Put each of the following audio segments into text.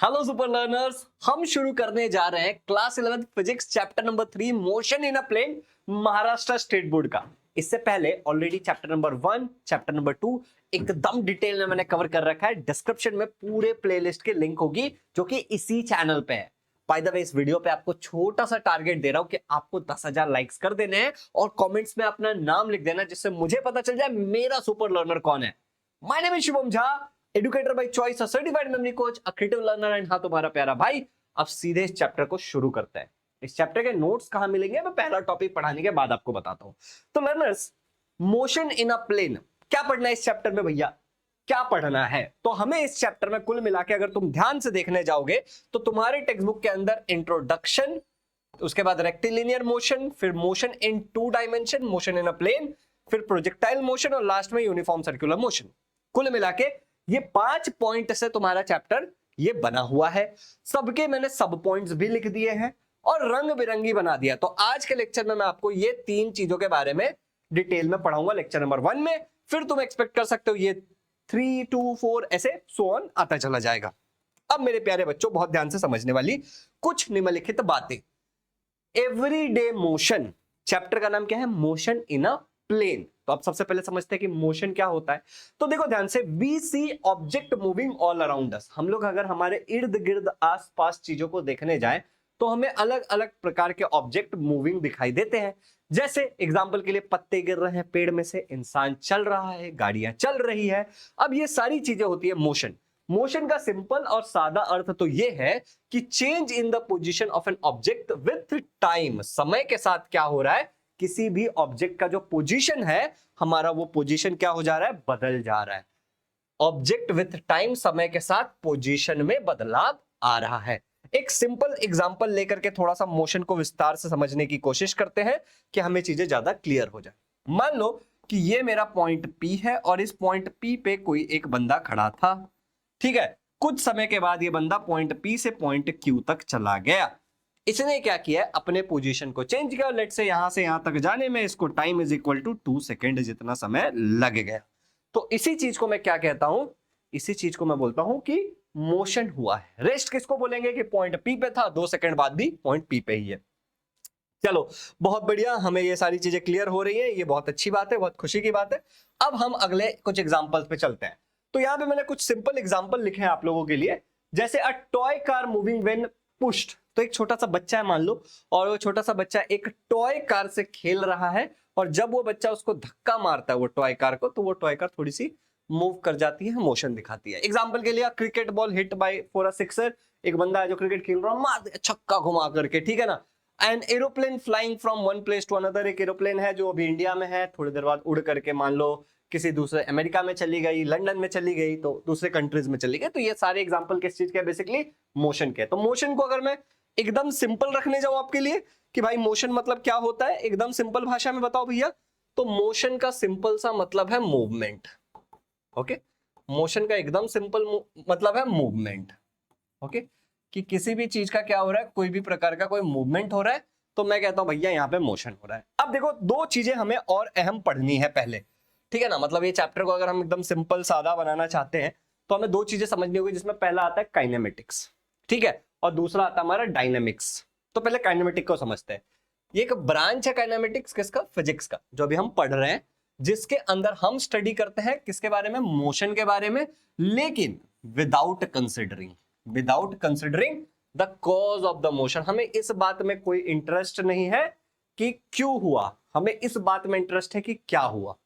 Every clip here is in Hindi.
हेलो सुपर लर्नर्स, हम शुरू करने जा रहे हैं class 11 physics chapter number 3 motion in a plane Maharashtra state board का। इससे पहले already chapter number 1 chapter number 2 एकदम डिटेल में मैंने कवर कर रखा है। डिस्क्रिप्शन में पूरे प्लेलिस्ट की लिंक होगी जो कि इसी चैनल पे है। बाय द वे, इस वीडियो पे आपको छोटा सा टारगेट दे रहा हूं कि आपको 10,000 लाइक्स कर देने हैं और कमेंट्स में अपना नाम लिख देना, जिससे मुझे पता चल जाए मेरा सुपर लर्नर कौन है। My name is Shubham Jha, educator by choice, a certified memory coach, a creative learner and हाँ तुम्हारा प्यारा भाई। अब सीधे इस चैप्टर को शुरू करते हैं। इस चैप्टर के नोट्स कहां मिलेंगे मैं पहला टॉपिक पढ़ाने के बाद आपको बताता हूं। तो learners, motion in a plane क्या पढ़ना है इस चैप्टर में भैया? क्या पढ़ना है? तो हमें इस चैप्टर में कुल मिला के अगर तुम ध्यान से देखने जाओगे तो तुम्हारे टेक्स्ट बुक के अंदर इंट्रोडक्शन, उसके बाद रेक्टिलिनियर मोशन, फिर motion in two dimension, motion in a plane, फिर प्रोजेक्टाइल मोशन और लास्ट में यूनिफॉर्म सर्कुलर मोशन। कुल मिला के ये 5 पॉइंट से तुम्हारा चैप्टर ये बना हुआ है। सबके मैंने सब पॉइंट्स भी लिख दिए हैं और रंग बिरंगी बना दिया। तो आज के लेक्चर में मैं आपको ये 3 चीजों के बारे में डिटेल में पढ़ाऊंगा लेक्चर नंबर 1 में। फिर तुम एक्सपेक्ट कर सकते हो ये 3, 2, 4 ऐसे सो ऑन आता चला जाएगा। अब मेरे प्यारे बच्चों, बहुत ध्यान से समझने वाली कुछ निम्नलिखित बातें। एवरीडे मोशन, चैप्टर का नाम क्या है? Motion in a plane. तो अब सबसे पहले समझते हैं कि मोशन क्या होता है। तो देखो ध्यान से, we see object moving all around us. हम लोग अगर हमारे इर्द गिर्द आसपास चीजों को देखने जाएं तो हमें अलग अलग प्रकार के ऑब्जेक्ट मूविंग दिखाई देते हैं। जैसे एग्जाम्पल के लिए पत्ते गिर रहे हैं पेड़ में से, इंसान चल रहा है, गाड़ियां चल रही है। अब ये सारी चीजें होती है मोशन। मोशन का सिंपल और सादा अर्थ तो ये है कि change in the position of an object with time. समय के साथ क्या हो रहा है? किसी भी ऑब्जेक्ट का जो पोजीशन है हमारा, वो पोजीशन क्या हो जा रहा है? बदल जा रहा है। ऑब्जेक्ट विथ टाइम, समय के साथ पोजीशन में बदलाव आ रहा है। एक सिंपल एग्जांपल लेकर के थोड़ा सा मोशन को विस्तार से समझने की कोशिश करते हैं कि हमें चीजें ज्यादा क्लियर हो जाए। मान लो कि ये मेरा पॉइंट P है और इस पॉइंट P पे कोई एक बंदा खड़ा था। ठीक है, कुछ समय के बाद ये बंदा पॉइंट P से पॉइंट Q तक चला गया। इसने क्या किया? अपने पोजीशन को चेंज किया। लेट से यहां तक जाने में इसको time is equal to 2 second जितना समय लग गया। तो इसी चीज को मैं क्या कहता हूं? इसी चीज को मैं बोलता हूं कि मोशन हुआ है। रेस्ट किसको बोलेंगे? कि पॉइंट P पे था, 2 सेकेंड बाद भी पॉइंट P पे ही है। चलो, बहुत बढ़िया, हमें ये सारी चीजें क्लियर हो रही है, ये बहुत अच्छी बात है, बहुत खुशी की बात है। अब हम अगले कुछ एग्जांपल्स पे चलते हैं। तो यहां पे मैंने कुछ सिंपल एग्जांपल लिखे हैं आप लोगों के लिए। जैसे a toy car moving when pushed. तो एक छोटा सा बच्चा है मान लो, और वो छोटा सा बच्चा एक टॉय कार से खेल रहा है, और जब वो बच्चा उसको धक्का मारता है वो टॉय कार को, तो वो टॉय कार थोड़ी सी मूव कर जाती है, मोशन दिखाती है। एग्जाम्पल के लिए cricket ball hit by for a sixer. एक बंदा है जो क्रिकेट खेल रहा है, मार दे छक्का घुमा करके, ठीक है ना। An aeroplane flying from one place to another. एक एरोप्लेन है जो अभी इंडिया में है, थोड़ी देर बाद उड़ करके मान लो किसी दूसरे अमेरिका में चली गई, लंदन में चली गई, तो दूसरे कंट्रीज में चली गई। तो ये सारे एग्जांपल किस चीज के? बेसिकली मोशन के। तो मोशन को अगर मैं एकदम सिंपल रखने जाऊं आपके लिए कि भाई मोशन मतलब क्या होता है, एकदम सिंपल भाषा में बताओ भैया, तो मोशन का सिंपल सा मतलब है मूवमेंट। ओके, मोशन का एकदम सिंपल मतलब है मूवमेंट। ओके, कि किसी भी चीज का क्या हो रहा है, कोई भी प्रकार का कोई मूवमेंट हो रहा है, तो मैं कहता हूं भैया यहाँ पे मोशन हो रहा है। अब देखो, 2 चीजें हमें और अहम पढ़नी है पहले, ठीक है ना। मतलब ये चैप्टर को अगर हम एकदम सिंपल सादा बनाना चाहते हैं तो हमें 2 चीजें समझनी होगी, जिसमें पहला आता है काइनेमेटिक्स, ठीक है, और दूसरा आता है हमारा डायनेमिक्स। तो पहले काइनेमेटिक्स को समझते हैं। ये एक ब्रांच है काइनेमेटिक्स, किसका? फिजिक्स का, जो अभी हम पढ़ रहे हैं, जिसके अंदर हम स्टडी करते हैं किसके बारे में? मोशन के बारे में, लेकिन without considering the cause of the motion. हमें इस बात में कोई इंटरेस्ट नहीं है कि क्यों हुआ, हमें इस बात में इंटरेस्ट है कि क्या हुआ।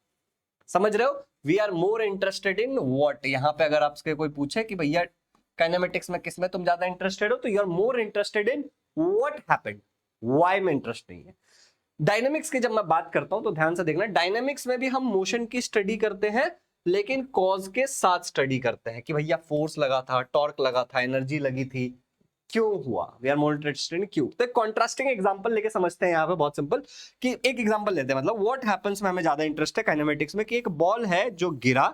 समझ रहे हो? We are more interested in what. यहां पे अगर आपसे कोई पूछे कि भैया काइनेमेटिक्स में किस में तुम ज्यादा इंटरेस्टेड हो, तो you are more interested in what happened, why में इंटरेस्ट नहीं है। डायनेमिक्स की जब मैं बात करता हूं तो ध्यान से देखना, डायनेमिक्स में भी हम मोशन की स्टडी करते हैं, लेकिन कॉज के साथ स्टडी करते हैं कि भैया फोर्स लगा था, टॉर्क लगा था, एनर्जी लगी थी, क्यों हुआ। We are more interested in क्यों। तो एक कॉन्ट्रास्टिंग एग्जांपल लेके समझते हैं यहाँ पे, बहुत सिंपल, कि एक एग्जांपल लेते हैं। मतलब व्हाट हैपेंस में हमें ज्यादा इंटरेस्ट है काइनेमेटिक्स में, कि एक बॉल है जो गिरा,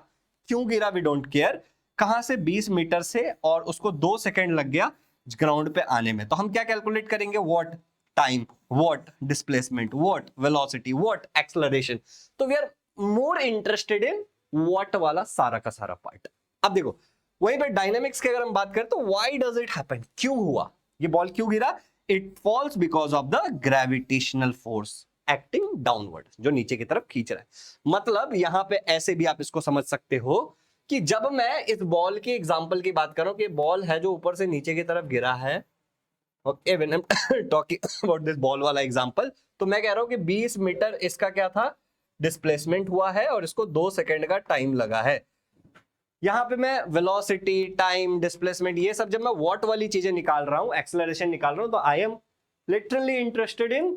क्यों गिरा वी डोंट केयर, कहां से? 20 मीटर से, और उसको 2 सेकेंड लग गया ग्राउंड पे आने में। तो हम क्या कैलकुलेट करेंगे? What time, what displacement, what velocity, what acceleration. तो we are more interested in what वाला सारा का सारा पार्ट। अब देखो, वहीं पे डायनेमिक्स की अगर हम बात करें तो व्हाई डज इट हैपन, क्यों हुआ ये बॉल क्यों गिरा, it falls because of the gravitational force acting downward, जो नीचे की तरफ खींच रहा है। मतलब यहां पे ऐसे भी आप इसको समझ सकते हो कि जब मैं इस बॉल के एग्जांपल की बात करूं कि बॉल है जो ऊपर से नीचे की तरफ गिरा है, okay when I am talking about this ball वाला एग्जांपल, तो मैं कह रहा हूं कि 20 मीटर इसका क्या था, डिस्प्लेसमेंट हुआ है और इसको 2 सेकंड का टाइम लगा है। यहां पे मैं वेलोसिटी, टाइम, डिस्प्लेसमेंट, ये सब जब मैं वॉट वाली चीजें निकाल रहा हूं, एक्सेलरेशन निकाल रहा हूं, तो I am literally interested in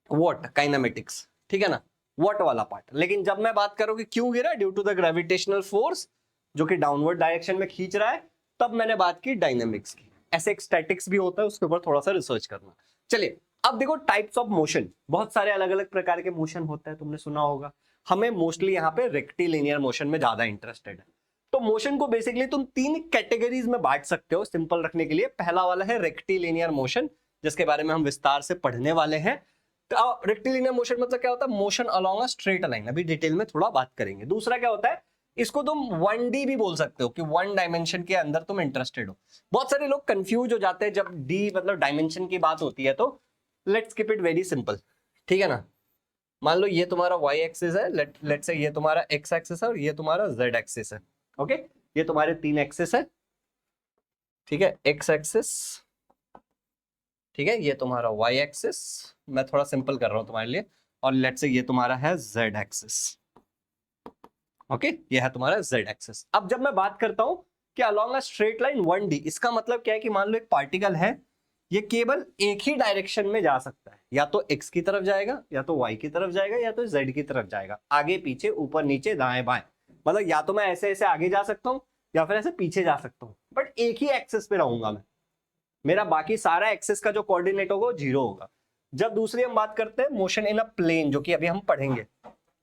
what, kinematics, ठीक है ना, वॉट वाला पार्ट। लेकिन जब मैं बात करूं कि क्यों गिरा, due to the gravitational force जो कि डाउनवर्ड डायरेक्शन में खींच रहा है, तब मैंने बात की डायनेमिक्स की। ऐसे एक स्टैटिक्स भी होता है, उसके ऊपर थोड़ा सा रिसर्च करना। चलिए अब देखो टाइप्स ऑफ मोशन, बहुत सारे अलग अलग प्रकार के मोशन होते हैं, तुमने सुना होगा। हमें मोस्टली यहाँ पे रेक्टिलिनियर मोशन में ज्यादा इंटरेस्टेड है। तो मोशन को बेसिकली तुम 3 कैटेगरीज में बांट सकते हो सिंपल रखने के लिए। पहला वाला है रेक्टिलिनियर मोशन, जिसके बारे में हम विस्तार से पढ़ने वाले हैं। तो रेक्टिलिनियर मोशन मतलब क्या होता है, motion along a straight line, अभी डिटेल में थोड़ा बात करेंगे। दूसरा क्या होता है, इसको तुम 1D भी बोल सकते हो कि 1 डायमेंशन के अंदर तुम इंटरेस्टेड हो। बहुत सारे लोग कंफ्यूज हो जाते हैं जब डी मतलब डायमेंशन की बात होती है। तो let's keep it very simple, ठीक है ना। मान लो ये तुम्हारा y एक्सिस है, लेट्स से ये तुम्हारा x एक्सिस है और ये तुम्हारा z एक्सिस है, ओके। ये तुम्हारे 3 एक्सिस है, ठीक है, x एक्सिस, ठीक है, ये तुम्हारा y एक्सिस, मैं थोड़ा सिंपल कर रहा हूं तुम्हारे लिए, और लेट्स से ये तुम्हारा है z एक्सिस, ओके, ये है तुम्हारा z एक्सिस। अब जब मैं बात करता हूं कि along a straight line 1D, इसका मतलब क्या है कि मान लो एक पार्टिकल है, ये केवल एक ही डायरेक्शन में जा सकता है, या तो x की तरफ जाएगा, या तो y की तरफ जाएगा, या तो z की तरफ जाएगा, आगे पीछे ऊपर नीचे दाएं बाएं। मतलब या तो मैं ऐसे ऐसे आगे जा सकता हूं या फिर ऐसे पीछे जा सकता हूं, बट एक ही एक्सिस पे रहूंगा मैं, मेरा बाकी सारा एक्सिस का जो कोऑर्डिनेट होगा वो 0 होगा। जब दूसरी हम बात करते हैं मोशन इन अ प्लेन, जो कि अभी हम पढ़ेंगे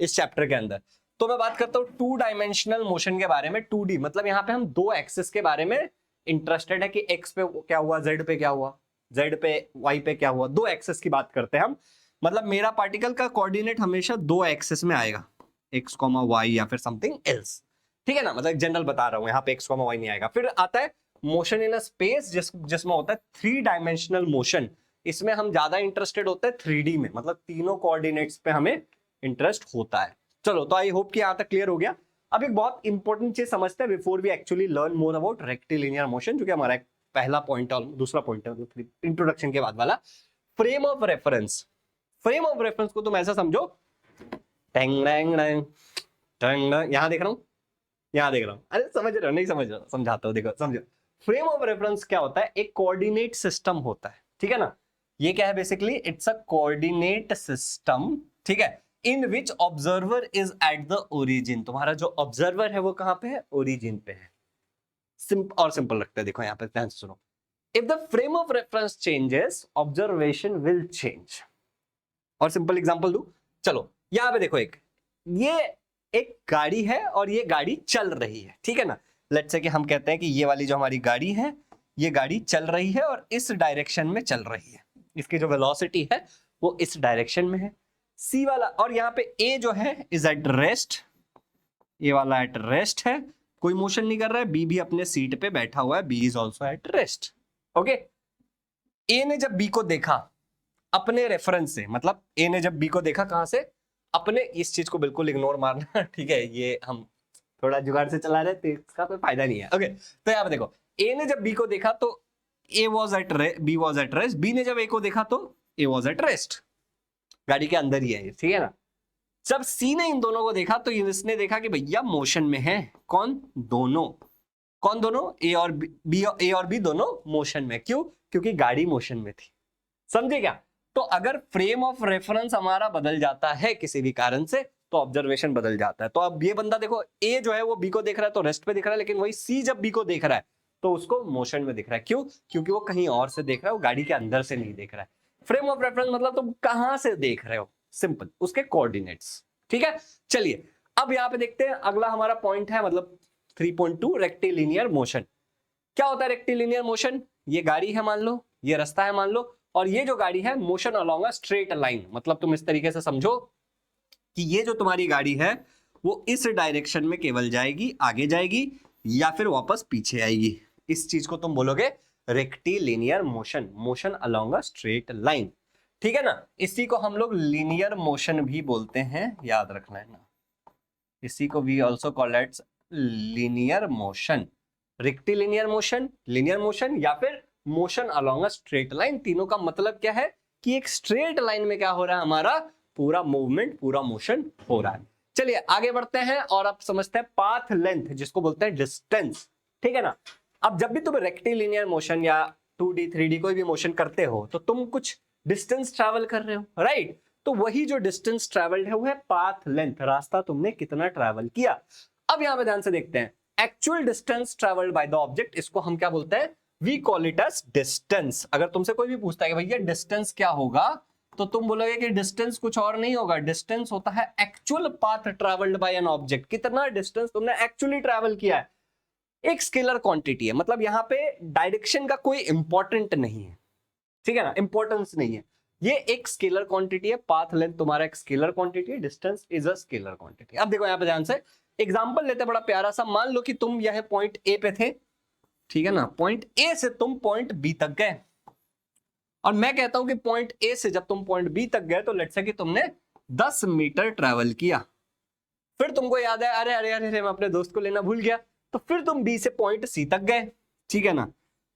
इस चैप्टर के अंदर, तो मैं बात करता हूं 2 डायमेंशनल मोशन के बारे में। 2D मतलब यहाँ पे हम 2 एक्सिस के बारे में इंटरेस्टेड है कि x पे क्या हुआ, z पे क्या हुआ, z पे y पे क्या हुआ, 2 एक्सिस की बात करते हैं हम। मतलब मेरा पार्टिकल का कोऑर्डिनेट हमेशा 2 एक्सिस में आएगा, x, y या फिर समथिंग एल्स, ठीक है ना। मतलब जनरल बता रहा हूं, यहाँ पे x, y नहीं आएगा। फिर आता है मोशन इन अ स्पेस, जिसमें होता है 3 डायमेंशनल मोशन। इसमें हम ज्यादा इंटरेस्टेड होते हैं 3D में, मतलब तीनों कोऑर्डिनेट्स पे हमें इंटरेस्ट होता है। चलो, तो आई होप कि यहां तक क्लियर हो गया। अब एक बहुत इंपॉर्टेंट चीज समझते हैं before we actually learn more about rectilinear motion, जो कि हमारा एक पहला पॉइंट और दूसरा पॉइंट है, मतलब इंट्रोडक्शन के बाद वाला। Frame of reference. Frame of reference को तुम ऐसा समझो, Tang dang dang Tang dang, यहां देख रहा हूं, यहां देख रहा हूं, अरे समझ रहे हो, नहीं समझ रहे हो, समझाता हूं, देखो समझो। फ्रेम ऑफ रेफरेंस क्या होता है, एक कोऑर्डिनेट सिस्टम होता है, ठीक है ना। ये क्या है basically, it's a coordinate system, ठीक है, in which observer is at the origin. तुम्हारा जो ऑब्जर्वर है वो कहां पे है, ओरिजिन पे है। सिंपल रखते हैं, देखो यहां पे ध्यान से सुनो। If the frame of reference changes, observation will change. और सिंपल एग्जांपल दूं, चलो यहां पे देखो, ये एक गाड़ी है और ये गाड़ी चल रही है, ठीक है ना। लेट्स से कि हम कहते हैं कि ये वाली जो हमारी गाड़ी है, ये गाड़ी चल रही है और इस डायरेक्शन में चल रही है, इसकी जो वेलोसिटी है वो इस डायरेक्शन में है। सी वाला, और यहाँ पे ए जो है इज एट रेस्ट, ए वाला एट रेस्ट है, कोई मोशन नहीं कर रहा है। बी भी अपने सीट पे बैठा हुआ है, B is also at rest, okay. A ने जब बी को देखा अपने रेफरेंस से, मतलब ए ने जब बी को देखा कहां से, अपने, इस चीज को बिल्कुल इग्नोर मारना, ठीक है, ये हम थोड़ा जुगाड़ से चला रहे थे, इसका कोई फायदा नहीं है, ओके। तो यहाँ पे देखो, ए ने जब बी को देखा तो A was at B was at rest, B ने जब ए को देखा तो ए वॉज एट रेस्ट, गाड़ी के अंदर ही है, ठीक है ना। जब सी ने इन दोनों को देखा तो इसने देखा कि भैया मोशन में है, कौन, दोनों, कौन दोनों, ए और बी, ए और बी दोनों मोशन में। क्यों, क्योंकि गाड़ी मोशन में थी, समझे क्या। तो अगर फ्रेम ऑफ रेफरेंस हमारा बदल जाता है किसी भी कारण से, तो ऑब्जर्वेशन बदल जाता है। तो अब ये बंदा देखो, ए जो है वो बी को देख रहा है तो रेस्ट पे दिख रहा है, लेकिन वही सी जब बी को देख रहा है तो उसको मोशन में दिख रहा है। क्यों, क्योंकि वो कहीं और से देख रहा है, वो गाड़ी के अंदर से नहीं देख रहा है। फ्रेम ऑफ रेफरेंस मतलब तुम कहां से देख रहे हो, सिंपल, उसके कोऑर्डिनेट्स, ठीक है। चलिए अब यहां पे देखते हैं, अगला हमारा पॉइंट है, मतलब 3.2 रेक्टिलिनियर मोशन। क्या होता है रेक्टिलिनियर मोशन, ये गाड़ी है मान लो, ये रास्ता है मान लो, और ये जो गाड़ी है motion along a straight line. मतलब तुम इस तरीके से समझो कि ये जो तुम्हारी गाड़ी है वो इस डायरेक्शन में केवल जाएगी, आगे जाएगी, या फिर वापस पीछे आएगी। इस चीज को तुम बोलोगे rectilinear motion, motion along a straight line, ठीक है ना। इसी को हम लोग लीनियर मोशन भी बोलते हैं, याद रखना है ना। इसी को we also call it linear motion, rectilinear motion, linear motion या फिर motion along a straight line. तीनों का मतलब क्या है कि एक स्ट्रेट लाइन में क्या हो रहा है, हमारा पूरा मूवमेंट, पूरा मोशन हो रहा है। चलिए आगे बढ़ते हैं और अब समझते हैं पाथ लेंथ, जिसको बोलते हैं डिस्टेंस, ठीक है ना। अब जब भी तुम रेक्टिलिनियर मोशन या 2D 3D कोई भी मोशन करते हो तो तुम कुछ डिस्टेंस ट्रैवल कर रहे हो, राइट। तो वही जो डिस्टेंस ट्रैवल्ड है वो है पाथ लेंथ, रास्ता तुमने कितना ट्रैवल किया। अब यहां पे ध्यान से देखते हैं, actual distance travelled by the object, इसको हम क्या बोलते हैं, we call it as distance. अगर तुमसे कोई भी पूछता है कि भैया डिस्टेंस क्या होगा, तो तुम बोलोगे कि डिस्टेंस कुछ और नहीं होगा, डिस्टेंस होता है actual path travelled bye an object, कितना डिस्टेंस तुमने एक्चुअली ट्रैवल किया है। एक स्केलर क्वांटिटी है, मतलब यहां पे डायरेक्शन का कोई इंपॉर्टेंट नहीं है, ठीक है ना, इंपॉर्टेंस नहीं है। ये एक स्केलर क्वांटिटी है, पाथ लेंथ तुम्हारा एक स्केलर क्वांटिटी है, distance is a scalar quantity. अब देखो यहां पे ध्यान से एग्जांपल लेते हैं बड़ा प्यारा सा। मान लो कि तुम यह पॉइंट ए पे थे, ठीक है ना, पॉइंट ए से तुम पॉइंट बी तक गए, और मैं कहता हूं कि पॉइंट ए से जब तुम पॉइंट बी तक गए तो लेट्स से कि तुमने 10 मीटर ट्रेवल किया। फिर तुमको याद है अरे अरे अरे मैं अपने दोस्त को लेना भूल गया, तो फिर तुम बी से पॉइंट सी तक गए, ठीक है ना।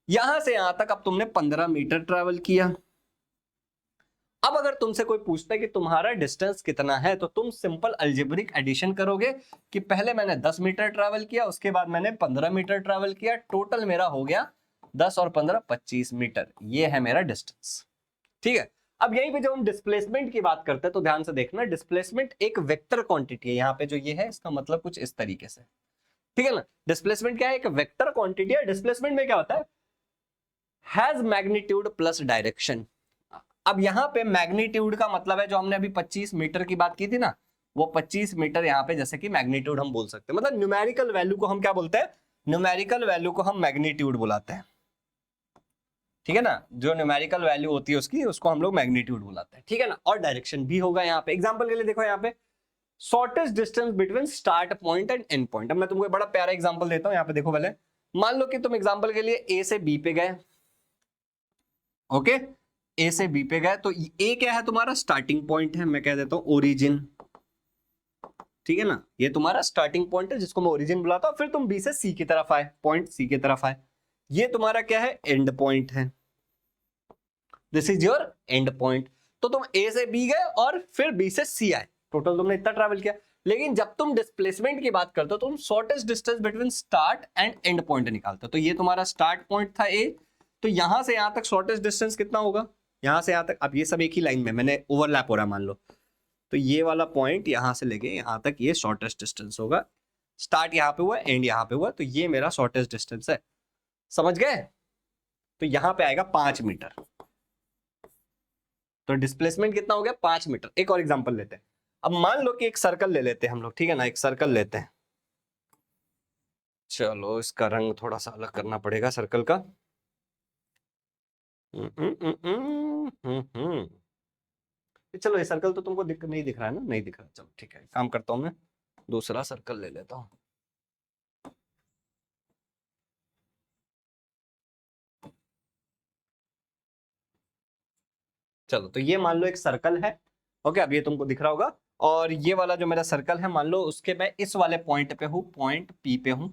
यहां से यहां तक अब तुमने 15 मीटर ट्रेवल किया। अब अगर तुमसे कोई पूछता है कि तुम्हारा डिस्टेंस कितना है, तो तुम सिंपल अलजेब्रिक एडिशन करोगे कि पहले मैंने 10 मीटर ट्रैवल किया, उसके बाद मैंने 15 मीटर ट्रैवल किया, टोटल मेरा हो गया 10 और 15 25 मीटर, ये है मेरा डिस्टेंस, ठीक है। अब यहीं पे जब हम डिस्प्लेसमेंट की बात करते हैं तो ध्यान से देखना, डिस्प्लेसमेंट एक वेक्टर क्वांटिटी है। यहाँ पे जो ये है इसका मतलब कुछ इस तरीके से, ठीक है ना। डिस्प्लेसमेंट क्या है, एक वेक्टर क्वांटिटी है। डिस्प्लेसमेंट में क्या होता है, हैज मैग्नीट्यूड प्लस डायरेक्शन। अब यहाँ पे मैग्नीट्यूड का मतलब है, जो हमने अभी 25 मीटर की बात की थी ना, वो 25 मीटर यहाँ पे जैसे कि मैग्नीट्यूड हम बोल सकते हैं। मतलब न्यूमेरिकल वैल्यू को हम क्या बोलते हैं, न्यूमेरिकल वैल्यू को हम मैग्नीट्यूड बुलाते हैं, ठीक है ना। जो न्यूमेरिकल वैल्यू होती है उसकी, उसको हम लोग मैग्नीट्यूड बुलाते हैं, ठीक है ना। और डायरेक्शन भी होगा यहाँ पे। एग्जांपल के लिए देखो यहाँ पे shortest distance between start point and and point. अब मैं तुमको बड़ा प्यारा एग्जांपल देता हूँ, यहाँ पे देखो पहले। मान लो कि तुम एग्जांपल के लिए ए से बी पे गए, ओके, ए से बी पे गए, तो ए क्या है, तुम्हारा स्टार्टिंग पॉइंट है, मैं कह देता हूं ओरिजिन, ठीक है ना। ये तुम्हारा स्टार्टिंग पॉइंट है जिसको मैं ओरिजिन बुलाता हूं। फिर तुम बी से सी की तरफ आए, पॉइंट सी की तरफ आए, ये तुम्हारा क्या है, एंड पॉइंट है, this is your and point. तो तुम ए से बी गए और फिर बी से सी आए, टोटल तुमने इतना ट्रैवल किया। लेकिन जब तुम डिस्प्लेसमेंट की बात करते हो तो तुम shortest distance between start and and point निकालते हो। तो ये तुम्हारा स्टार्ट पॉइंट था ए, तो यहां से यहां तक शॉर्टेस्ट डिस्टेंस कितना होगा, यहां से यहां तक। अब ये सब एक ही लाइन में, मैंने ओवरलैप हो रहा है मान लो, तो ये वाला पॉइंट यहां से लेके यहां तक ये शॉर्टेस्ट डिस्टेंस होगा। स्टार्ट यहां पे हुआ, एंड यहां पे हुआ, तो ये मेरा शॉर्टेस्ट डिस्टेंस है, समझ गए। तो यहां पे आएगा 5 मीटर, तो डिस्प्लेसमेंट कितना हो गया, 5 मीटर। एक और एग्जांपल लेते हैं। अब मान लो कि एक सर्कल ले लेते हैं हम लोग, ठीक है ना, एक सर्कल लेते हैं। चलो इसका रंग थोड़ा सा अलग करना पड़ेगा सर्कल का। चलो ये सर्कल तो तुमको नहीं दिख रहा है ना, नहीं दिख रहा, चलो ठीक है, काम करता हूं मैं, दूसरा सर्कल ले लेता हूं। चलो तो ये मान लो एक सर्कल है, ओके, अब ये तुमको दिख रहा होगा। और ये वाला जो मेरा सर्कल है, मान लो उसके मैं इस वाले पॉइंट पे हूँ, पॉइंट पी पे हूँ,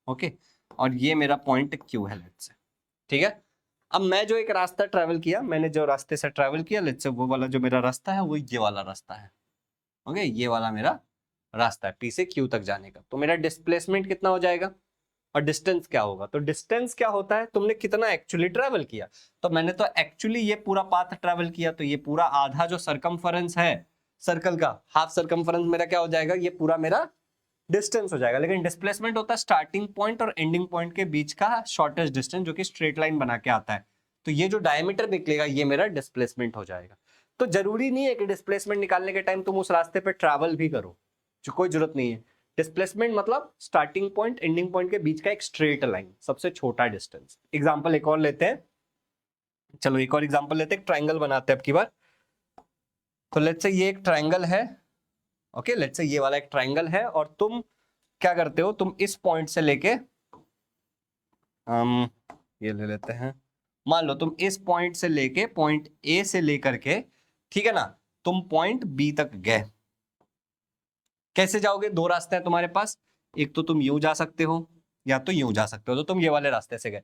ओके, और ये मेरा पॉइंट क्यू है, लेट्स से, ठीक है। अब मैं जो एक रास्ता ट्रैवल किया, मैंने जो रास्ते से ट्रैवल किया, लेट्स से वो वाला जो मेरा रास्ता है वो ये वाला रास्ता है, ओके, ये वाला मेरा रास्ता है पी से क्यू तक जाने का। तो मेरा डिस्प्लेसमेंट कितना हो जाएगा और डिस्टेंस क्या होगा। तो डिस्टेंस क्या होता है, तुमने कितना एक्चुअली ट्रैवल किया। तो मैंने तो एक्चुअली ये पूरा पाथ ट्रैवल किया, तो ये पूरा आधा जो सरकमफरेंस है सर्कल का, हाफ सरकमफरेंस मेरा क्या हो जाएगा, ये पूरा मेरा डिस्टेंस हो जाएगा। लेकिन डिस्प्लेसमेंट होता है स्टार्टिंग पॉइंट और एंडिंग पॉइंट के बीच का शॉर्टेस्ट डिस्टेंस, जो कि स्ट्रेट लाइन बना के आता है। तो ये जो डायमीटर निकलेगा ये मेरा डिस्प्लेसमेंट हो जाएगा। तो जरूरी नहीं है कि डिस्प्लेसमेंट निकालने के टाइम तुम उस रास्ते पे ट्रैवल भी करो, जो कोई जरूरत नहीं है। डिस्प्लेसमेंट मतलब स्टार्टिंग पॉइंट एंडिंग पॉइंट के बीच का एक स्ट्रेट लाइन, सबसे छोटा डिस्टेंस। एग्जांपल एक और लेते हैं, चलो एक और एग्जांपल लेते हैं, ट्रायंगल बनाते हैं अब की बार। तो लेट्स से ये एक ट्रायंगल है, ओके, लेट्स से ये वाला एक ट्रायंगल है, और तुम क्या करते हो, तुम इस पॉइंट से लेके हम ये ले लेते हैं, मान लो तुम इस पॉइंट से लेके पॉइंट ए से लेकर के, ठीक है ना, तुम पॉइंट बी तक गए। कैसे जाओगे? दो रास्ते हैं तुम्हारे पास, एक तो तुम यूं जा सकते हो या तो यूं जा सकते हो, तो तुम ये वाले रास्ते से गए।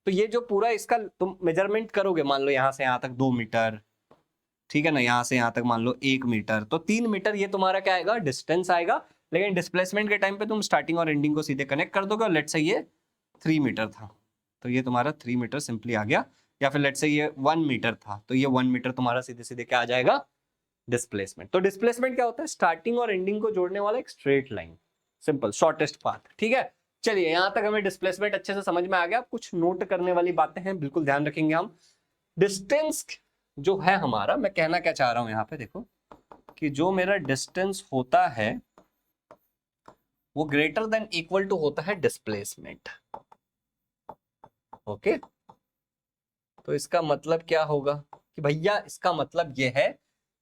तो ये जो पूरा इसका तुम मेजरमेंट करोगे, मान लो यहां से यहां तक 2 मीटर, ठीक है ना, यहां से यहां तक मान लो 1 मीटर, तो 3 मीटर ये तुम्हारा क्या आएगा? डिस्टेंस आएगा। लेकिन डिस्प्लेसमेंट के टाइम पे तुम स्टार्टिंग और एंडिंग को सीधे कनेक्ट कर दोगे, और लेट्स से ये 3 मीटर था, तो ये तुम्हारा 3 मीटर सिंपली आ गया। या फिर लेट्स से ये 1 मीटर था, तो ये 1 मीटर तुम्हारा सीधे सीधे क्या आ जाएगा? डिस्प्लेसमेंट। तो डिस्प्लेसमेंट क्या होता है? स्टार्टिंग और एंडिंग को जोड़ने वाला एक straight line, simple shortest path. ठीक है, चलिए यहां तक हमें डिस्प्लेसमेंट अच्छे से समझ में आ गया। कुछ नोट करने वाली बातें हैं, बिल्कुल ध्यान रखेंगे हम। डिस्टेंस जो है हमारा, मैं कहना क्या चाह रहा हूं यहाँ पे, देखो कि जो मेरा डिस्टेंस होता है वो ग्रेटर देन इक्वल टू होता है डिस्प्लेसमेंट। ओके, तो इसका मतलब क्या होगा कि भैया, इसका मतलब ये है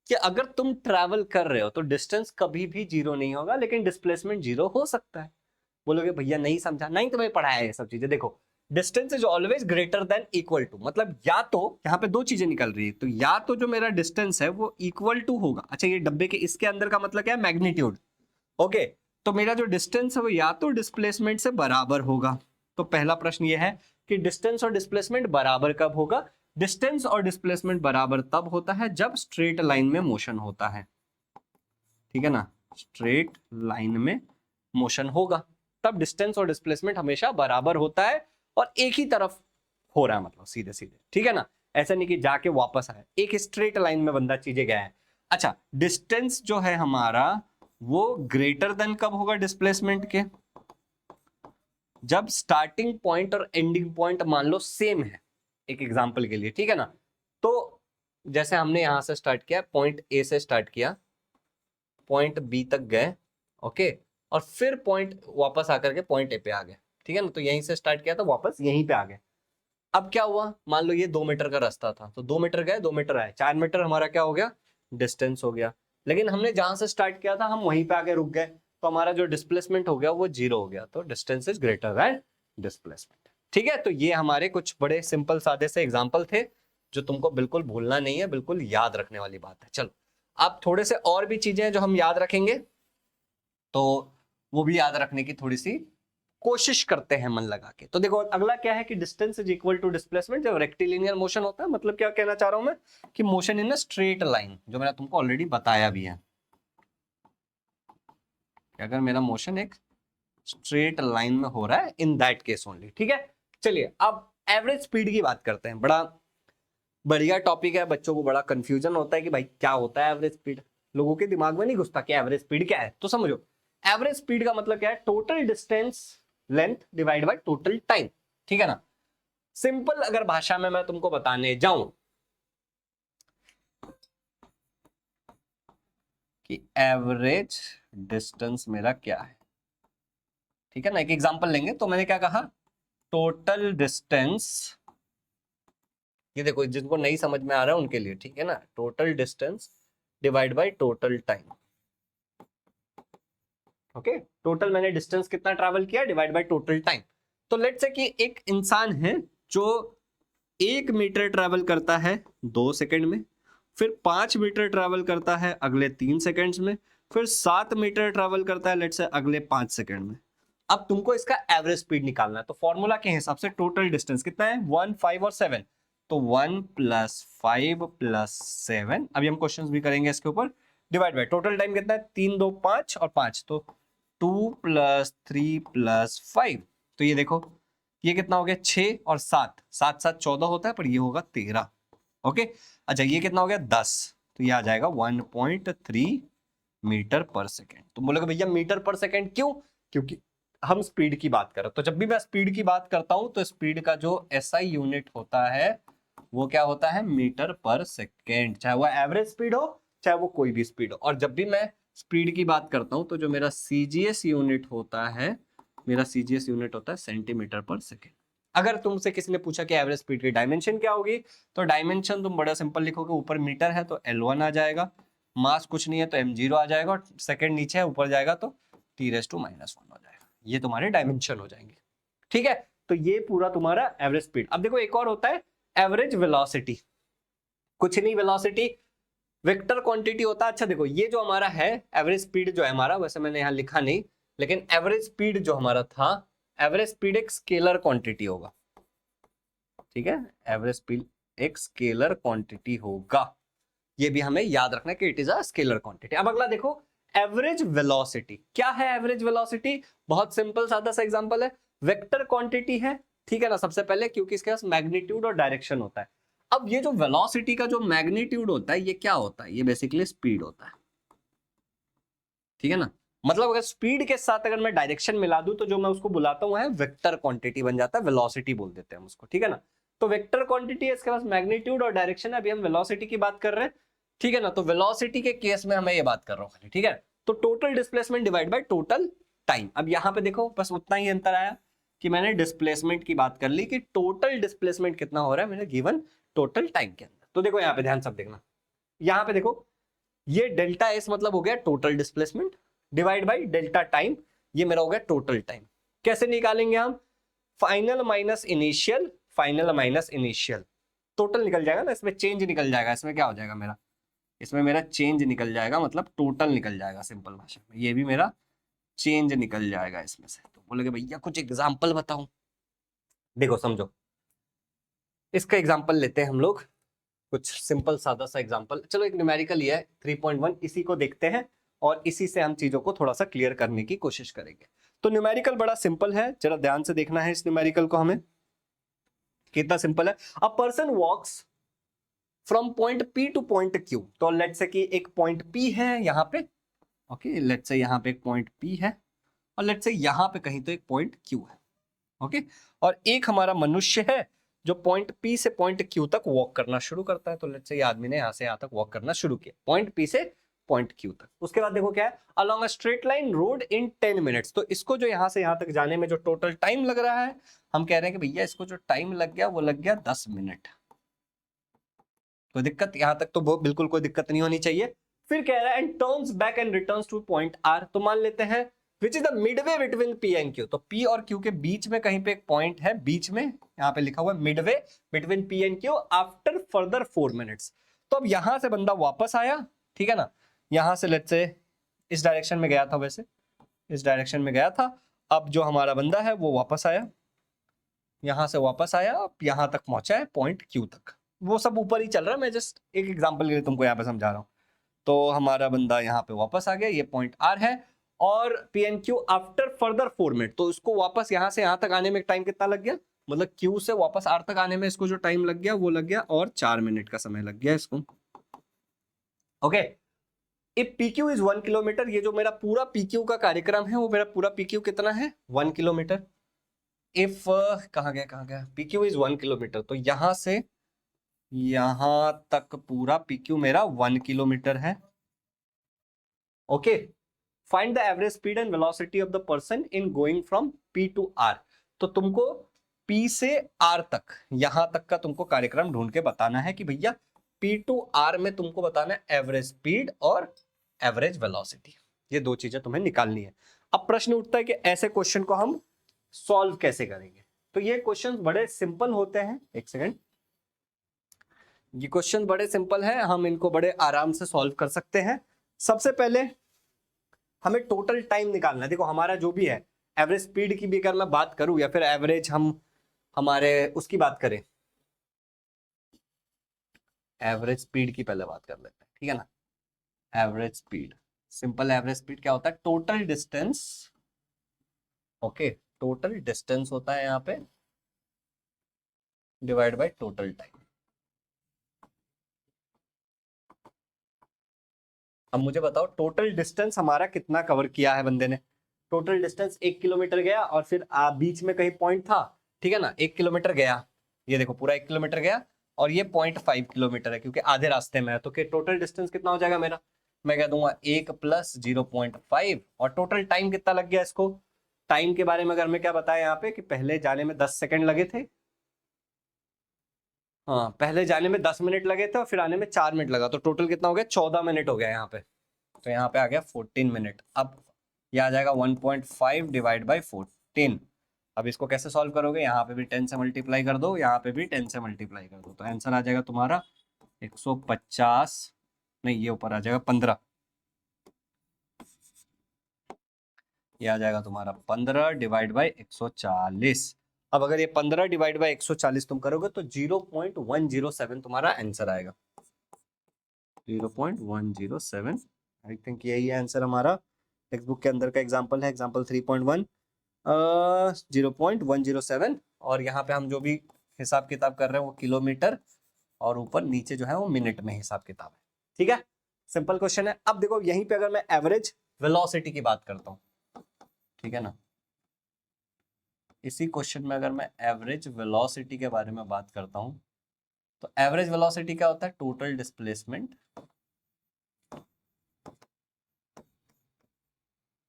कि अगर तुम ट्रैवल कर रहे हो तो डिस्टेंस कभी भी जीरो नहीं होगा, लेकिन डिस्प्लेसमेंट जीरो हो सकता है। बोलोगे भैया नहीं समझा, नहीं तुम्हें पढ़ाया है ये सब चीजें। देखो, distance is always greater than equal to, मतलब या तो यहाँ पे दो चीजें निकल रही है, तो या तो जो मेरा डिस्टेंस है वो इक्वल टू होगा। अच्छा, ये डब्बे के इसके अंदर का मतलब क्या है? मैग्नीट्यूड। ओके, तो मेरा जो डिस्टेंस है वो या तो डिस्प्लेसमेंट से बराबर होगा। तो पहला प्रश्न ये है कि डिस्टेंस और डिस्प्लेसमेंट बराबर कब होगा? डिस्टेंस और डिस्प्लेसमेंट बराबर तब होता है जब स्ट्रेट लाइन में मोशन होता है। ठीक है ना, स्ट्रेट लाइन में मोशन होगा तब डिस्टेंस और डिस्प्लेसमेंट हमेशा बराबर होता है, और एक ही तरफ हो रहा है, मतलब सीधे सीधे। ठीक है ना, ऐसा नहीं कि जाके वापस आए, एक स्ट्रेट लाइन में बंदा चीजें गया है। अच्छा, डिस्टेंस जो है हमारा वो ग्रेटर देन कब होगा डिस्प्लेसमेंट के? जब स्टार्टिंग पॉइंट और एंडिंग पॉइंट मान लो सेम है। एक एग्जांपल के लिए, ठीक है ना, तो जैसे हमने यहां से स्टार्ट किया, पॉइंट ए से स्टार्ट किया, पॉइंट बी तक गए, ओके, और फिर पॉइंट वापस आकर के पॉइंट ए पे आ गए। ठीक है ना, तो यहीं से स्टार्ट किया तो वापस यहीं पे आ गए। अब क्या हुआ, मान लो ये 2 मीटर का रास्ता था, तो 2 मीटर गए, 2 मीटर आए, 4 मीटर हमारा क्या हो गया? डिस्टेंस हो गया। लेकिन हमने जहां से स्टार्ट किया था हम वहीं पे आके रुक गए, तो हमारा जो डिस्प्लेसमेंट हो गया वो 0 हो गया। तो distance is greater than displacement. ठीक है, तो ये हमारे कुछ बड़े सिंपल सादे से एग्जाम्पल थे जो तुमको बिल्कुल भूलना नहीं है, बिल्कुल याद रखने वाली बात है। चलो, अब थोड़े से और भी चीजें हैं जो हम याद रखेंगे, तो वो भी याद रखने की थोड़ी सी कोशिश करते हैं मन लगा के। तो देखो, अगला क्या है कि distance is equal to displacement जब रेक्टिलिनियर मोशन होता है। मतलब क्या कहना चाह रहा हूं मैं कि motion in a straight line, जो मैंने तुमको ऑलरेडी बताया भी है कि अगर मेरा मोशन एक स्ट्रेट लाइन में हो रहा है, इन दैट केस ओनली। ठीक है, चलिए अब एवरेज स्पीड की बात करते हैं। बड़ा बढ़िया टॉपिक है, बच्चों को बड़ा कंफ्यूजन होता है कि भाई क्या होता है एवरेज स्पीड। लोगों के दिमाग में नहीं घुसता कि एवरेज स्पीड क्या है। तो समझो, एवरेज स्पीड का मतलब क्या है? Total distance length divide by total time. ठीक है ना, सिंपल अगर भाषा में मैं तुमको बताने जाऊं कि एवरेज डिस्टेंस मेरा क्या है, ठीक है ना, एक एग्जांपल लेंगे। तो मैंने क्या कहा? टोटल डिस्टेंस, ये देखो जिनको नहीं समझ में आ रहा है उनके लिए, ठीक है ना, total distance divide by total time. Okay, total मैंने डिस्टेंस कितना ट्रैवल किया डिवाइड बाय टोटल टाइम। तो लेट्स से कि एक इंसान है जो 1 मीटर ट्रैवल करता है 2 सेकंड में, फिर 5 मीटर ट्रैवल करता है अगले 3 सेकंड्स में, फिर 7 मीटर ट्रैवल करता है लेट्स से अगले 5 सेकंड में। अब तुमको इसका एवरेज स्पीड निकालना है, तो फॉर्मूला के हिसाब से टोटल डिस्टेंस कितना है? 1, 5 और 7, तो 1 + 5 + 7। अभी हम क्वेश्चंस भी करेंगे इसके ऊपर। डिवाइड बाय टोटल टाइम कितना है? 3, 2, 5 और 5, तो 2 + 3 + 5। तो ये देखो, ये कितना हो गया? 6 और 7, 7 7 14 होता है, पर ये होगा 13। ओके, अच्छा ये कितना हो गया? 10, तो ये आ जाएगा 1.3 मीटर पर सेकेंड। तो बोलोगे भैया मीटर पर सेकेंड क्यों? क्योंकि हम स्पीड की बात कर रहे हैं। तो जब भी मैं स्पीड की बात करता हूं तो स्पीड का जो एसआई यूनिट होता है वो क्या होता है? मीटर पर सेकेंड, चाहे वो एवरेज स्पीड हो चाहे वो कोई भी स्पीड हो। और जब भी मैं स्पीड की बात करता हूं तो जो मेरा सीजीएस यूनिट होता है, मेरा सीजीएस यूनिट होता है सेंटीमीटर पर सेकेंड। अगर तुमसे किसी ने पूछा कि एवरेज स्पीड की डायमेंशन क्या होगी, तो डायमेंशन तुम बड़ा सिंपल लिखोगे, ऊपर मीटर है तो L1 आ जाएगा, मास कुछ नहीं है तो m0 आ जाएगा, और सेकंड नीचे है ऊपर जाएगा तो t⁻⁻1 हो जाएगा। ये तुम्हारे डायमेंशन हो जाएंगे। ठीक है, तो ये पूरा तुम्हारा एवरेज स्पीड। अब देखो एक और होता है एवरेज वेलोसिटी, कुछ नहीं वेलोसिटी वेक्टर क्वांटिटी होता है। अच्छा देखो ये जो हमारा है एवरेज स्पीड जो है हमारा, वैसे मैंने यहाँ लिखा नहीं, लेकिन एवरेज स्पीड जो हमारा था, एवरेज स्पीड एक स्केलर क्वांटिटी होगा, ठीक है, एवरेज स्पीड एक स्केलर क्वांटिटी होगा, ये भी हमें याद रखना है कि it is a scalar quantity. अब अगला देखो एवरेज वेलोसिटी, क्या है एवरेज वेलोसिटी? बहुत सिंपल सादा सा एग्जांपल है, वेक्टर क्वांटिटी है, ठीक है ना, सबसे पहले, क्योंकि इसके पास मैग्नीट्यूड और डायरेक्शन होता है। अब ये जो वेलोसिटी का जो मैग्नीट्यूड होता है ये क्या होता है? ये बेसिकली स्पीड होता है, ठीक है ना, मतलब अगर स्पीड के साथ अगर मैं डायरेक्शन मिला दूं तो जो मैं उसको बुलाता हूं है वेक्टर क्वांटिटी बन जाता है, वेलोसिटी बोल देते हैं हम उसको, ठीक है ना। तो वेक्टर क्वांटिटी है, इसके पास मैग्नीट्यूड और डायरेक्शन है। अभी हम वेलोसिटी की बात कर रहे हैं, ठीक है ना, तो वेलोसिटी के केस में हमें ये बात कर रहा हूं, ठीक है। तो total displacement divide by total time. अब यहां पे देखो बस उतना ही अंतर आया कि मैंने डिस्प्लेसमेंट की बात कर ली कि टोटल डिस्प्लेसमेंट कितना हो रहा है मेरे गिवन टोटल टाइम के अंदर। तो देखो यहाँ पे ध्यान सब देखना, यहाँ पे देखो ये डेल्टा एस मतलब हो गया total displacement divide by delta time, ये मेरा हो गया टोटल टाइम। कैसे निकालेंगे हम? Final minus initial, final minus initial, total निकल जाएगा ना, इसमें चेंज निकल जाएगा, इसमें क्या हो जाएगा मेरा, इसमें मेरा चेंज निकल जाएगा, मतलब टोटल निकल जाएगा सिंपल भाषा में, ये भी मेरा चेंज निकल जाएगा इसमें से। तो बोलोगे भैया कुछ एग्जाम्पल बताओ, देखो समझो, इसका एग्जाम्पल लेते हैं हम लोग, कुछ सिंपल सादा सा एग्जांपल। चलो एक न्यूमेरिकल ही है 3.1, इसी को देखते हैं और इसी से हम चीजों को थोड़ा सा क्लियर करने की कोशिश करेंगे। तो न्यूमेरिकल बड़ा सिंपल है, जरा ध्यान से देखना है इस न्यूमेरिकल को हमें, कितना सिंपल है। A person walks from point P to point Q, तो लेट्स से कि एक पॉइंट पी है यहाँ पे, ओके, लेट्स से यहाँ पे एक पॉइंट पी है और लेट्स से यहाँ पे कहीं तो एक पॉइंट क्यू है, ओके, और एक हमारा मनुष्य है जो पॉइंट पी से पॉइंट क्यू तक वॉक करना शुरू करता है। तो लेट्स से ये आदमी ने यहाँ से यहाँ तक वॉक करना शुरू किया पॉइंट पी से पॉइंट क्यू तक। उसके बाद देखो क्या है, along a straight line road in 10 minutes, तो इसको जो यहाँ से यहाँ तक जाने में जो टोटल टाइम लग रहा है, हम कह रहे हैं कि भैया इसको जो टाइम लग गया वो लग गया 10 मिनट। कोई दिक्कत? यहाँ तक तो बिल्कुल कोई दिक्कत नहीं होनी चाहिए। फिर कह रहा है and turns back and returns to point R, तो मान लेते हैं which is the midway between P and Q, तो पी और क्यू के बीच में कहीं पे एक पॉइंट है, बीच में यहाँ पे लिखा हुआ है Midway between P and Q after further 4 minutes. तो अब यहां से बंदा वापस आया, ठीक है ना, यहां से लेट्स से इस डायरेक्शन में गया था, वैसे इस डायरेक्शन में गया था, अब जो हमारा बंदा है वो वापस आया, यहां से वापस आया, अब यहां तक पहुंचा है पॉइंट क्यू तक, वो सब ऊपर ही चल रहा है, मैं जस्ट एक एग्जांपल के लिए तुमको यहाँ पे समझा रहा हूँ। तो हमारा बंदा यहाँ पे वापस आ गया, ये पॉइंट आर है, और P and Q after further 4 minute, तो इसको वापस यहाँ से यहाँ तक आने में टाइम कितना लग गया, मतलब क्यू से वापस आर तक आने में इसको जो टाइम लग गया वो लग गया और 4 मिनट का समय लग गया इसको, okay. If P Q is 1 kilometre, ये जो मेरा पूरा पी क्यू का कार्यक्रम है वो मेरा पूरा पी क्यू कितना है 1 किलोमीटर। इफ कहाँ गया पी क्यू इज 1 किलोमीटर, तो यहां से यहां तक पूरा पी क्यू मेरा 1 किलोमीटर है, okay. Find the average speed and velocity of the person in going from P to R, तो तुमको पी से आर तक, यहां तक का तुमको कार्यक्रम ढूंढ के बताना है कि भैया पी टू आर में तुमको बताना है एवरेज स्पीड और एवरेज वेलोसिटी, ये दो चीजें तुम्हें निकालनी है। अब प्रश्न उठता है कि ऐसे क्वेश्चन को हम सॉल्व कैसे करेंगे? तो ये क्वेश्चन बड़े सिंपल होते हैं, एक सेकेंड, ये क्वेश्चन बड़े सिंपल है, हम इनको बड़े आराम से सॉल्व कर सकते हैं। सबसे पहले हमें टोटल टाइम निकालना है। देखो हमारा जो भी है एवरेज स्पीड की भी अगर मैं बात करूं या फिर एवरेज हम हमारे उसकी बात करें, एवरेज स्पीड की पहले बात कर लेते हैं, ठीक है ना। Average speed, simple average speed क्या होता है, total distance, okay, total distance होता है यहाँ पे डिवाइड बाय टोटल टाइम। अब मुझे बताओ टोटल डिस्टेंस हमारा कितना कवर किया है बंदे ने? टोटल डिस्टेंस 1 किलोमीटर गया और फिर बीच में कहीं पॉइंट था, ठीक है ना, 1 किलोमीटर गया, ये देखो पूरा 1 किलोमीटर गया और ये 0.5 किलोमीटर है क्योंकि आधे रास्ते में है, तो टोटल डिस्टेंस कितना हो जाएगा मेरा, मैं कह दूंगा 1 प्लस 0.5, और टोटल टाइम कितना लग गया इसको। टाइम के बारे में अगर मैं क्या बताया यहाँ पे कि पहले जाने में 10 सेकंड लगे थे, हाँ पहले जाने में 10 मिनट लगे थे और फिर आने में 4 मिनट लगा, तो टोटल कितना हो गया 14 मिनट हो गया यहाँ पे, तो यहाँ पे आ गया 14 मिनट। अब ये आ जाएगा 1.5 डिवाइड बाई 14, अब इसको कैसे सॉल्व करोगे, यहाँ पे भी 10 से मल्टीप्लाई कर दो, यहाँ पे भी 10 से मल्टीप्लाई कर दो, तो आंसर आ जाएगा तुम्हारा 150, नहीं ये ऊपर आ जाएगा 15, ये आ जाएगा तुम्हारा 15 डिवाइड बाई 140। अब अगर ये 15 डिवाइड बाई 140 तुम करोगे तो 0.107 तुम्हारा आंसर आएगा, 0.107। आई थिंक यही आंसर हमारा टेक्स्ट बुक के अंदर का एग्जाम्पल है, एग्जाम्पल 3.1, 0.107। और यहाँ पे हम जो भी हिसाब किताब कर रहे हैं वो किलोमीटर, और ऊपर नीचे जो है वो मिनट में हिसाब किताब है। ठीक है, सिंपल क्वेश्चन है। अब देखो यहीं पे अगर मैं एवरेज वेलोसिटी की बात करता हूँ, ठीक है ना, इसी क्वेश्चन में अगर मैं एवरेज वेलोसिटी के बारे में बात करता हूँ, तो एवरेज वेलोसिटी क्या होता है, total displacement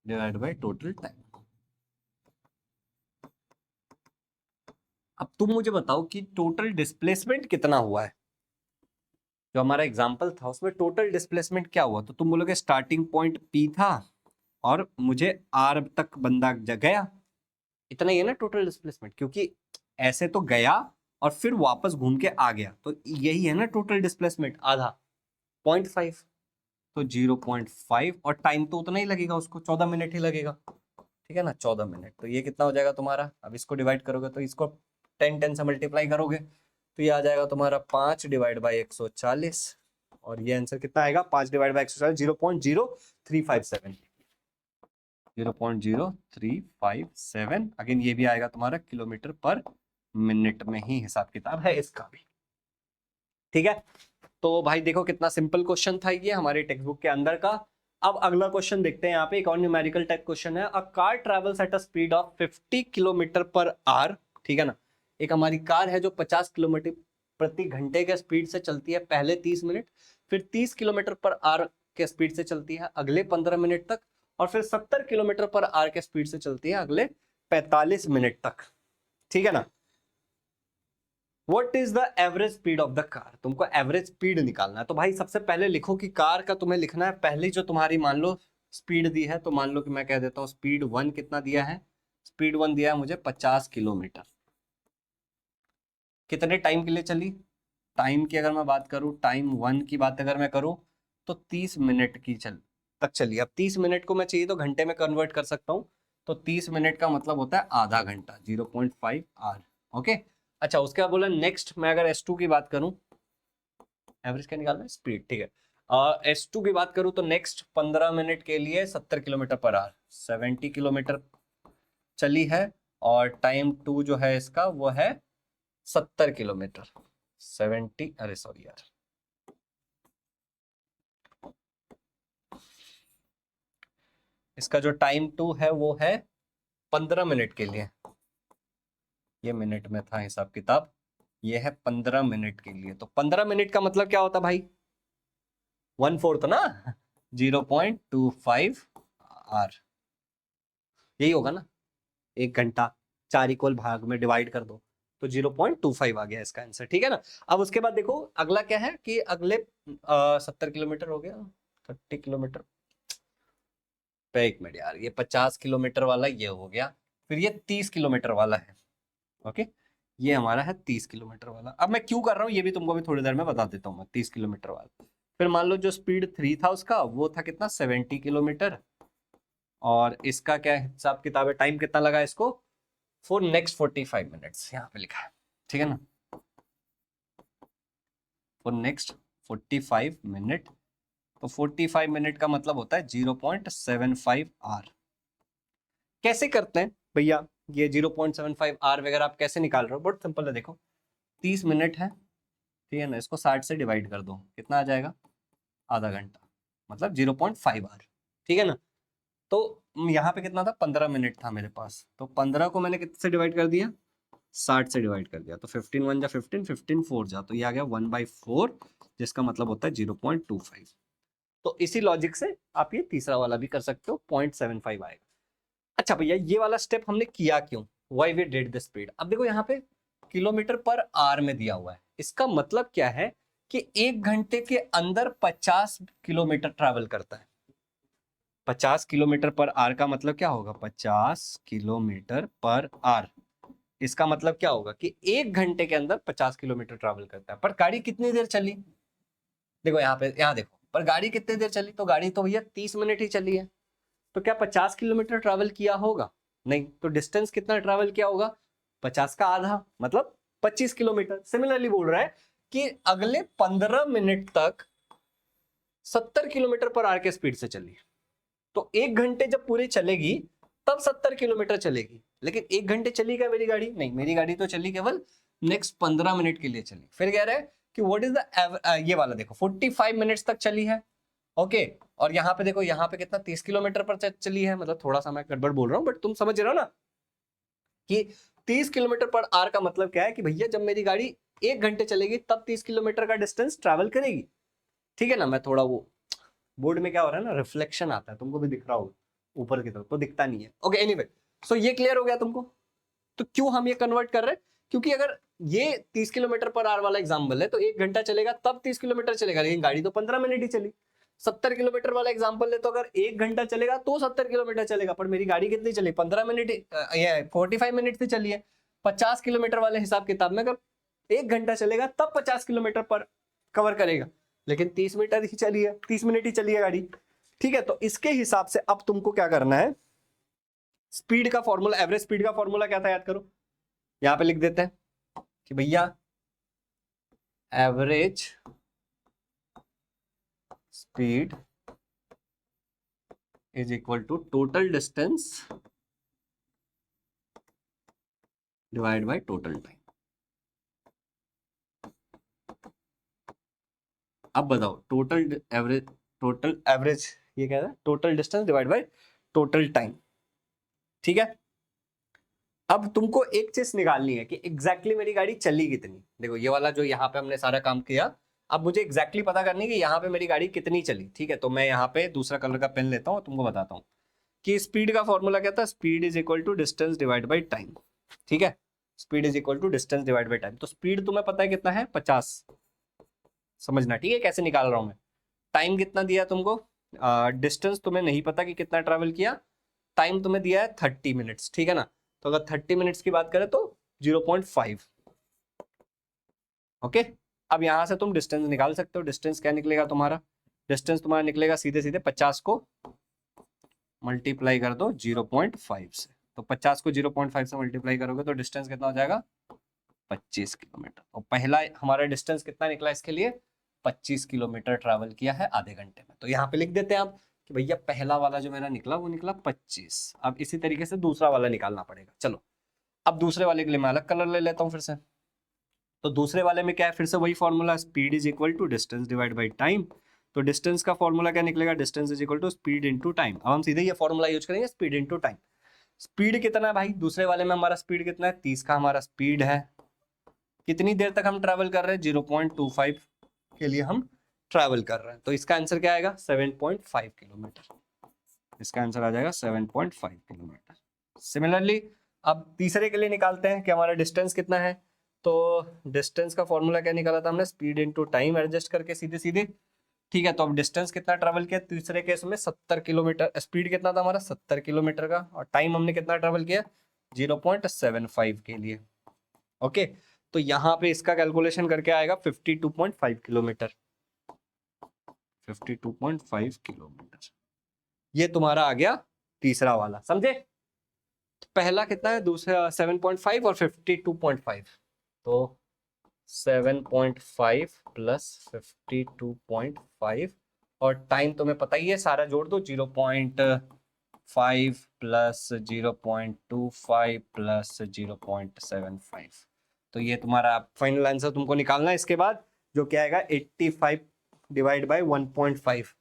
divide by total time. अब तुम मुझे बताओ कि टोटल डिस्प्लेसमेंट कितना हुआ है। जो हमारा एग्जांपल था उसमें टोटल डिस्प्लेसमेंट क्या हुआ, तो तुम बोलोगे स्टार्टिंग पॉइंट P था और मुझे R तक बंदा गया, इतना ही है ना टोटल डिस्प्लेसमेंट, क्योंकि ऐसे तो गया और फिर वापस घूम के आ गया, तो यही है ना टोटल डिस्प्लेसमेंट, आधा 0.5, तो 0.5, और टाइम तो उतना ही लगेगा उसको, 14 मिनट ही लगेगा, ठीक है ना, 14 मिनट। तो ये कितना हो जाएगा तुम्हारा, अब इसको डिवाइड करोगे तो इसको 10 से मल्टीप्लाई करोगे तो ये आ जाएगा तुम्हारा 5 डिवाइड बाई 140, और ये आंसर कितना आएगा, 5 डिवाइड बाई 140, 0.0357, 0.0357। अगेन ये भी आएगा तुम्हारा किलोमीटर पर मिनट में ही हिसाब किताब है इसका भी। ठीक है, तो भाई देखो कितना सिंपल क्वेश्चन था ये हमारे टेक्स्ट बुक के अंदर का। अब अगला क्वेश्चन देखते हैं, यहाँ पे एक और न्यूमेरिकल टाइप क्वेश्चन है। A car travels eight a speed of 50 kilometre per our, ठीक है ना, एक हमारी कार है जो 50 किलोमीटर प्रति घंटे के स्पीड से चलती है पहले 30 मिनट, फिर 30 किलोमीटर पर आवर के स्पीड से चलती है अगले 15 मिनट तक, और फिर 70 किलोमीटर पर आवर के स्पीड से चलती है अगले 45 मिनट तक। ठीक है ना, What is the average speed of the car, तुमको एवरेज स्पीड निकालना है। तो भाई सबसे पहले लिखो कि कार का तुम्हें लिखना है, पहली जो तुम्हारी मान लो स्पीड दी है, तो मान लो कि मैं कह देता हूँ स्पीड 1 कितना दिया है, स्पीड 1 दिया है मुझे 50 किलोमीटर, कितने टाइम के लिए चली, टाइम की अगर मैं बात करूँ, टाइम 1 की बात अगर मैं करूँ तो 30 मिनट की तक चली। अब 30 मिनट को मैं चाहिए तो घंटे में कन्वर्ट कर सकता हूँ, तो 30 मिनट का मतलब होता है आधा घंटा, 0.5 आवर। ओके, अच्छा उसके बाद बोला नेक्स्ट, मैं अगर S2 की बात करूं, एवरेज क्या निकालना है, स्पीड, ठीक है, S2 की बात करूं तो नेक्स्ट 15 मिनट के लिए 70 किलोमीटर पर आवर, 70 किलोमीटर चली है, और टाइम 2 जो है इसका वो है 70 किलोमीटर, 70, अरे सॉरी यार, इसका जो टाइम 2 है वो है 15 मिनट के लिए, ये मिनट में था हिसाब किताब, ये है 15 मिनट के लिए। तो 15 मिनट का मतलब क्या होता भाई, 1/4 ना, 0.25 आर, यही होगा ना, 1 घंटा 4 इक्वल भाग में डिवाइड कर दो तो 0.25 आ गया इसका आंसर। ठीक है ना, अब उसके बाद देखो अगला क्या है कि अगले 70 किलोमीटर हो गया, 30 किलोमीटर पे, 1 मिनट यार, ये 50 किलोमीटर वाला ये हो गया, फिर ये 30 किलोमीटर वाला है। ओके, ये हमारा है 30 किलोमीटर वाला। अब मैं क्यों कर रहा हूँ ये भी तुमको भी थोड़ी देर में बता देता हूँ मैं, 30 किलोमीटर वाला। फिर मान लो जो स्पीड 3 था उसका वो था कितना, 70 किलोमीटर, और इसका क्या हिसाब किताब है, टाइम कितना लगा इसको, फॉर नेक्स्ट 45 मिनट्स, यहाँ पे लिखा है, ठीक है ना, फॉर नेक्स्ट 45 मिनट। तो 45 मिनट का मतलब होता है 0.75 आर। कैसे करते हैं भैया ये 0.75 आर वगैरह आप कैसे निकाल रहे हो, बहुत सिंपल है, देखो 30 मिनट है, ठीक है ना, इसको 60 से डिवाइड कर दो, कितना आ जाएगा, आधा घंटा, मतलब 0.5 आर। ठीक है ना, तो यहाँ पे कितना था, 15 मिनट था मेरे पास, तो 15 को मैंने कितने से डिवाइड कर दिया, 60 से डिवाइड कर दिया, तो 15 1 जा 15, 15 4 जा, तो ये आ गया 1/4, जिसका मतलब होता है 0.25। तो इसी लॉजिक से आप ये तीसरा वाला भी कर सकते हो, 0.75 आएगा। अच्छा भैया ये वाला स्टेप हमने किया क्यों, why we did the speed. अब देखो यहाँ पे किलोमीटर पर आवर में दिया हुआ है, इसका मतलब क्या है कि 1 घंटे के अंदर 50 किलोमीटर ट्रैवल करता है, 50 किलोमीटर पर आवर का मतलब क्या होगा? 50 किलोमीटर पर आवर। इसका मतलब क्या होगा कि 1 घंटे के अंदर 50 किलोमीटर ट्रैवल करता है। पर गाड़ी कितनी देर चली? देखो यहाँ पे, यहाँ देखो, पर गाड़ी कितनी देर चली? तो गाड़ी तो भैया 30 मिनट ही चली है। तो क्या 50 किलोमीटर ट्रैवल किया होगा? नहीं। तो डिस्टेंस कितना ट्रैवल किया होगा? 50 का आधा, मतलब 25 किलोमीटर। सिमिलरली बोल रहा है कि अगले 15 मिनट तक 70 किलोमीटर पर आवर के स्पीड से चली। तो 1 घंटे जब पूरे चलेगी तब 70 किलोमीटर चलेगी। लेकिन 1 घंटे चली क्या मेरी गाड़ी? नहीं, मेरी गाड़ी तो चली केवल नेक्स्ट 15 मिनट के लिए चली। फिर कह रहा है कि व्हाट इज द, ये वाला देखो 45 मिनट्स तक चली है। ओके, और यहाँ पे देखो, यहाँ पे कितना 30 किलोमीटर पर चली है। मतलब थोड़ा सा मैं गड़बड़ बोल रहा हूँ, बट तुम समझ रहे हो ना कि 30 किलोमीटर पर आवर का मतलब क्या है कि भैया जब मेरी गाड़ी 1 घंटे चलेगी तब 30 किलोमीटर का डिस्टेंस ट्रैवल करेगी। ठीक है ना? मैं थोड़ा वो बोर्ड में क्या हो रहा है ना, रिफ्लेक्शन आता है, तुमको भी दिख रहा होगा ऊपर की तरफ, तो दिखता नहीं है। ओके, एनीवे, सो ये क्लियर हो गया तुमको? तो क्यों हम ये कन्वर्ट कर रहे हैं? क्योंकि अगर ये 30 किलोमीटर पर आवर वाला एग्जाम्पल है तो 1 घंटा चलेगा तब 30 किलोमीटर चलेगा, लेकिन गाड़ी तो 15 मिनट ही चली। 70 किलोमीटर वाला एग्जाम्पल है तो अगर 1 घंटा चलेगा तो 70 किलोमीटर चलेगा, पर मेरी गाड़ी कितनी चली? 15 मिनट, 45 मिनट से चली है। 50 किलोमीटर वाले हिसाब किताब में अगर 1 घंटा चलेगा तब 50 किलोमीटर पर कवर करेगा, लेकिन 30 मीटर ही चली है, 30 मिनट ही चली है गाड़ी। ठीक है, तो इसके हिसाब से अब तुमको क्या करना है, स्पीड का फॉर्मूला, एवरेज स्पीड का फॉर्मूला क्या था याद करो। यहां पे लिख देते हैं कि भैया average speed is equal to total distance divide by total time. अब बताओ, टोटल एवरेज ये क्या है? Total distance divide by total time. ठीक है, अब तुमको एक चीज निकालनी है कि एग्जैक्टली मेरी गाड़ी चली कितनी। देखो ये वाला जो यहाँ पे हमने सारा काम किया, अब मुझे एग्जैक्टली पता करनी है कि यहाँ पे मेरी गाड़ी कितनी चली। ठीक है, तो मैं यहाँ पे दूसरा कलर का पेन लेता हूँ और तुमको बताता हूँ कि स्पीड का फॉर्मूला क्या था। Speed is equal to distance divide by time. ठीक है, speed is equal to distance divide by time. तो स्पीड तुम्हें पता है कितना है? 50। समझना, ठीक है, कैसे निकाल रहा हूं मैं। टाइम कितना दिया तुमको? डिस्टेंस तुम्हें नहीं पता कि कितना ट्रेवल किया। टाइम तुम्हें दिया है 30 मिनट्स। ठीक है ना? तो अगर 30 मिनट्स की बात करें तो 0.5। ओके, अब यहां से तुम डिस्टेंस निकाल सकते हो। डिस्टेंस क्या निकलेगा तुम्हारा? डिस्टेंस तुम्हारा निकलेगा सीधे सीधे 50 को मल्टीप्लाई कर दो 0.5 से। तो 50 को 0.5 से मल्टीप्लाई करोगे तो डिस्टेंस कितना हो जाएगा? 25 किलोमीटर। तो पहला हमारा डिस्टेंस कितना निकला इसके लिए? 25 किलोमीटर ट्रैवल किया है आधे घंटे में। तो यहाँ पे लिख देते हैं आप कि भैया पहला वाला जो मेरा निकला वो निकला 25। अब इसी तरीके से दूसरा वाला निकालना पड़ेगा। चलो, अब दूसरे वाले के लिए मैं अलग कलर ले लेता हूँ फिर से। तो दूसरे वाले में क्या है? फिर से वही formula, speed is equal to distance divide by time. तो डिस्टेंस का फॉर्मूला क्या निकलेगा? Distance is equal to speed into time. अब हम सीधे ये फॉर्मूला यूज करेंगे, स्पीड इनटू टाइम। स्पीड कितना है भाई? दूसरे वाले में हमारा स्पीड कितना है? 30 का हमारा स्पीड है। कितनी देर तक हम ट्रैवल कर रहे हैं? 0.25 के लिए हम ट्रैवल कर रहे हैं। तो इसका आंसर क्या आएगा? 7.5 किलोमीटर। इसका आंसर आ जाएगा 7.5 किलोमीटर। सिमिलरली अब तीसरे के लिए निकालते हैं कि हमारा डिस्टेंस कितना है। तो डिस्टेंस का फॉर्मूला क्या निकाला था हमने? स्पीड इनटू टाइम एडजस्ट करके सीधे सीधे। ठीक है, तो अब डिस्टेंस कितना ट्रैवल किया तीसरे केस में? 70 किलोमीटर। स्पीड कितना था हमारा? 70 किलोमीटर का। और टाइम हमने कितना ट्रैवल किया? 0.75 के लिए। ओके, तो यहाँ पे इसका कैलकुलेशन करके आएगा 52.5 किलोमीटर। 52.5 किलोमीटर, ये तुम्हारा आ गया तीसरा वाला। समझे? तो पहला कितना है? दूसरा 7.5 और 52.5। तो 7.5 प्लस 52.5 और टाइम तुम्हें पता ही है, सारा जोड़ दो। 0.5 प्लस 0.25 प्लस 0.75। तो ये तुम्हारा फाइनल आंसर तुमको निकालना है। इसके बाद जो क्या आएगा? 85 डिवाइड बाय 1.5।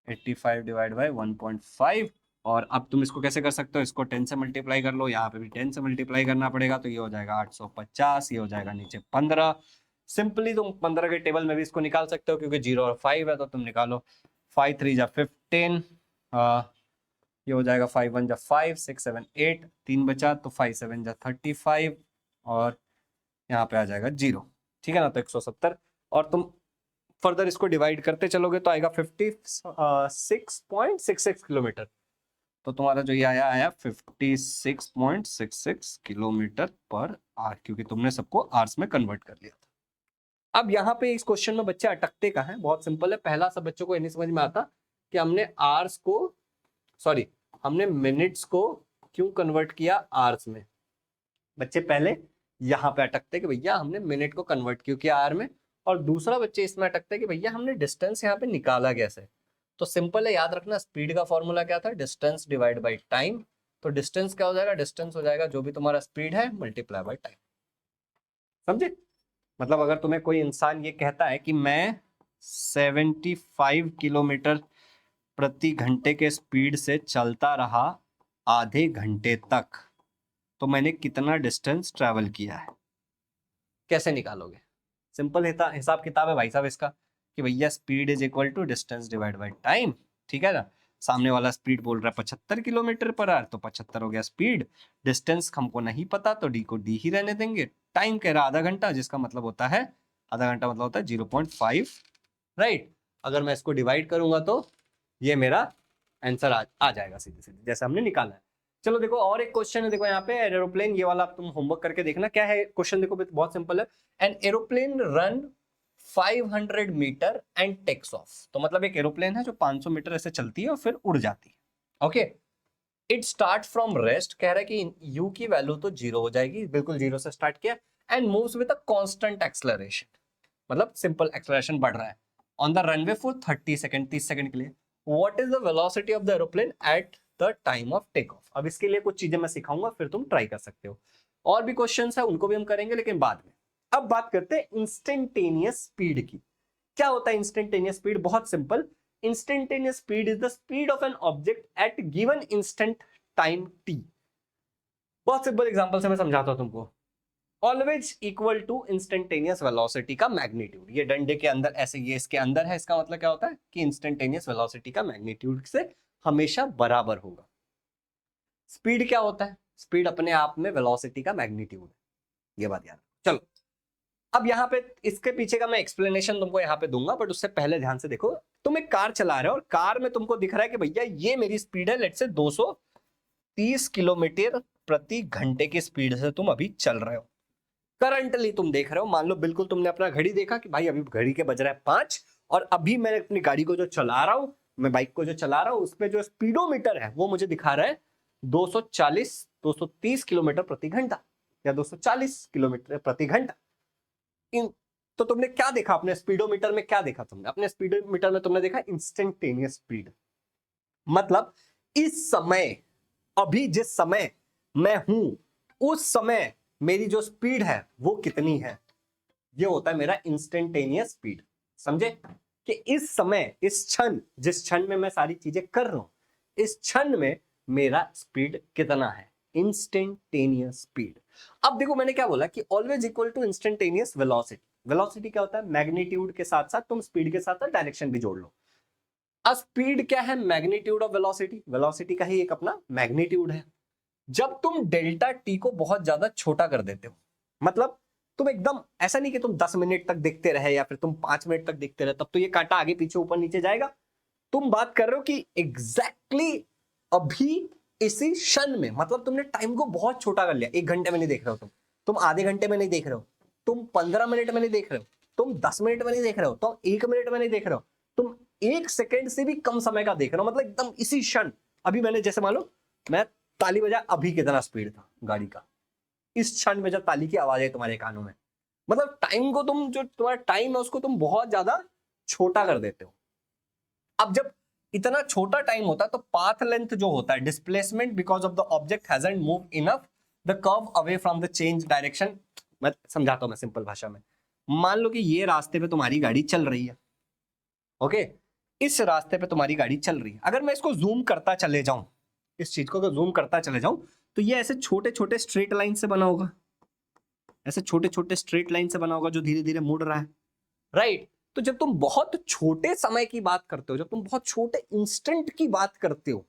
85 divide by 1.5। और अब तुम इसको कैसे कर सकते हो? इसको 10 से मल्टीप्लाई कर लो, यहाँ पे भी 10 से मल्टीप्लाई करना पड़ेगा। तो ये हो जाएगा 850, ये हो जाएगा नीचे 15। सिंपली तुम 15 के टेबल में भी इसको निकाल सकते हो, क्योंकि 0 और 5 है तो तुम निकालो। 5 3 जा 15, ये हो जाएगा 5 1 जा 5, 6 7 8, 3 बचा तो 5 7 जा 35 और यहाँ पे आ जाएगा 0। ठीक है ना? तो 170। और तुम फर्दर इसको डिवाइड करते चलोगे तो आएगा 56.66 किलोमीटर। तो तुम्हारा जो ये आया 56.66 किलोमीटर पर आवर, क्योंकि तुमने सबको आवर्स में कन्वर्ट कर लिया था। अब यहाँ पे इस क्वेश्चन में बच्चे अटकते कहाँ हैं? बहुत सिंपल है। पहला सब बच्चों को ये नहीं समझ में आता कि हमने मिनट्स को क्यों कन्वर्ट किया आवर्स में। बच्चे पहले यहाँ पे अटकते कि भैया हमने मिनट को कन्वर्ट क्यों किया आवर में, और दूसरा बच्चे इसमें अटकते कि भैया हमने डिस्टेंस यहाँ पे निकाला कैसे। तो सिंपल है, याद रखना, स्पीड का फॉर्मूला क्या था? Distance divide by time. तो डिस्टेंस क्या हो जाएगा? डिस्टेंस हो जाएगा जो भी तुम्हारा स्पीड है मल्टीप्लाई बाई टाइम। समझे? मतलब अगर तुम्हें कोई इंसान ये कहता है कि मैं 75 किलोमीटर प्रति घंटे के स्पीड से चलता रहा आधे घंटे तक, तो मैंने कितना डिस्टेंस ट्रैवल किया है? कैसे निकालोगे? सिंपल हिसाब किताब है भाई साहब इसका, कि भैया speed is equal to distance divide by time. ठीक है ना? सामने वाला स्पीड बोल रहा है 75 किलोमीटर पर आवर, तो 75 हो गया स्पीड। डिस्टेंस हमको नहीं पता तो डी को डी ही रहने देंगे। टाइम कह रहा आधा घंटा, जिसका मतलब होता है आधा घंटा मतलब होता है 0.5, राइट। अगर मैं इसको डिवाइड करूंगा तो ये मेरा आंसर आ जाएगा सीधे सीधे, जैसे हमने निकाला है। चलो देखो और एक क्वेश्चन है, देखो यहाँ पे एरोप्लेन, ये वाला तुम होमवर्क करके देखना क्या है क्वेश्चन। देखो बहुत सिंपल है। An aeroplane run 500 metre and takes off. तो मतलब एक एरोप्लेन है जो 500 मीटर ऐसे चलती है और फिर उड़ जाती है। Okay, it start from rest, कह रहा है कि यू की वैल्यू तो 0 हो जाएगी, बिल्कुल 0 से स्टार्ट किया, and moves with a constant acceleration, मतलब सिंपल एक्सेलरेशन बढ़ रहा है, on the runway for 30 second, 30 second के लिए। What is the velocity of the aeroplane at the time of take off? अब इसके लिए कुछ चीजें मैं सिखाऊंगा, फिर तुम ट्राई कर सकते हो। और भी क्वेश्चंस है, उनको भी हम करेंगे लेकिन बाद में। अब बात करते हैं इंस्टेंटेनियस स्पीड की। क्या होता है इंस्टेंटेनियस स्पीड? बहुत simple, instantaneous speed is the speed of an object at given instant time t। बहुत सिंपल एग्जांपल से मैं समझाता हूं तुमको। Always equal to instantaneous velocity का मैग्नीट्यूड। ये डंडे के अंदर ऐसे, ये इसके अंदर है, इसका मतलब क्या होता है कि इंस्टेंटेनियस वेलोसिटी का मैग्नीट्यूड से हमेशा बराबर होगा। स्पीड क्या होता है? स्पीड अपने आप में वेलोसिटी का मैग्नीट्यूड है, ये बात याद। चलो अब यहाँ पे इसके पीछे का मैं एक्सप्लेनेशन तुमको यहाँ पे दूंगा, बट उससे पहले ध्यान से देखो। तुम एक कार चला रहे हो और कार में तुमको दिख रहा है कि भैया ये मेरी स्पीड है, लेट्स से 230 किलोमीटर प्रति घंटे की स्पीड से तुम अभी चल रहे हो। करंटली तुम देख रहे हो, मान लो बिल्कुल तुमने अपना घड़ी देखा कि भाई अभी घड़ी के बज रहा है 5, और अभी मैं अपनी गाड़ी को जो चला रहा हूं, मैं बाइक को जो चला रहा हूं, उसमें जो स्पीडोमीटर है वो मुझे दिखा रहा है 230 किलोमीटर प्रति घंटा या 240 किलोमीटर प्रति घंटा। तो तुमने क्या देखा अपने स्पीडोमीटर में? क्या देखा तुमने अपने स्पीडोमीटर में? तुमने देखा इंस्टेंटेनियस स्पीड। मतलब इस समय, अभी जिस समय मैं हूं, उस समय मेरी जो स्पीड है वो कितनी है, ये होता है मेरा इंस्टेंटेनियस स्पीड। समझे? कि इस समय, इस क्षण, जिस क्षण में मैं सारी चीजें कर रहा हूं, इस क्षण में मेरा स्पीड कितना है, इंस्टेंटेनियस स्पीड। अब देखो मैंने क्या बोला कि always equal to instantaneous velocity. Velocity क्या होता है? मैग्नीट्यूड के साथ साथ तुम स्पीड के साथ साथ डायरेक्शन भी जोड़ लो। अब स्पीड क्या है? Magnitude of velocity. वेलोसिटी का ही एक अपना मैग्नीट्यूड है। जब तुम डेल्टा टी को बहुत ज्यादा छोटा कर देते हो, मतलब तुम एकदम ऐसा नहीं कि तुम 10 मिनट तक देखते रहे या फिर तुम 5 मिनट तक देखते रहे, तब तो ये कांटा आगे पीछे ऊपर नीचे जाएगा। तुम बात कर रहे हो कि एग्जैक्टली अभी इसी क्षण में, मतलब तुमने टाइम को बहुत छोटा कर लिया। 1 घंटे में नहीं देख रहे हो तुम आधे घंटे में नहीं देख रहे हो, तुम 15 मिनट में नहीं देख रहे हो, तुम 10 मिनट में नहीं देख रहे हो, तुम 1 मिनट में नहीं देख रहे हो, तुम 1 सेकेंड से भी कम समय का देख रहे हो। मतलब एकदम इसी क्षण, अभी मैंने जैसे मान लो मैं ताली बजा, अभी कितना स्पीड था गाड़ी का, इस क्षण में जब ताली की आवाज है तुम्हारे कानों में, मतलब टाइम को तुम, जो तुम्हारा टाइम है उसको तुम बहुत ज्यादा छोटा कर देते हो। अब जब इतना छोटा टाइम होता है तो पाथ लेंथ जो होता है, displacement because of the object hasn't moved enough the curve away from the change direction. मैं समझाता हूं मैं सिंपल भाषा में। मान लो कि ये रास्ते पे तुम्हारी गाड़ी चल रही है, ओके, इस रास्ते पे तुम्हारी गाड़ी चल रही है। अगर मैं इसको जूम करता चले जाऊं, इस चीज को अगर जूम करता चले जाऊं, तो ये ऐसे छोटे छोटे स्ट्रेट लाइन से बना होगा, ऐसे छोटे छोटे स्ट्रेट लाइन से बना होगा जो धीरे धीरे मुड़ रहा है, राइट। तो जब तुम बहुत छोटे समय की बात करते हो, जब तुम बहुत छोटे इंस्टेंट की बात करते हो,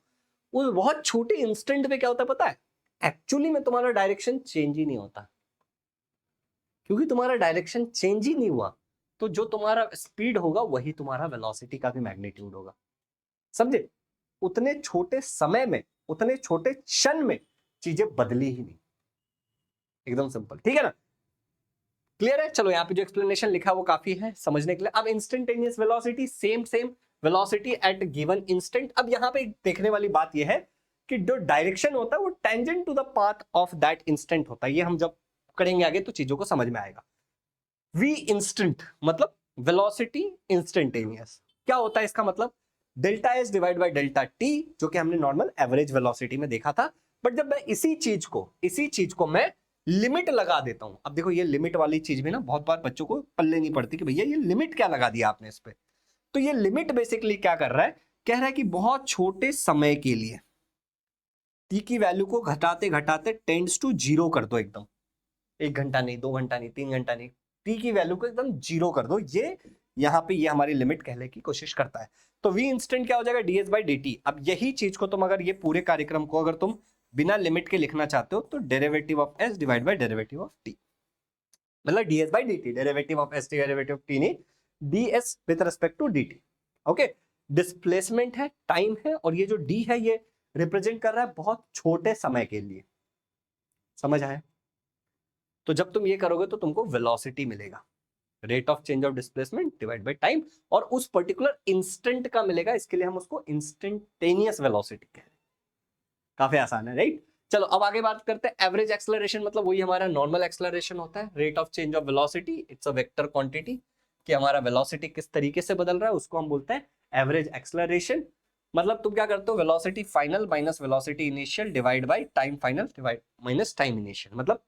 उस बहुत छोटे इंस्टेंट में क्या होता है पता है? एक्चुअली में तुम्हारा डायरेक्शन चेंज ही नहीं होता, क्योंकि तुम्हारा डायरेक्शन चेंज ही नहीं हुआ। तो जो तुम्हारा स्पीड होगा वही तुम्हारा वेलोसिटी का भी मैग्नीट्यूड होगा, समझे? उतने छोटे समय में, उतने छोटे क्षण में चीजें बदली ही नहीं, एकदम सिंपल, ठीक है ना? क्लियर है? चलो यहाँ पे जो एक्सप्लेनेशन लिखा वो काफी है समझने के लिए। अब instantaneous velocity, same velocity at given instant. अब यहाँ पे देखने वाली बात ये है कि जो डायरेक्शन होता है वो tangent to the path of that instant होता है। ये हम जब करेंगे आगे तो चीजों को समझ में आएगा। वी इंस्टेंट मतलब वेलोसिटी इंस्टेंटेनियस। क्या होता है इसका मतलब? Delta S divide by delta T, जो कि हमने नॉर्मल एवरेज वेलोसिटी में देखा था। बट जब मैं इसी चीज को मैं लिमिट लगा देता हूं, अब देखो ये लिमिट वाली चीज भी ना बहुत बार बच्चों को पल्ले नहीं पड़ती कि भैया ये लिमिट क्या लगा दिया आपने इस पे। तो ये लिमिट बेसिकली क्या कर रहा है? कह रहा है कि बहुत छोटे समय के लिए टी की वैल्यू को घटाते घटाते टेंड्स टू जीरो कर दो एकदम। 1 घंटा नहीं, 2 घंटा नहीं, 3 घंटा नहीं, टी की वैल्यू को एकदम जीरो कर दो। ये यहाँ पे ये हमारी लिमिट कहने की कोशिश करता है। तो वी इंस्टेंट क्या हो जाएगा? ds by dt। अब यही चीज को तुम अगर ये पूरे कार्यक्रम को अगर तुम बिना लिमिट के लिखना चाहते हो तो derivative of s divide by derivative of t, मतलब ds by dt, derivative of s derivative of t नहीं, ds with respect to dt। Okay, displacement है, टाइम है, और ये जो d है ये रिप्रेजेंट कर रहा है बहुत छोटे समय के लिए। समझ आया? तो जब तुम ये करोगे तो तुमको वेलोसिटी मिलेगा, rate of change of displacement divide by time, और उस पर्टिकुलर इंस्टेंट का मिलेगा। इसके लिए हम उसको इंस्टेंटेनियस वेलोसिटी कह रहे हैं। काफी आसान है, राइट? चलो अब आगे बात करते हैं एवरेज एक्सेलरेशन। मतलब वही हमारा नॉर्मल एक्सेलरेशन होता है, rate of change of velocity, it's a vector quantity, कि हमारा वेलोसिटी किस तरीके से बदल रहा है उसको हम बोलते हैं एवरेज एक्सेलरेशन। मतलब तुम क्या करते हो? Velocity final minus velocity initial divide by time final divide minus time initial. मतलब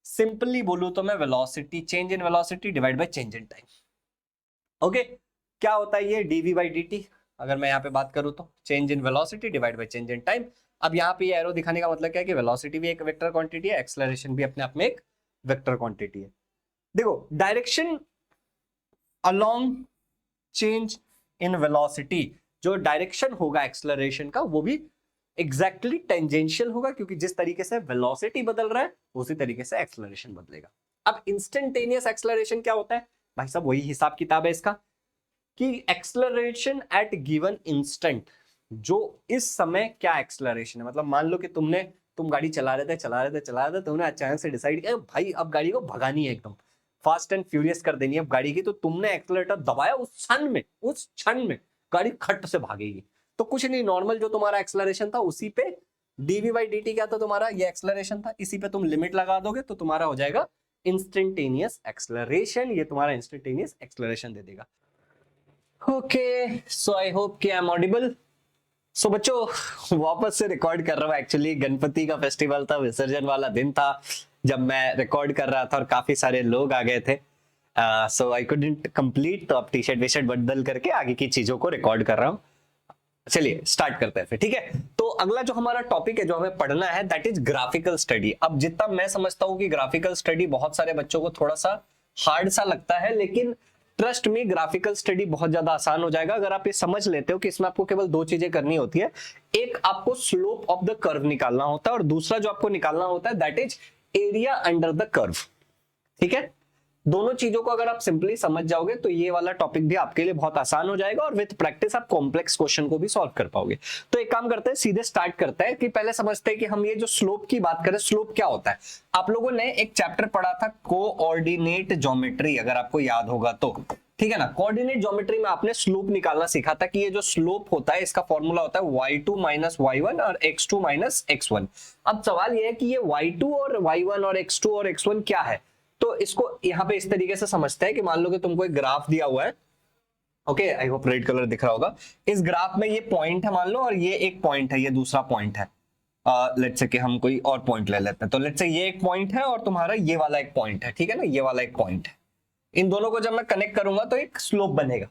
सिंपली बोलूं तो मैं velocity, change in velocity divide by change in time. Okay, क्या होता है ये? dv by dt। अगर मैं यहाँ पे बात करूं तो change in velocity divide by change in time. अब यहाँ पे ये एरो दिखाने का मतलब क्या है कि वेलोसिटी भी एक वेक्टर क्वांटिटी है, एक्सेलरेशन भी अपने आप में एक वेक्टर क्वांटिटी है। देखो, direction along change in velocity, जो डायरेक्शन होगा एक्सेलरेशन का वो भी एग्जैक्टली टेंजेंशियल होगा, क्योंकि जिस तरीके से वेलोसिटी बदल रहा है उसी तरीके से एक्सेलरेशन बदलेगा। अब इंस्टेंटेनियस एक्सेलरेशन क्या होता है? भाई साहब वही हिसाब किताब है इसका कि एक्सेलरेशन एट गिवन इंस्टेंट, जो इस समय क्या एक्सेलरेशन है। मतलब मान लो कि तुम गाड़ी चला रहे थे, तुमने अचानक से डिसाइड किया भाई अब गाड़ी को भगानी है, एकदम फास्ट एंड फ्यूरियस कर देनी है अब गाड़ी की, तो तुमने एक्सेलरेटर दबाया, उस क्षण में गाड़ी खट से भागेगी। तो कुछ नहीं, नॉर्मल जो तुम्हारा एक्सेलरेशन था उसी पे dv बाई dt क्या था तुम्हारा? ये एक्सेलरेशन था, इसी पे तुम लिमिट लगा दोगे तो तुम्हारा हो जाएगा इंस्टेंटेनियस एक्सेलरेशन। ये तुम्हारा इंस्टेंटेनियस एक्सेलरेशन दे देगा। ओके, सो आई होप कि आई एम ऑडिबल। सो बच्चों वापस से रिकॉर्ड कर रहा हूँ। एक्चुअली गणपति का फेस्टिवल था, विसर्जन वाला दिन था जब मैं रिकॉर्ड कर रहा था और काफी सारे लोग आ गए थे, सो आई कुडंट कंप्लीट। तो अब टी शर्ट बदल करके आगे की चीजों को रिकॉर्ड कर रहा हूँ। चलिए स्टार्ट करते हैं फिर, ठीक है? तो अगला जो हमारा टॉपिक है जो हमें पढ़ना है दैट इज ग्राफिकल स्टडी। अब जितना मैं समझता हूँ कि ग्राफिकल स्टडी बहुत सारे बच्चों को थोड़ा सा हार्ड सा लगता है, लेकिन ट्रस्ट में ग्राफिकल स्टडी बहुत ज्यादा आसान हो जाएगा अगर आप ये समझ लेते हो कि इसमें आपको केवल 2 चीजें करनी होती है। एक, आपको स्लोप ऑफ द कर्व निकालना होता है, और दूसरा जो आपको निकालना होता है that is area under the curve. ठीक है, दोनों चीजों को अगर आप सिंपली समझ जाओगे तो ये वाला टॉपिक भी आपके लिए बहुत आसान हो जाएगा, और विद प्रैक्टिस आप कॉम्प्लेक्स क्वेश्चन को भी सॉल्व कर पाओगे। तो एक काम करते हैं, सीधे स्टार्ट करते हैं कि पहले समझते हैं कि हम ये जो स्लोप की बात करें, स्लोप क्या होता है। आप लोगों ने एक चैप्टर पढ़ा था कोऑर्डिनेट ज्योमेट्री, अगर आपको याद होगा तो, ठीक है ना? कोऑर्डिनेट ज्योमेट्री में आपने स्लोप निकालना सीखा था कि ये जो स्लोप होता है इसका फॉर्मूला होता है y2 माइनस y1 और x2 माइनस x1। अब सवाल ये है कि ये y2 और y1 और x2 और x1 क्या है। तो इसको यहाँ पे इस तरीके से समझते हैं कि मान लो कि तुमको एक ग्राफ दिया हुआ है, okay, I hope red colour दिख रहा होगा। इस ग्राफ में ये पॉइंट है मान लो, और ये एक पॉइंट है, ये दूसरा पॉइंट है। लेट्स से कि हम कोई और पॉइंट ले लेते हैं, तो लेट्स से ये एक पॉइंट है और तुम्हारा ये वाला एक पॉइंट है, ठीक है ना? ये वाला एक पॉइंट है। इन दोनों को जब मैं कनेक्ट करूंगा तो एक स्लोप बनेगा,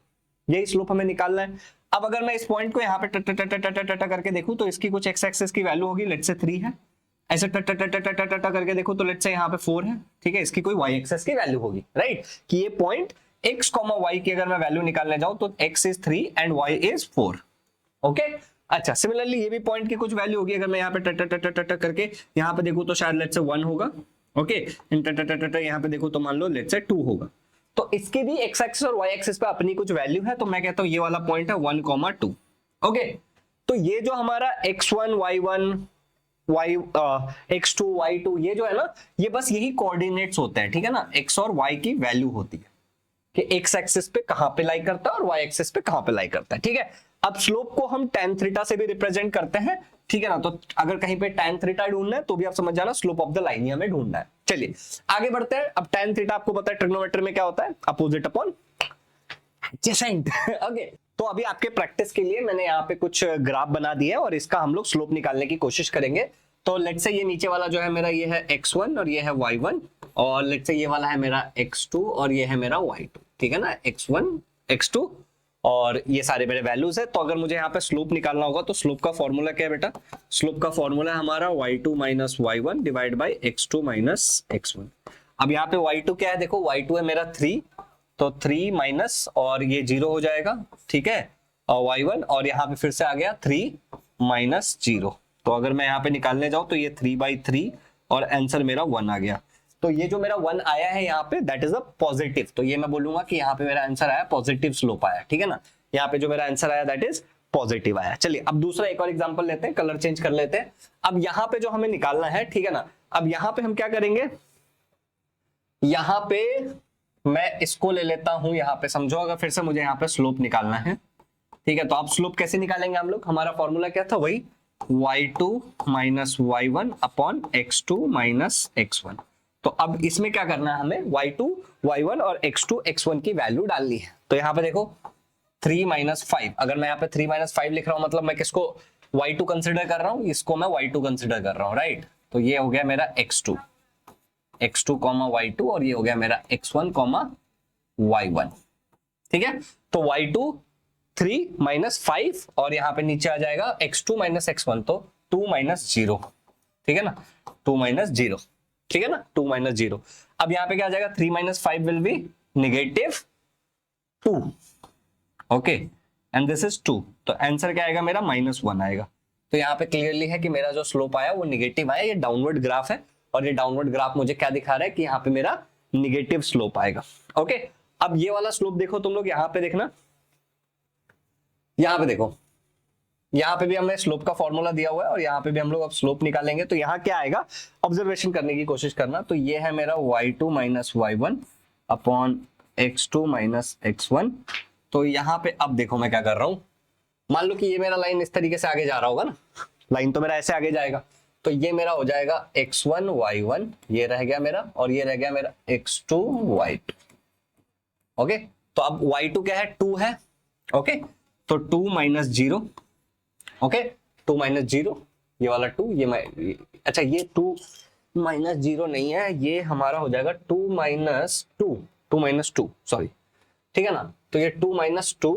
यही स्लोप हमें निकालना है। अब अगर मैं इस पॉइंट को यहाँ पे टटा करके देखूं तो इसकी कुछ एक्स एक्सिस की वैल्यू होगी, लेट्स से 3 है। ऐसे टटा करके देखो तो लेट्स से यहाँ पे 4 है, ठीक है? इसकी कोई y एक्सिस की वैल्यू होगी, राइट? कि ये पॉइंट x, y की अगर मैं वैल्यू निकालने जाऊं तो x is 3 and y is 4। Okay, अच्छा, सिमिलरली ये भी पॉइंट की कुछ वैल्यू होगी। अगर मैं यहाँ पे टटा करके यहाँ पे देखूं तो शायद लेट्स से 1 होगा, ओके? टटा यहाँ पे देखो तो मान लो लेट्स से 2 होगा। तो इसकी भी एक्स एक्सिस और वाई एक्सिस पे अपनी कुछ वैल्यू है, तो मैं कहता हूं ये वाला पॉइंट है 1,2। ओके, तो ये जो हमारा x1 y1 y x2 y2 ये जो है ना, ये बस यही कोऑर्डिनेट्स होते हैं, ठीक है ना, x और y की वैल्यू होती है कि x एक्सिस पे कहां पे लाई करता है और y एक्सिस पे कहां पे लाई करता है, ठीक है। अब स्लोप को हम tan थीटा से भी रिप्रेजेंट करते हैं, ठीक है ना, तो अगर कहीं पे tan थीटा ढूंढना है तो भी आप समझ जाना स्लोप ऑफ द लाइन ही हमें ढूंढना है। चलिए आगे बढ़ते हैं। अब tan थीटा आपको पता है ट्रिग्नोमेट्री में क्या होता है, अपोजिट अपॉन एडजेसेंट। ओके, तो अभी आपके प्रैक्टिस के लिए मैंने यहाँ पे कुछ ग्राफ बना दिए और इसका हम लोग स्लोप निकालने की कोशिश करेंगे। तो लेट्स से ये नीचे वाला जो है मेरा ये है x1 और ये है y1, और लेट्स से ये वाला है मेरा x2 और ये है मेरा y2, ठीक है ना, x1 x2 और ये सारे मेरे वैल्यूज है। तो अगर मुझे यहाँ पे स्लोप निकालना होगा तो स्लोप का फॉर्मूला क्या है बेटा, स्लोप का फॉर्मूला है हमारा y2 minus y1 divide by x2 minus x1। अब यहाँ पे y2 क्या है, देखो y2 है मेरा 3, तो 3 माइनस और ये 0 हो जाएगा, ठीक है, और y1 और यहाँ पे फिर से आ गया 3 माइनस 0। तो अगर मैं यहाँ पे निकालने जाऊं तो ये 3/3 और आंसर मेरा 1 आ गया। तो ये जो मेरा 1 आया है यहाँ पे दैट इज अ पॉजिटिव, तो ये मैं बोलूंगा कि यहाँ पे मेरा आंसर आया पॉजिटिव स्लोप आया, ठीक है ना, यहाँ पे जो मेरा आंसर आया दैट इज पॉजिटिव आया। चलिए अब दूसरा एक और एग्जांपल लेते हैं, कलर चेंज कर लेते हैं। अब यहाँ पे जो हमें निकालना है, ठीक है ना, अब यहाँ पे हम क्या करेंगे, यहाँ पे मैं इसको ले लेता हूं, यहाँ पे समझो अगर फिर से मुझे यहाँ पे स्लोप निकालना है, ठीक है, तो आप स्लोप कैसे निकालेंगे हम लोग, हमारा फॉर्मूला क्या था, वही y2 minus y1 upon x2 minus x1। तो अब इसमें क्या करना है हमें, y2 y1 और x2 x1 की वैल्यू डालनी है। तो यहाँ पे देखो 3 माइनस 5, अगर मैं यहाँ पे 3 माइनस 5 लिख रहा हूं मतलब मैं किसको y2 कंसिडर कर रहा हूं, इसको मैं y2 कंसिडर कर रहा हूं, राइट। तो ये हो गया मेरा x2 y2 और ये हो गया मेरा x1 y1, ठीक है। तो y2 3 माइनस 5 और यहाँ पे नीचे आ जाएगा x2 माइनस x1, तो 2 माइनस 0, ठीक है ना, 2 माइनस 0, ठीक है ना, 2 माइनस 0। अब यहाँ पे क्या आ जाएगा, 3 minus 5 will be -2, okay, and this is 2, तो आंसर क्या आएगा मेरा -1 आएगा। तो यहाँ पे क्लियरली है कि मेरा जो स्लोप आया वो निगेटिव आया, ये डाउनवर्ड ग्राफ है और ये डाउनवर्ड ग्राफ मुझे क्या दिखा रहा है कि यहाँ पे मेरा निगेटिव स्लोप आएगा। ओके, अब ये वाला स्लोप देखो तुम लोग, यहाँ पे देखना, यहाँ पे देखो, यहाँ पे भी हमने स्लोप का फॉर्मूला दिया हुआ है और यहाँ पे भी हम लोग अब स्लोप निकालेंगे। तो यहाँ क्या आएगा, ऑब्जर्वेशन करने की कोशिश करना। तो ये है मेरा y2 minus y1 upon x2 minus x1। तो यहाँ पे अब देखो मैं क्या कर रहा हूँ, मान लो कि ये मेरा लाइन इस तरीके से आगे जा रहा होगा ना, लाइन तो मेरा ऐसे आगे जाएगा, तो ये मेरा हो जाएगा x1 y1, ये रह गया मेरा, और ये रह गया मेरा x2 y2। ओके, तो अब y2 क्या है, 2 है, ओके, तो 2 माइनस 0, ओके, 2 माइनस 0, ये वाला 2, अच्छा ये 2 माइनस 0 नहीं है, ये हमारा हो जाएगा 2 माइनस 2 सॉरी, ठीक है ना, तो ये 2 माइनस 2,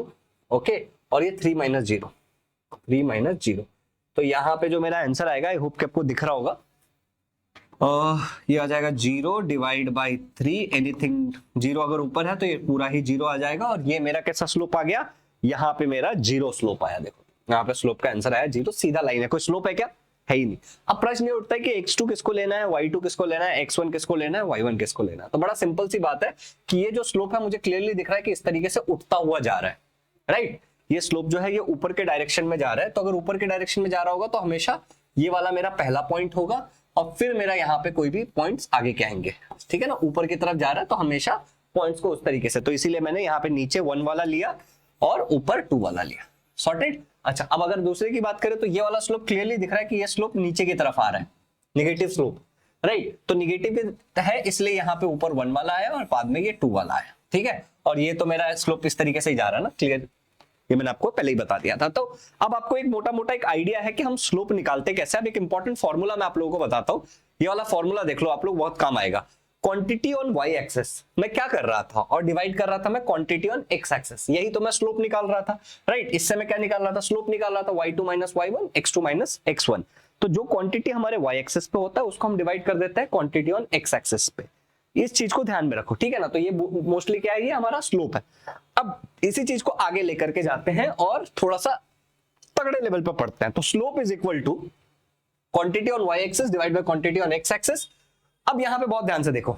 ओके, और ये 3 माइनस 0, तो यहाँ पे जो मेरा आंसर आएगा, आई होप कि आपको दिख रहा होगा, ये आ जाएगा 0 डिवाइड बाई 3, एनीथिंग 0 अगर ऊपर है तो ये पूरा ही 0 आ जाएगा, और ये मेरा कैसा स्लोप आ गया, यहाँ पे मेरा 0 स्लोप आया। देखो यहाँ पे स्लोप का आंसर आया 0, सीधा लाइन है, कोई स्लोप है क्या, है ही नहीं। अब प्रश्न ये उठता है कि x2 किसको लेना है, y2 किसको लेना है, x1 किसको लेना है, y1 किसको लेना है। तो बड़ा सिंपल सी बात है कि ये जो स्लोप है मुझे क्लियरली दिख रहा है कि इस तरीके से उठता हुआ जा रहा है, राइट। ये स्लोप जो है ये ऊपर के डायरेक्शन में जा रहा है, तो अगर ऊपर के डायरेक्शन में जा रहा होगा तो हमेशा ये वाला मेरा पहला पॉइंट होगा और फिर मेरा यहाँ पे कोई भी पॉइंट्स आगे के आएंगे, ठीक है ना, ऊपर की तरफ जा रहा है तो हमेशा पॉइंट्स को उस तरीके से, तो इसीलिए मैंने यहाँ पे नीचे 1 वाला लिया और ऊपर 2 वाला लिया, सॉर्टेड। अच्छा, अब अगर दूसरे की बात करें तो ये वाला स्लोप क्लियरली दिख रहा है कि ये स्लोप नीचे की तरफ आ रहा है, नेगेटिव स्लोप, राइट। तो नेगेटिव है इसलिए यहाँ पे ऊपर 1 वाला आया और बाद में ये 2 वाला आया, ठीक है, और ये तो मेरा स्लोप इस तरीके से ही जा रहा है ना, क्लियर, ये मैंने आपको पहले ही बता दिया था। तो अब आपको एक मोटा मोटा एक आइडिया है कि हम स्लोप निकालते कैसे। अब एक इंपॉर्टेंट फॉर्मूला मैं आप लोगों को बताता हूँ, ये वाला फॉर्मूला देख लो आप लोग, बहुत काम आएगा। क्वांटिटी ऑन वाई एक्सेस मैं क्या कर रहा था, और डिवाइड कर रहा था मैं क्वांटिटी ऑन एक्स एक्सेस, यही तो मैं स्लोप निकाल रहा था, राइट। इससे मैं क्या निकाल रहा था, स्लोप निकाल रहा था, y2 minus y1, x2 minus x1। तो जो क्वांटिटी हमारे y एक्सेस पे होता है उसको हम डिवाइड कर देते हैं क्वांटिटी ऑन x एक्सेस पे। इस चीज को ध्यान में रखो, ठीक है ना। तो ये मोस्टली क्या है, ये हमारा स्लोप है। अब इसी चीज को आगे लेकर के जाते हैं और थोड़ा सा तगड़े लेवल पे पढ़ते हैं। तो slope is equal to quantity on y axis divide by quantity on x axis. अब यहां पे बहुत ध्यान से देखो,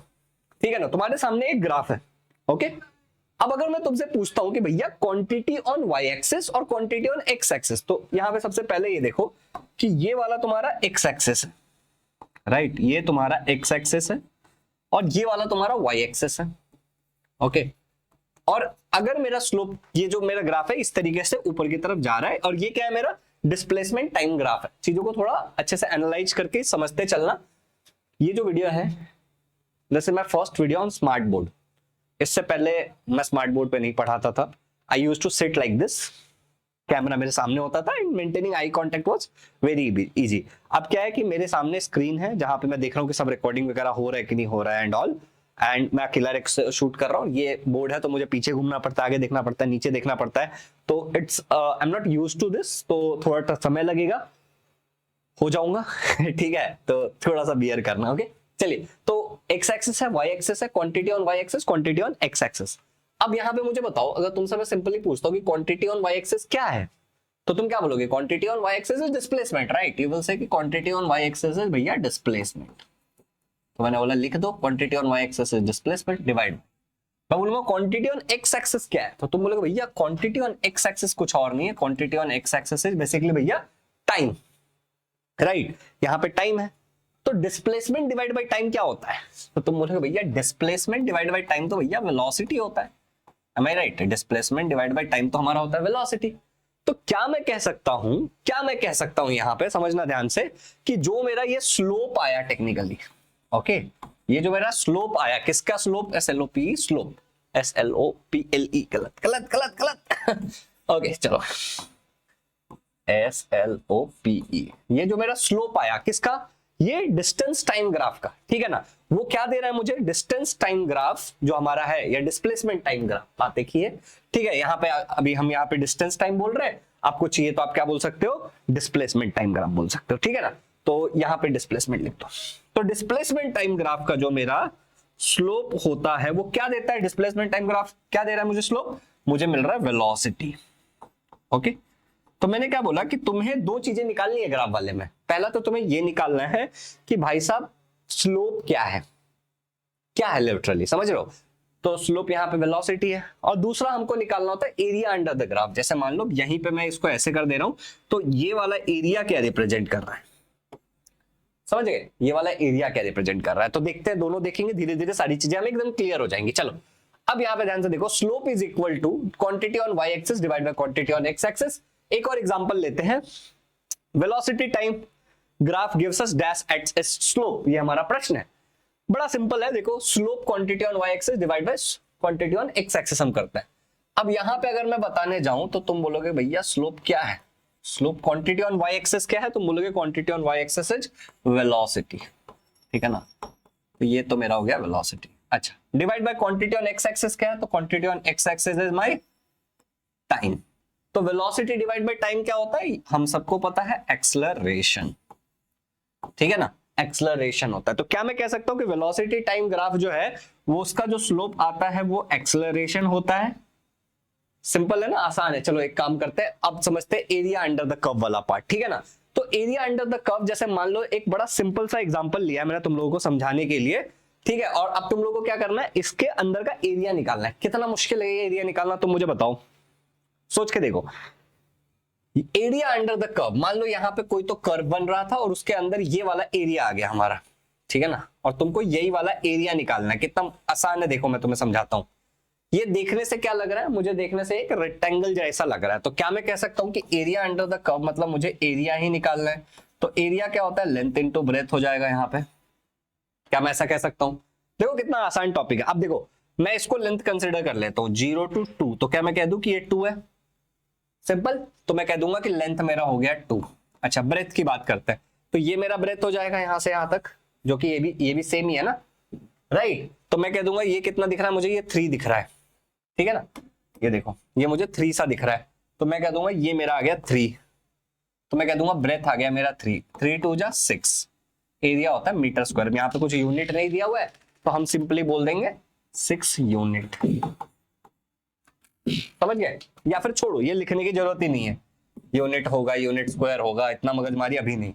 ठीक है ना, तुम्हारे सामने एक ग्राफ है, ओके, अब अगर मैं तुमसे पूछता हूं कि भैया क्वांटिटी ऑन वाई एक्सिस और क्वांटिटी ऑन एक्स एक्सिस, तो यहां पे सबसे पहले ये देखो कि ये वाला तुम्हारा एक्स एक्सिस है, राइट, ये तुम्हारा एक्स एक्सिस है और ये वाला तुम्हारा वाई एक्सिस है। ओके, और अगर मेरा स्लोप, ये जो मेरा ग्राफ है इस तरीके से ऊपर की तरफ जा रहा है, और ये क्या है, मेरा डिस्प्लेसमेंट टाइम ग्राफ है। चीजों को थोड़ा अच्छे से एनालाइज करके समझते चलना। ये जो वीडियो है, जैसे मैं first video on smart board, इससे पहले मैं स्मार्ट बोर्ड पे नहीं पढ़ाता था। I used to sit like this, camera मेरे सामने होता था and maintaining eye contact was very easy. अब क्या है कि मेरे सामने स्क्रीन है जहां पे मैं देख रहा हूँ कि सब रिकॉर्डिंग वगैरह हो रहा है कि नहीं हो रहा है एंड ऑल, एंड मैं अकेला शूट कर रहा हूँ। ये बोर्ड है तो मुझे पीछे घूमना पड़ता है, आगे देखना पड़ता है, नीचे देखना पड़ता है, तो it's I am not used to this, तो थोड़ा समय लगेगा, हो जाऊंगा ठीक है, तो थोड़ा सा बियर करना। ओके, चलिए, तो एक्स एक्सिस है, वाई एक्सिस है, quantity on Y axis, quantity on x axis. अब यहाँ पे मुझे बताओ, अगर तुमसे मैं सिंपली पूछता हूँ कि क्वांटिटी ऑन वाई एक्सिस क्या है, तो तुम क्या बोलोगे? Quantity on Y axis is displacement, right? You will say कि quantity on Y axis is भैया डिस्प्लेसमेंट। तो मैंने बोला लिख दो quantity on Y axis is displacement divide. मैं बोलूंगा क्वांटिटी ऑन एक्स एक्सिस क्या है, तो तुम बोलोगे भैया क्वांटिटी ऑन एक्स एक्सिस कुछ और नहीं है, quantity on x axis is basically भैया टाइम, राइट? यहाँ पे टाइम है, तो डिस्प्लेसमेंट डिवाइड बाय टाइम क्या होता है? तो तुम बोलोगे भैया डिस्प्लेसमेंट डिवाइड बाय टाइम तो भैया वेलोसिटी होता है। Am I right? Displacement divide by time तो हमारा होता है वेलोसिटी। तो क्या मैं कह सकता हूं यहां पे, समझना ध्यान से, कि जो मेरा ये स्लोप आया टेक्निकली, ओके, ये जो मेरा स्लोप आया, किसका स्लोप? SLOPE स्लोप, SLOPLE, गलत ओके चलो, SLOPE, ये जो मेरा स्लोप आया किसका? ये डिस्टेंस टाइम ग्राफ का, ठीक है ना? वो क्या दे रहा है मुझे? डिस्टेंस टाइम ग्राफ जो हमारा है, या डिस्प्लेसमेंट टाइम ग्राफ, बात देखिए, ठीक है? यहाँ पे अभी हम यहाँ पे डिस्टेंस टाइम बोल रहे हैं, आपको चाहिए तो आप क्या बोल सकते हो? डिस्प्लेसमेंट टाइम ग्राफ बोल सकते हो, ठीक है ना? तो यहाँ पे डिस्प्लेसमेंट लिख दो। तो डिस्प्लेसमेंट टाइम ग्राफ का जो मेरा स्लोप होता है वो क्या देता है? डिस्प्लेसमेंट टाइम ग्राफ क्या दे रहा है मुझे? स्लोप मुझे मिल रहा है वेलोसिटी। ओके, तो मैंने क्या बोला कि तुम्हें दो चीजें निकालनी है ग्राफ वाले में। पहला तो तुम्हें ये निकालना है कि भाई साहब स्लोप क्या है, लिटरली समझ रहे हो? तो स्लोप यहाँ पे वेलोसिटी है, और दूसरा हमको निकालना होता है एरिया अंडर द ग्राफ। जैसे मान लो यहीं पे मैं इसको ऐसे कर दे रहा हूं, तो ये वाला एरिया क्या रिप्रेजेंट कर रहा है, समझ गए? ये वाला एरिया क्या रिप्रेजेंट कर रहा है। तो देखते हैं, दोनों देखेंगे, धीरे धीरे सारी चीजें हमें एकदम क्लियर हो जाएंगी। चलो, अब यहाँ पे ध्यान से देखो, slope is equal to quantity on Y axis divide by quantity on x axis. एक और एग्जांपल लेते हैं, velocity time graph gives us dash at slope, ये हमारा प्रश्न है। बड़ा सिंपल है, देखो, slope quantity on Y axis divide by quantity on x axis हम करते हैं। अब यहां पे अगर मैं बताने जाऊं तो तुम बोलोगे भैया स्लोप क्या है? Slope quantity on Y axis क्या है? तुम बोलोगे quantity on Y axis is velocity, ठीक है ना? तो ये तो मेरा हो गया वेलोसिटी। अच्छा, divide by quantity on x axis क्या है? तो quantity on x axis is my time. तो वेलोसिटी डिवाइड बाय टाइम क्या होता है? हम सबको पता है एक्सेलरेशन, ठीक है ना? एक्सेलरेशन होता है। तो क्या मैं कह सकता हूं कि वेलोसिटी टाइम ग्राफ जो है वो, उसका जो स्लोप आता है वो एक्सेलरेशन होता है। सिंपल है ना, आसान है। चलो एक काम करते हैं, अब समझते हैं एरिया अंडर द कर्व वाला पार्ट, ठीक है ना? तो एरिया अंडर द कर्व, जैसे मान लो एक बड़ा सिंपल सा एग्जांपल लिया है मैंने तुम लोगों को समझाने के लिए, ठीक है? और अब तुम लोगों को क्या करना है? इसके अंदर का एरिया निकालना है। कितना मुश्किल है ये एरिया निकालना, तुम मुझे बताओ, सोच के देखो। एरिया अंडर द कर्व, मान लो यहाँ पे कोई तो कर्व बन रहा था और उसके अंदर ये वाला एरिया आ गया हमारा, ठीक है ना? और तुमको यही वाला एरिया निकालना है। कितना आसान है, देखो मैं तुम्हें समझाता हूं। ये देखने से क्या लग रहा है? मुझे देखने से एक रेक्टेंगल जैसा लग रहा है। तो क्या मैं कह सकता हूं कि एरिया अंडर द कर्व मतलब मुझे एरिया ही निकालना है। तो एरिया क्या होता है? लेंथ इनटू ब्रेथ हो जाएगा यहाँ पे। क्या मैं ऐसा कह सकता हूं? देखो कितना आसान टॉपिक है। अब देखो, मैं इसको लेंथ कंसिडर कर लेता हूं 0 to 2, तो क्या मैं कह दूं कि ये 2 है? सिंपल, तो मैं कह दूंगा कि लेंथ मेरा हो गया 2। अच्छा, ब्रेथ की बात करते हैं, तो ये मेरा ब्रेथ हो जाएगा यहां से यहां तक, जो कि ये भी सेम ही है ना, राइट? तो मैं कह दूंगा ये कितना दिख रहा है मुझे? ये 3 दिख रहा है, ठीक है ना? ये देखो, ये मुझे 3 सा दिख रहा है, तो मैं कह दूंगा ये मेरा आ गया 3। तो मैं कह दूंगा ब्रेथ आ गया मेरा 3, 3 2 जा 6। एरिया होता है मीटर स्क्वायर, यहाँ पे कुछ यूनिट नहीं दिया हुआ है, तो हम सिंपली बोल देंगे 6 यूनिट। समझ गए? या फिर छोड़ो, ये लिखने की जरूरत ही नहीं है, यूनिट होगा, यूनिट स्क्वायर होगा, इतना मगजमारी अभी नहीं।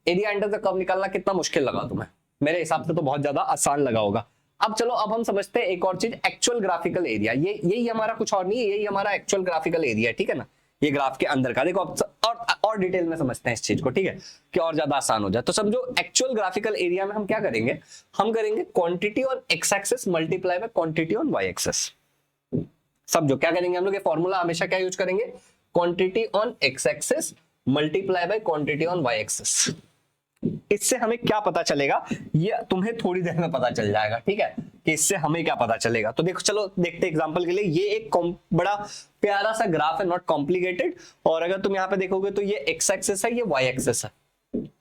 एरिया अंडर द कर्व निकालना कितना मुश्किल लगा तुम्हें? मेरे हिसाब से तो बहुत ज्यादा आसान लगा होगा। अब चलो, अब हम समझते हैं एक और चीज, एक्चुअल ग्राफिकल एरिया। ये यही हमारा कुछ और नहीं है, यही हमारा एक्चुअल ग्राफिकल एरिया है, ठीक है ना। ये ग्राफ के अंदर का देखो, और डिटेल में समझते हैं इस चीज को, ठीक है, कि और ज्यादा आसान हो जाए। तो समझो, एक्चुअल ग्राफिकल एरिया में हम क्या करेंगे, हम करेंगे quantity on x axis multiply by quantity on Y axis. समझो क्या करेंगे हम लोग, ये फॉर्मूला हमेशा क्या यूज करेंगे, quantity on x axis multiply by quantity on Y axis. इससे हमें क्या पता चलेगा, ये तुम्हें थोड़ी देर में पता चल जाएगा, ठीक है, कि इससे हमें क्या पता चलेगा। तो देखो, चलो देखते एग्जांपल के लिए। ये एक बड़ा प्यारा सा ग्राफ है, नॉट कॉम्प्लिकेटेड। और अगर तुम यहाँ पे देखोगे तो ये एक्स एक्सिस है, ये वाई एक्सिस है।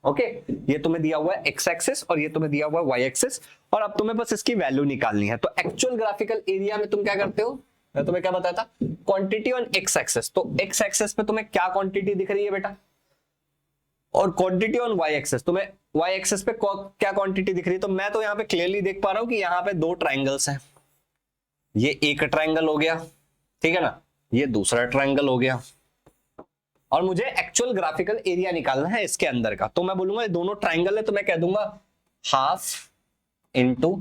ओके, ये तुम्हें दिया हुआ है एक्स एक्सिस और ये तुम्हें दिया हुआ है वाई एक्सिस, और अब तुम्हें बस इसकी वैल्यू निकालनी है। तो एक्चुअल ग्राफिकल एरिया में तुम क्या करते हो, मैं तुम्हें क्या बताया था, क्वांटिटी ऑन एक्स एक्सिस। तो एक्स एक्सिस पे तुम्हें क्या क्वांटिटी दिख रही है बेटा, और क्वांटिटी ऑन वाई एक्सिस, तुम्हें वाई एक्सिस पे क्या क्वांटिटी दिख रही है। तो मैं तो यहाँ पे क्लियरली देख पा रहा हूं कि यहाँ पे दो ट्राइंगल्स हैं। ये एक ट्राइंगल हो गया, ठीक है ना, ये दूसरा ट्राइंगल हो गया, और मुझे एक्चुअल ग्राफिकल एरिया निकालना है इसके अंदर का। तो मैं बोलूंगा ये दोनों ट्राइंगल है, तो मैं कह दूंगा half into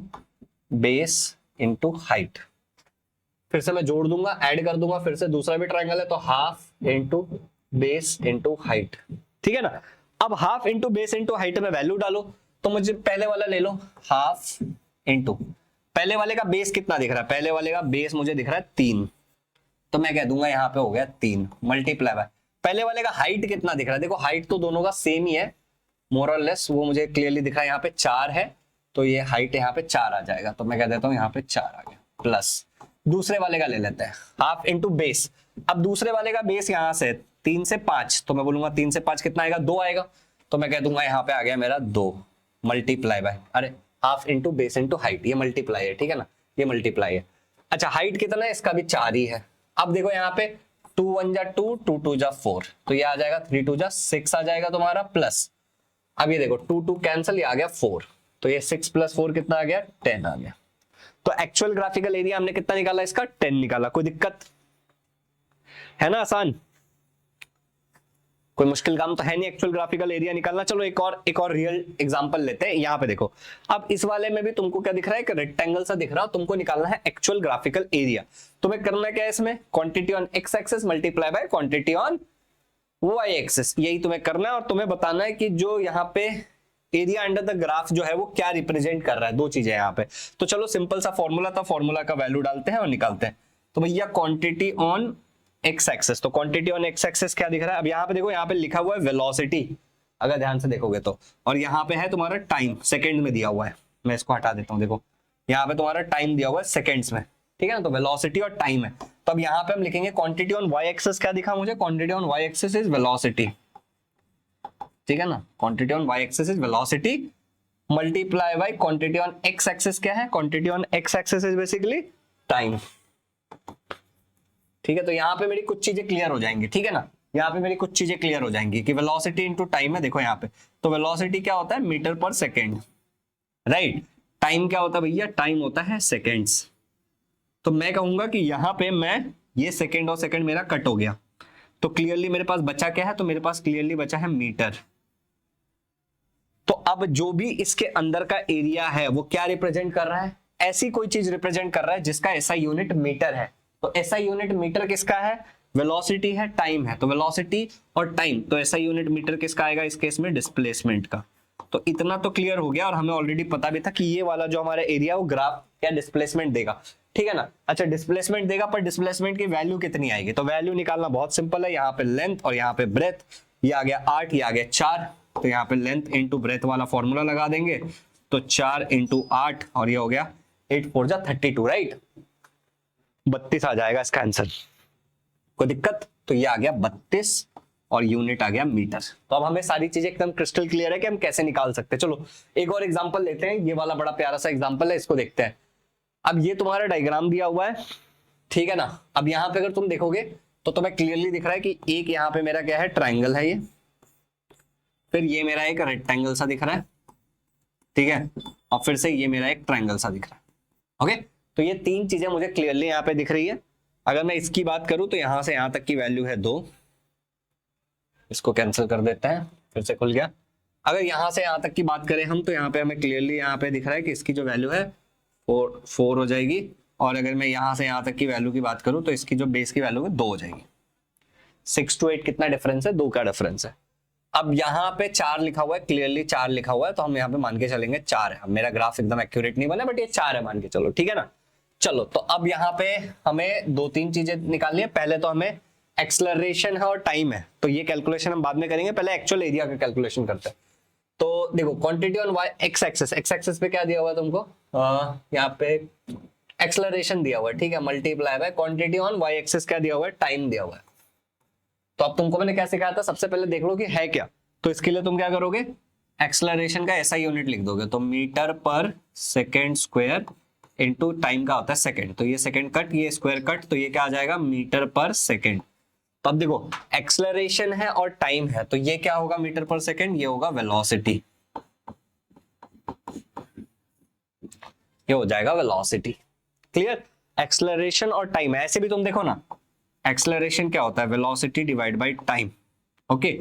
base into height. फिर से मैं जोड़ दूंगा, ऐड कर दूंगा, फिर से दूसरा भी ट्राइंगल है, तो half into base into height, ठीक है ना। अब half into base into height में वैल्यू डालो। तो मुझे पहले वाला ले लो, हाफ इंटू, पहले वाले का बेस कितना दिख रहा है, पहले वाले का बेस मुझे दिख रहा है 3, तो मैं कह दूंगा यहाँ पे हो गया 3 मल्टीप्लाई बाय पहले वाले का हाइट कितना दिख रहा है। देखो हाइट तो दोनों का सेम ही है, मोर और लेस, वो मुझे क्लियरली दिख रहा है, यहाँ पे 4 है, तो ये हाइट यहाँ पे 4 आ जाएगा। तो मैं कह देता हूँ यहाँ पे 4 आ गया, प्लस दूसरे वाले का ले लेते हैं, हाफ इंटू बेस। अब दूसरे वाले का बेस यहाँ से 3 से 5, तो मैं बोलूंगा 3 से 5 कितना आएगा, 2 आएगा। तो मैं कह दूंगा यहाँ पे आ गया मेरा 2 मल्टीप्लाई बाय, अरे half into base into height, ये मल्टीप्लाई है, ठीक है ना, ये मल्टीप्लाई है। अच्छा, हाइट कितना है, इसका भी 4 ही है। अब देखो यहाँ पे 2 1 जा 2, 2 2 जा 4, तो ये आ जाएगा 3 2 जा 6 आ जाएगा तुम्हारा, प्लस अब ये देखो 2 2 कैंसिल, ये आ गया 4, तो ये 6 प्लस 4 कितना आ गया, 10 आ गया। तो एक्चुअल ग्राफिकल एरिया हमने कितना निकाला, इसका 10 निकाला। कोई दिक्कत है ना, आसान, कोई मुश्किल काम तो है नहीं एक्चुअल ग्राफिकल एरिया निकालना। चलो एक और रियल एग्जांपल लेते हैं। यहाँ पे देखो, अब इस वाले में भी तुमको क्या दिख रहा है, एक रेक्टेंगल सा दिख रहा है, तुमको निकालना है एक्चुअल ग्राफिकल एरिया। तुम्हें करना क्या है इसमें, quantity on x axis multiply by quantity on Y axis, यही तुम्हें करना है। और तुम्हें बताना है कि जो यहाँ पे एरिया अंडर द ग्राफ जो है वो क्या रिप्रेजेंट कर रहा है, दो चीजें यहाँ पे। तो चलो सिंपल सा फॉर्मूला था, फॉर्मूला का वैल्यू डालते हैं और निकालते हैं। तो भैया क्वांटिटी ऑन एक्स एक्सिस, तो क्वांटिटी ऑन एक्स एक्सिस क्या दिख रहा है, अब यहाँ पे देखो, यहाँ पे लिखा हुआ है वेलोसिटी, अगर ध्यान से देखोगे तो, और यहाँ पे है तुम्हारा टाइम, सेकंड में दिया हुआ है। मैं इसको हटा देता हूँ, देखो यहाँ पे तुम्हारा टाइम दिया हुआ है सेकंड्स में, ठीक है ना, तो वेलोसिटी और टाइम है। तो अब यहाँ पे हम लिखेंगे क्वांटिटी ऑन वाई एक्सिस, क्या दिखा मुझे, quantity on Y axis is velocity, ठीक है ना, quantity on Y axis is velocity multiply by quantity on x axis क्या है, quantity on x axis is basically time, ठीक है। तो यहाँ पे मेरी कुछ चीजें क्लियर हो जाएंगी, ठीक है ना, यहाँ पे मेरी कुछ चीजें क्लियर हो जाएंगी कि वेलोसिटी इनटू टाइम है। देखो यहाँ पे तो वेलोसिटी क्या होता है, मीटर पर सेकेंड, राइट। टाइम क्या होता है भैया, टाइम होता है सेकेंड्स। तो मैं कहूंगा कि यहाँ पे मैं ये सेकेंड और सेकेंड मेरा कट हो गया, तो क्लियरली मेरे पास बचा क्या है, तो मेरे पास क्लियरली बचा है मीटर। तो अब जो भी इसके अंदर का एरिया है वो क्या रिप्रेजेंट कर रहा है, ऐसी कोई चीज रिप्रेजेंट कर रहा है जिसका ऐसा यूनिट मीटर है। तो ऐसा यूनिट मीटर किसका है, वेलोसिटी है, टाइम है, तो वेलोसिटी और टाइम, तो ऐसा यूनिट मीटर किसका आएगा इस केस में, डिस्प्लेसमेंट का। तो इतना तो क्लियर हो गया, और हमें ऑलरेडी पता भी था कि ये वाला जो हमारा एरिया वो ग्राफ क्या डिस्प्लेसमेंट देगा, ठीक है ना। अच्छा, डिस्प्लेसमेंट देगा, पर डिस्प्लेसमेंट की वैल्यू कितनी आएगी, तो वैल्यू निकालना बहुत सिंपल है। यहाँ पे लेंथ और यहाँ पे ब्रेथ, ये आ गया 8, ये आ गया 4, तो यहाँ पे लेंथ इंटू ब्रेथ वाला फॉर्मूला लगा देंगे, तो 4 इंटू 8, और ये हो गया 8 4 जा 32, राइट, 32 आ जाएगा इसका आंसर। कोई दिक्कत, तो ये आ गया 32 और यूनिट आ गया मीटर। तो अब हमें सारी चीजें एकदम क्रिस्टल क्लियर है कि हम कैसे निकाल सकते हैं। चलो एक और एग्जांपल लेते हैं, ये वाला बड़ा प्यारा सा एग्जांपल है, इसको देखते हैं। अब ये तुम्हारा डायग्राम दिया हुआ है, ठीक है ना। अब यहाँ पे अगर तुम देखोगे तो तुम्हें क्लियरली दिख रहा है कि एक यहाँ पे मेरा क्या है, ट्राइंगल है ये, फिर ये मेरा एक रेक्टेंगल सा दिख रहा है, ठीक है, और फिर से ये मेरा एक ट्राइंगल सा दिख रहा है। ओके, तो ये तीन चीजें मुझे क्लियरली यहाँ पे दिख रही है। अगर मैं इसकी बात करूं तो यहां से यहां तक की वैल्यू है 2, इसको कैंसिल कर देते हैं, फिर से खुल गया। अगर यहां से यहां तक की बात करें हम, तो यहाँ पे हमें क्लियरली यहाँ पे दिख रहा है कि इसकी जो वैल्यू है 4 हो जाएगी, और अगर मैं यहां से यहां तक की वैल्यू की बात करूं तो इसकी जो बेस की वैल्यू है 2 हो जाएगी। 6 to 8 कितना डिफरेंस है, 2 का डिफरेंस है। अब यहाँ पे 4 लिखा हुआ है, क्लियरली 4 लिखा हुआ है, तो हम यहाँ पे मान के चलेंगे 4 है। मेरा ग्राफ एकदम एक्यूरेट नहीं बना, बट ये 4 है मान के चलो, ठीक है ना। चलो तो अब यहाँ पे हमें 2-3 चीजें निकालनी है। पहले तो हमें एक्सलरेशन है और टाइम है, तो ये कैलकुलेशन हम बाद में करेंगे, पहले एक्चुअल एरिया का कैलकुलेशन करते हैं। तो देखो quantity on Y X axis पे क्या दिया हुआ है तुमको, यहाँ पे एक्सलरेशन दिया हुआ है, ठीक है, multiply by quantity on Y axis क्या दिया हुआ है, टाइम दिया हुआ है। तो अब तुमको मैंने क्या सिखाया था, सबसे पहले देख लो कि है क्या। तो इसके लिए तुम क्या करोगे, एक्सलरेशन का ऐसा यूनिट लिख दोगे, तो मीटर पर सेकेंड स्क्वायर इनटू टाइम का होता है सेकंड, तो ये सेकंड कट, ये स्क्वायर कट, तो ये क्या आ जाएगा, मीटर पर सेकंड। तो अब देखो एक्सलरेशन है और टाइम है, तो ये क्या होगा मीटर पर सेकंड, ये होगा वेलोसिटी, ये हो जाएगा वेलोसिटी। क्लियर, एक्सलरेशन और टाइम है। ऐसे भी तुम देखो ना, एक्सलरेशन क्या होता है, velocity divide by time. Okay,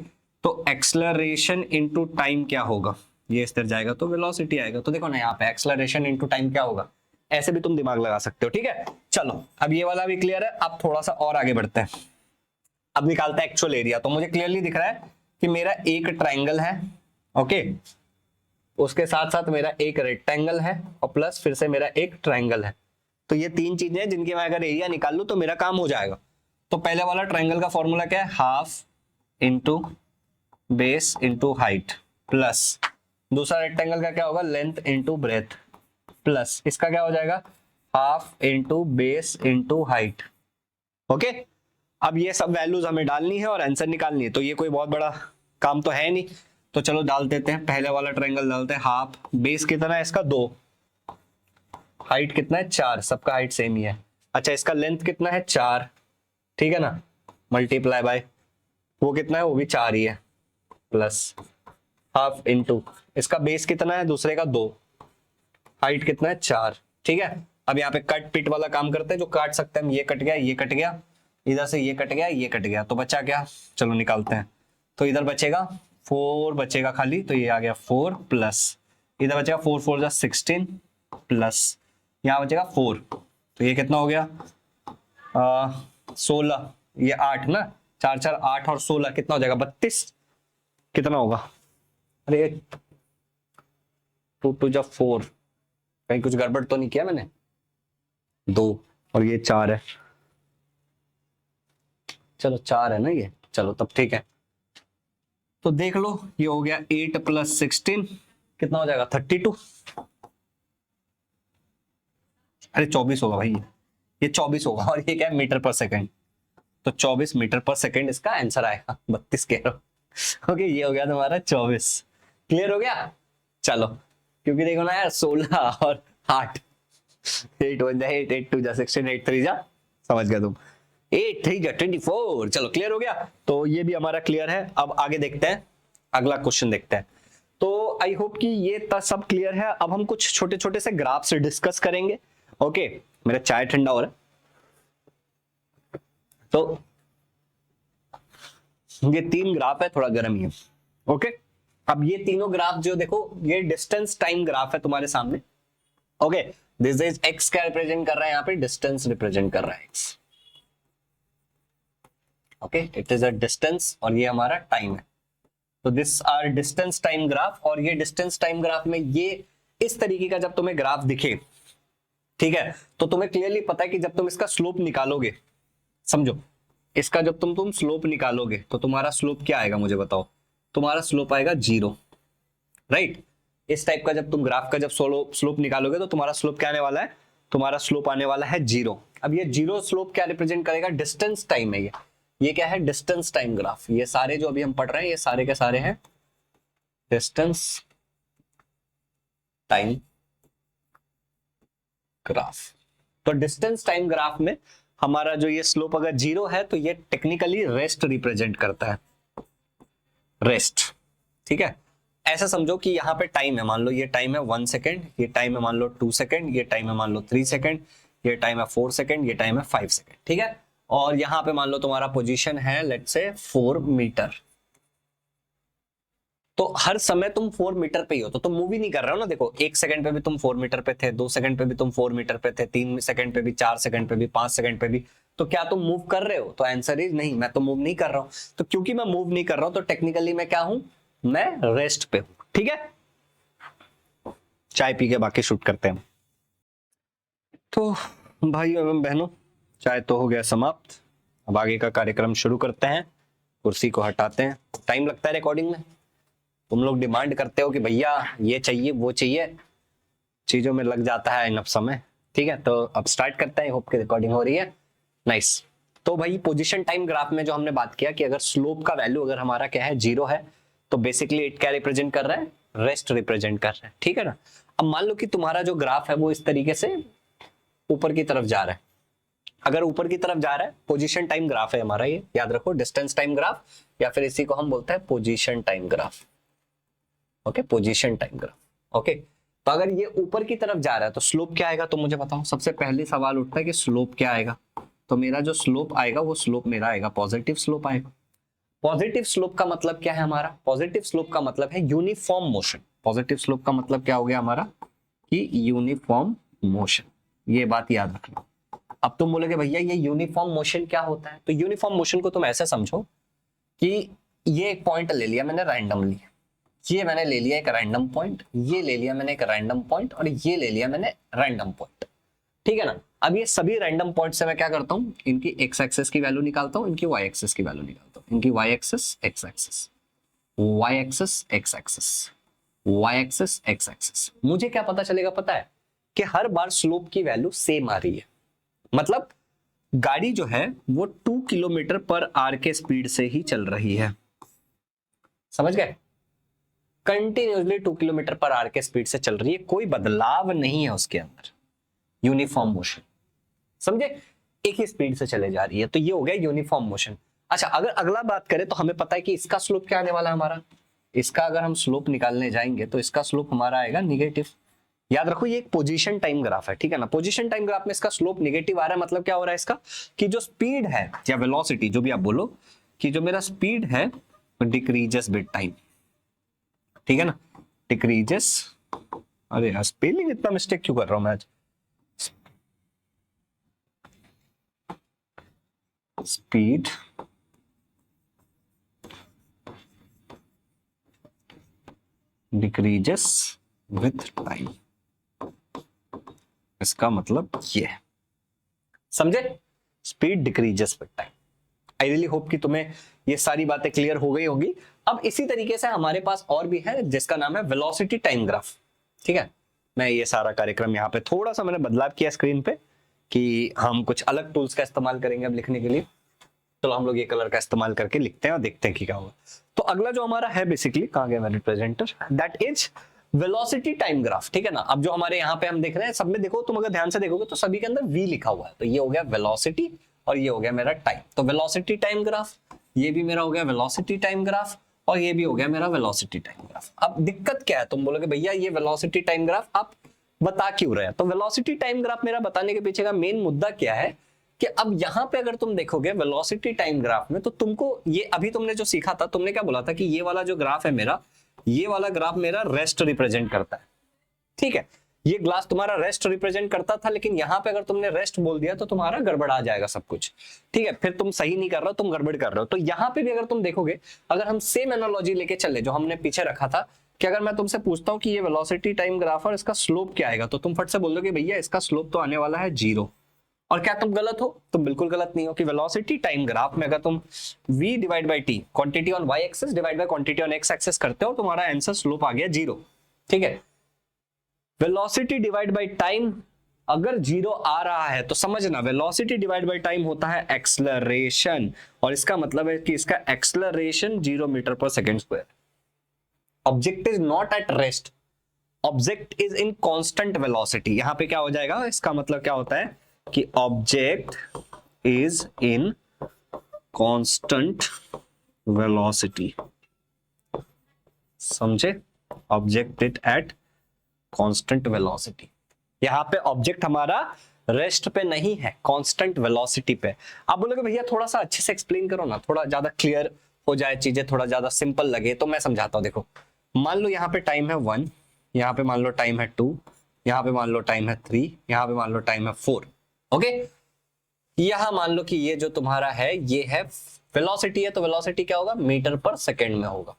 तो एक्सलरेशन इनटू टाइम क्या होगा, ये इस तरह जाएगा तो वेलोसिटी आएगा। तो देखो ना यहाँ पे एक्सलरेशन इनटू टाइम क्या होगा, ऐसे भी तुम दिमाग लगा सकते हो, ठीक है। चलो अब ये वाला भी क्लियर है, अब थोड़ा सा और आगे बढ़ते हैं। अब निकालते हैं एक्चुअल एरिया। तो मुझे क्लियरली दिख रहा है कि मेरा एक ट्राइंगल है, ओके, उसके साथ साथ मेरा एक रेक्टेंगल है, और प्लस फिर से मेरा एक ट्राइंगल है। तो ये 3 चीजें हैं जिनकी मैं अगर एरिया निकाल लूं तो मेरा काम हो जाएगा। तो पहले वाला ट्राइंगल का फॉर्मूला क्या है, half into base into height, plus दूसरा रेक्टेंगल का क्या होगा, लेंथ इंटू ब्रेथ, प्लस इसका क्या हो जाएगा, half into base into height. Okay, अब ये सब वैल्यूज हमें डालनी है और आंसर निकालनी है। तो ये कोई बहुत बड़ा काम तो है नहीं, तो चलो डाल देते हैं। पहले वाला ट्रायंगल डालते हैं, हाफ, बेस कितना है इसका 2, हाइट कितना है 4, सबका हाइट सेम ही है। अच्छा, इसका लेंथ कितना है 4, ठीक है ना, मल्टीप्लाई बाय वो कितना है, वो भी 4 ही है, प्लस हाफ इंटू इसका बेस कितना है दूसरे का 2, हाइट कितना है 4, ठीक है। अब यहाँ पे कट पिट वाला काम करते हैं, जो काट सकते हैं। ये कट गया, ये कट गया, इधर से ये कट गया, ये कट गया, तो बचा क्या, चलो निकालते हैं। तो इधर बचेगा 4 बचेगा खाली, तो ये आ गया 4 प्लस इधर बचेगा 4 4 जा 16 प्लस यहाँ बचेगा 4, तो ये कितना हो गया 16, ये 8 ना, 4 4 8 और 16 कितना हो जाएगा 32, कितना होगा, अरे 2 2 जा 4, कहीं कुछ गड़बड़ तो नहीं किया मैंने, 2 और ये 4 है, चलो 4 है ना ये, चलो तब ठीक है। तो देख लो ये हो गया 8 प्लस 16 कितना हो जाएगा 32, अरे 24 होगा भाई, ये 24 होगा, और ये क्या है मीटर पर सेकंड, तो 24 मीटर पर सेकंड इसका आंसर आएगा, 32 कह रहा हूं। ओके, ये हो गया तुम्हारा 24, क्लियर हो गया। चलो, क्योंकि देखो ना यार 16 और 8, 8 1 जा 8 8 2 जा 16 8 3 जा, समझ गया तुम, 8 3 जा 24। चलो क्लियर हो गया, तो ये भी हमारा क्लियर है। अब आगे देखते हैं, अगला क्वेश्चन देखते हैं। तो आई होप कि ये सब क्लियर है। अब हम कुछ छोटे छोटे से ग्राफ से डिस्कस करेंगे। ओके, मेरा चाय ठंडा हो रहा है, तो ये 3 ग्राफ है, थोड़ा गर्म ही है। ओके, अब ये तीनों ग्राफ जो देखो, ये डिस्टेंस टाइम ग्राफ है तुम्हारे सामने। ओके, दिस इज एक्स क्या रिप्रेजेंट कर रहा है, यहाँ पे डिस्टेंस रिप्रेजेंट कर रहा है X. Okay, it is a distance और ये हमारा टाइम है। तो this are distance time graph, और ये डिस्टेंस टाइम ग्राफ में ये इस तरीके का जब तुम्हें ग्राफ दिखे, ठीक है, तो तुम्हें क्लियरली पता है कि जब तुम इसका स्लोप निकालोगे, समझो इसका जब तुम स्लोप निकालोगे तो तुम्हारा स्लोप क्या आएगा, मुझे बताओ, तुम्हारा स्लोप आएगा 0, राइट। इस टाइप का जब तुम ग्राफ का जब स्लोप निकालोगे तो तुम्हारा स्लोप क्या आने वाला है, तुम्हारा स्लोप आने वाला है 0। अब ये 0 स्लोप क्या रिप्रेजेंट करेगा, डिस्टेंस टाइम है ये क्या है, डिस्टेंस टाइम ग्राफ। ये सारे जो अभी हम पढ़ रहे हैं ये सारे के सारे हैं डिस्टेंस टाइम ग्राफ। तो डिस्टेंस टाइम ग्राफ में हमारा जो ये स्लोप अगर 0 है तो ये टेक्निकली रेस्ट रिप्रेजेंट करता है, रेस्ट, ठीक है। ऐसा समझो कि यहाँ पे टाइम है, मान लो ये टाइम है 1 सेकेंड, ये टाइम है मान लो 2 सेकेंड, ये टाइम है मान लो 3 सेकेंड, ये टाइम है 4 सेकेंड, ये टाइम है 5 सेकेंड, ठीक है। और यहाँ पे मान लो तुम्हारा पोजीशन है लेट्स से 4 मीटर, तो हर समय तुम 4 मीटर पे ही हो, तो तुम मूव ही नहीं कर रहे हो ना। देखो 1 सेकंड पे भी तुम 4 मीटर पे थे, 2 सेकंड पे भी तुम 4 मीटर पे थे, 3 सेकंड पे भी, 4 सेकंड पे भी, 5 सेकंड पे भी। तो क्या तुम मूव कर रहे हो? तो आंसर इज नहीं, मैं तो मूव नहीं कर रहा हूं। तो क्योंकि मैं मूव नहीं कर रहा हूं तो टेक्निकली मैं क्या हूं? मैं रेस्ट पे हूं। ठीक है, चाय पी के बाकी शूट करते हैं। तो भाइयों एवं बहनों, चाय तो हो गया समाप्त, अब आगे का कार्यक्रम शुरू करते हैं। कुर्सी को हटाते हैं। टाइम लगता है रिकॉर्डिंग में, तुम लोग डिमांड करते हो कि भैया ये चाहिए वो चाहिए, चीजों में लग जाता है इनफ समय। ठीक है, तो अब स्टार्ट करते हैं। होप की रिकॉर्डिंग हो रही है। नाइस। तो भाई पोजीशन टाइम ग्राफ में जो हमने बात किया कि अगर स्लोप का वैल्यू अगर हमारा क्या है, 0 है, तो बेसिकली इट क्या रिप्रेजेंट कर रहा है? रेस्ट रिप्रेजेंट कर रहा है। ठीक है ना। अब मान लो कि तुम्हारा जो ग्राफ है वो इस तरीके से ऊपर की तरफ जा रहा है। अगर ऊपर की तरफ जा रहा है, पोजीशन टाइम ग्राफ है हमारा ये, याद रखो, डिस्टेंस टाइम ग्राफ, या फिर इसी को हम बोलते हैं position time graph. Okay, position time graph. Okay, तो अगर ये ऊपर की तरफ जा रहा है तो स्लोप क्या आएगा? तो मुझे बताओ। सबसे पहले सवाल उठता है कि स्लोप क्या आएगा। तो मेरा जो स्लोप आएगा वो स्लोप मेरा आएगा पॉजिटिव स्लोप आएगा। पॉजिटिव स्लोप का मतलब क्या है हमारा? पॉजिटिव स्लोप का मतलब है यूनिफॉर्म मोशन। पॉजिटिव स्लोप का मतलब क्या हो गया हमारा? कि यूनिफॉर्म मोशन। ये बात याद रखना। अब तुम बोलोगे भैया ये यूनिफॉर्म मोशन क्या होता है? तो यूनिफॉर्म मोशन को तुम ऐसे समझो कि ये एक पॉइंट ले लिया मैंने रैंडमली, ये मैंने ले लिया एक रैंडम पॉइंट, ये ले लिया मैंने एक रैंडम पॉइंट, और ये ले लिया मैंने रैंडम पॉइंट। ठीक है ना। अब ये सभी रैंडम पॉइंट से मैं क्या करता हूँ? इनकी एक्स एक्सिस की वैल्यू निकालता हूँ, इनकी वाई एक्सिस की वैल्यू निकालता हूँ। इनकी Y axis X axis, Y axis X axis, Y axis X axis. मुझे क्या पता चलेगा? पता है कि हर बार स्लोप की वैल्यू सेम आ रही है। मतलब गाड़ी जो है वो 2 किलोमीटर पर आवर के स्पीड से ही चल रही है। समझ गए? कंटिन्यूसली 2 किलोमीटर पर आवर के स्पीड से चल रही है, कोई बदलाव नहीं है उसके अंदर। यूनिफॉर्म मोशन, समझे? एक ही स्पीड से चले जा रही है, तो ये हो गया यूनिफॉर्म मोशन। अच्छा, अगर अगला बात करें तो हमें पता है कि इसका स्लोप क्या आने वाला है हमारा। इसका अगर हम स्लोप निकालने जाएंगे तो इसका स्लोप हमारा आएगा निगेटिव। याद रखो ये एक पोजीशन टाइम ग्राफ है। ठीक है ना। पोजीशन टाइम ग्राफ में इसका स्लोप निगेटिव आ रहा है। मतलब क्या हो रहा है इसका? कि जो स्पीड है या वेलोसिटी, जो भी आप बोलो, कि जो मेरा स्पीड है डिक्रीजेस विद टाइम। ठीक है ना, डिक्रीजेस। अरे यार स्पेलिंग इतना मिस्टेक क्यों कर रहा हूं मैं आज? स्पीड डिक्रीजेस विथ टाइम, इसका मतलब ये है। समझे? Speed decreases with time. I really hope कि तुम्हें ये सारी बातें क्लियर हो गई होगी। अब इसी तरीके से हमारे पास और भी है जिसका नाम है वेलोसिटी टाइम ग्राफ। ठीक है, मैं ये सारा कार्यक्रम यहाँ पे थोड़ा सा मैंने बदलाव किया स्क्रीन पे कि हम कुछ अलग टूल्स का इस्तेमाल करेंगे अब लिखने के लिए। चलो हम लोग ये कलर का इस्तेमाल करके लिखते हैं और देखते हैं कि क्या होगा। तो अगला जो हमारा है बेसिकली, कहाँ गया मेरा presenter, that is velocity time graph. ठीक है ना। अब जो हमारे यहाँ पे हम देख रहे हैं, सब में देखो, तुम अगर ध्यान से देखोगे तो सभी के अंदर v लिखा हुआ है। तो ये हो गया वेलोसिटी और ये हो गया मेरा टाइम। तो वेलोसिटी टाइम ग्राफ, ये भी मेरा हो गया वेलोसिटी टाइम ग्राफ, और ये भी हो गया मेरा वेलोसिटी टाइम ग्राफ। अब दिक्कत क्या है? तुम बोलोगे भैया ये वेलोसिटी टाइम ग्राफ आप बता क्यों रहे हैं? तो वेलोसिटी टाइम ग्राफ मेरा बताने के पीछे का मेन मुद्दा क्या है कि अब यहां पे अगर तुम देखोगे वेलोसिटी टाइम ग्राफ में, तो तुमको ये अभी तुमने जो सीखा था, तुमने क्या बोला था कि ये वाला जो ग्राफ है मेरा, ये वाला ग्राफ मेरा रेस्ट रिप्रेजेंट करता है। ठीक है, ये ग्लास तुम्हारा रेस्ट रिप्रेजेंट करता था, लेकिन यहां पे अगर तुमने रेस्ट बोल दिया तो तुम्हारा गड़बड़ा जाएगा सब कुछ। ठीक है, फिर तुम सही नहीं कर रहे हो, तुम गड़बड़ कर रहे हो। तो यहां पे भी अगर तुम देखोगे, अगर हम सेम एनालॉजी लेके चले जो हमने पीछे रखा था, कि अगर मैं तुमसे पूछता हूं कि ये वेलोसिटी टाइम ग्राफ और इसका स्लोप क्या आएगा, तो तुम फट से बोल दोगे भैया इसका स्लोप तो आने वाला है 0। और क्या तुम गलत हो? तुम बिल्कुल गलत नहीं हो। कि वेलोसिटी टाइम ग्राफ में अगर तुम v divide by T, quantity on y axis divide by quantity on x axis करते हो, तुम्हारा आंसर स्लोप आ गया 0। ठीक है, वेलोसिटी डिवाइड बाय टाइम अगर 0 आ रहा है तो समझना वेलोसिटी डिवाइड बाय टाइम होता है एक्सलरेशन, और इसका मतलब है कि इसका एक्सलरेशन 0 मीटर पर second square. Object is not at rest, object is in constant velocity. यहां पे क्या हो जाएगा? इसका मतलब क्या होता है कि object is in constant velocity. समझे? Object it at constant velocity. यहां पे ऑब्जेक्ट हमारा रेस्ट पे नहीं है, कांस्टेंट वेलोसिटी पे। आप बोलोगे भैया थोड़ा सा अच्छे से एक्सप्लेन करो ना, थोड़ा ज्यादा क्लियर हो जाए, चीजें थोड़ा ज्यादा सिंपल लगे तो मैं समझाता हूँ। देखो मान लो यहाँ पे टाइम है 1, यहाँ पे मान लो टाइम है 2, यहाँ पे मान लो टाइम है 3, यहाँ पे मान लो टाइम है 4। ओके, यहां मान लो कि ये जो तुम्हारा है ये है वेलोसिटी है, तो वेलोसिटी क्या होगा, मीटर पर सेकेंड में होगा,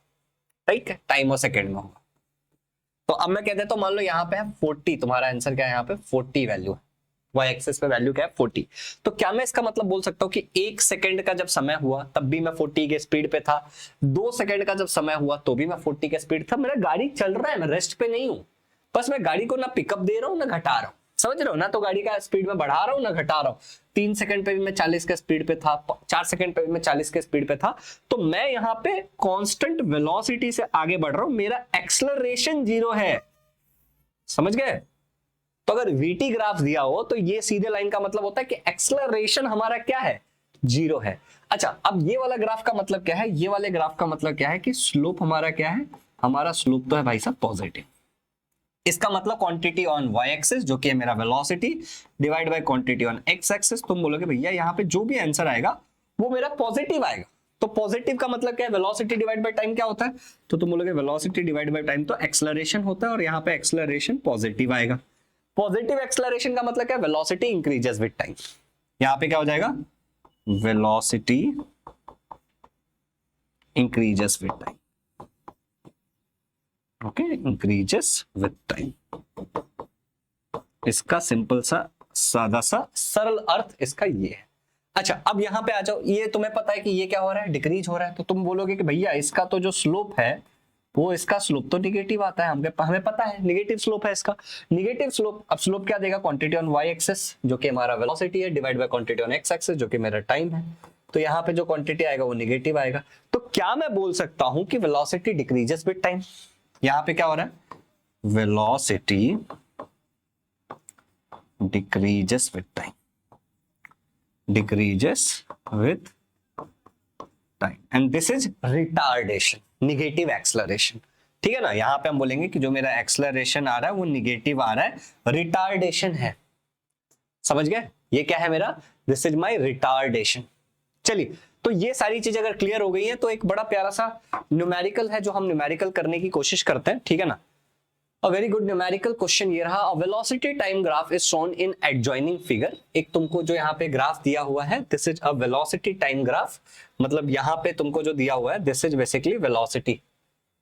ठीक है, टाइम और सेकेंड में होगा। तो अब मैं कह देता हूं मान लो यहाँ पे है 40, तुम्हारा आंसर क्या है, यहाँ पे 40 वैल्यू है, वाई एक्सिस पे वैल्यू क्या है 40। तो क्या मैं इसका मतलब बोल सकता हूँ कि 1 सेकंड का जब समय हुआ तब भी मैं 40 के स्पीड पे था, 2 सेकंड का जब समय हुआ तो भी मैं 40 के स्पीड था, मेरा गाड़ी चल रहा है, मैं रेस्ट पे नहीं हूं, बस मैं गाड़ी को ना पिकअप दे रहा हूं ना घटा रहा हूं, समझ रहे हो ना, तो गाड़ी का स्पीड में बढ़ा रहा हूं ना घटा रहा हूं। 3 सेकंड पे भी मैं 40 के स्पीड पे था, 4 सेकंड पे भी मैं 40 के स्पीड पे था, तो मैं यहाँ पे कांस्टेंट वेलोसिटी से आगे बढ़ रहा हूं, मेरा एक्सेलरेशन 0 है, समझ गए। तो अगर वीटी ग्राफ दिया हो तो ये सीधे लाइन का मतलब होता है कि एक्सेलरेशन हमारा क्या है, 0 है। अच्छा, अब ये वाला ग्राफ का मतलब क्या है, ये वाले ग्राफ का मतलब क्या है कि स्लोप हमारा क्या है, हमारा स्लोप तो है भाई साहब पॉजिटिव। इसका मतलब क्वांटिटी ऑन वाई एक्सिस जो कि है मेरा velocity divide by quantity on x axis. तुम बोलोगे भैया यहाँ पे जो भी आंसर आएगा वो मेरा पॉजिटिव आएगा, तो पॉजिटिव का मतलब क्या है, वेलोसिटी डिवाइड बाय टाइम क्या होता है, तो तुम बोलोगे वेलोसिटी डिवाइड बाय टाइम तो एक्सेलरेशन होता है, और यहाँ पे एक्सेलरेशन पॉजिटिव आएगा। पॉजिटिव एक्सेलरेशन का मतलब क्या है, वेलोसिटी इंक्रीजेस विद टाइम, यहाँ पे क्या हो जाएगा, velocity increases with time, okay, increases with time. इसका सिंपल सा सादा सा सरल अर्थ इसका ये है। अच्छा, अब यहां पे आ जाओ, ये तुम्हें पता है कि ये क्या हो रहा है, डिक्रीज हो रहा है, तो तुम बोलोगे कि भैया इसका तो जो स्लोप है वो, इसका स्लोप तो निगेटिव आता है, हमें पता है निगेटिव स्लोप है इसका, निगेटिव स्लोप। अब स्लोप क्या देगा, क्वांटिटी ऑन वाई एक्सिस जो कि हमारा वेलोसिटी है divide by quantity on x axis जो कि मेरा टाइम है, तो यहाँ पे जो क्वांटिटी आएगा वो निगेटिव आएगा। तो क्या मैं बोल सकता हूं कि वेलोसिटी डिक्रीजेस विद टाइम, यहाँ पे क्या हो रहा है, velocity decreases with time, decreases with time and this is retardation, negative acceleration, ठीक है ना। यहां पे हम बोलेंगे कि जो मेरा एक्सेलरेशन आ रहा है वो निगेटिव आ रहा है, रिटार्डेशन है, समझ गए, ये क्या है मेरा, दिस इज माय रिटार्डेशन। चलिए, तो ये सारी चीजें अगर क्लियर हो गई है तो एक बड़ा प्यारा सा न्यूमेरिकल है जो हम न्यूमेरिकल करने की कोशिश करते हैं, ठीक है ना। A very good numerical question ये रहा, a velocity time graph is shown in adjoining figure। एक तुमको जो यहाँ पे ग्राफ दिया हुआ है, this is a velocity time graph, मतलब यहाँ पे तुमको जो दिया हुआ है this is basically velocity।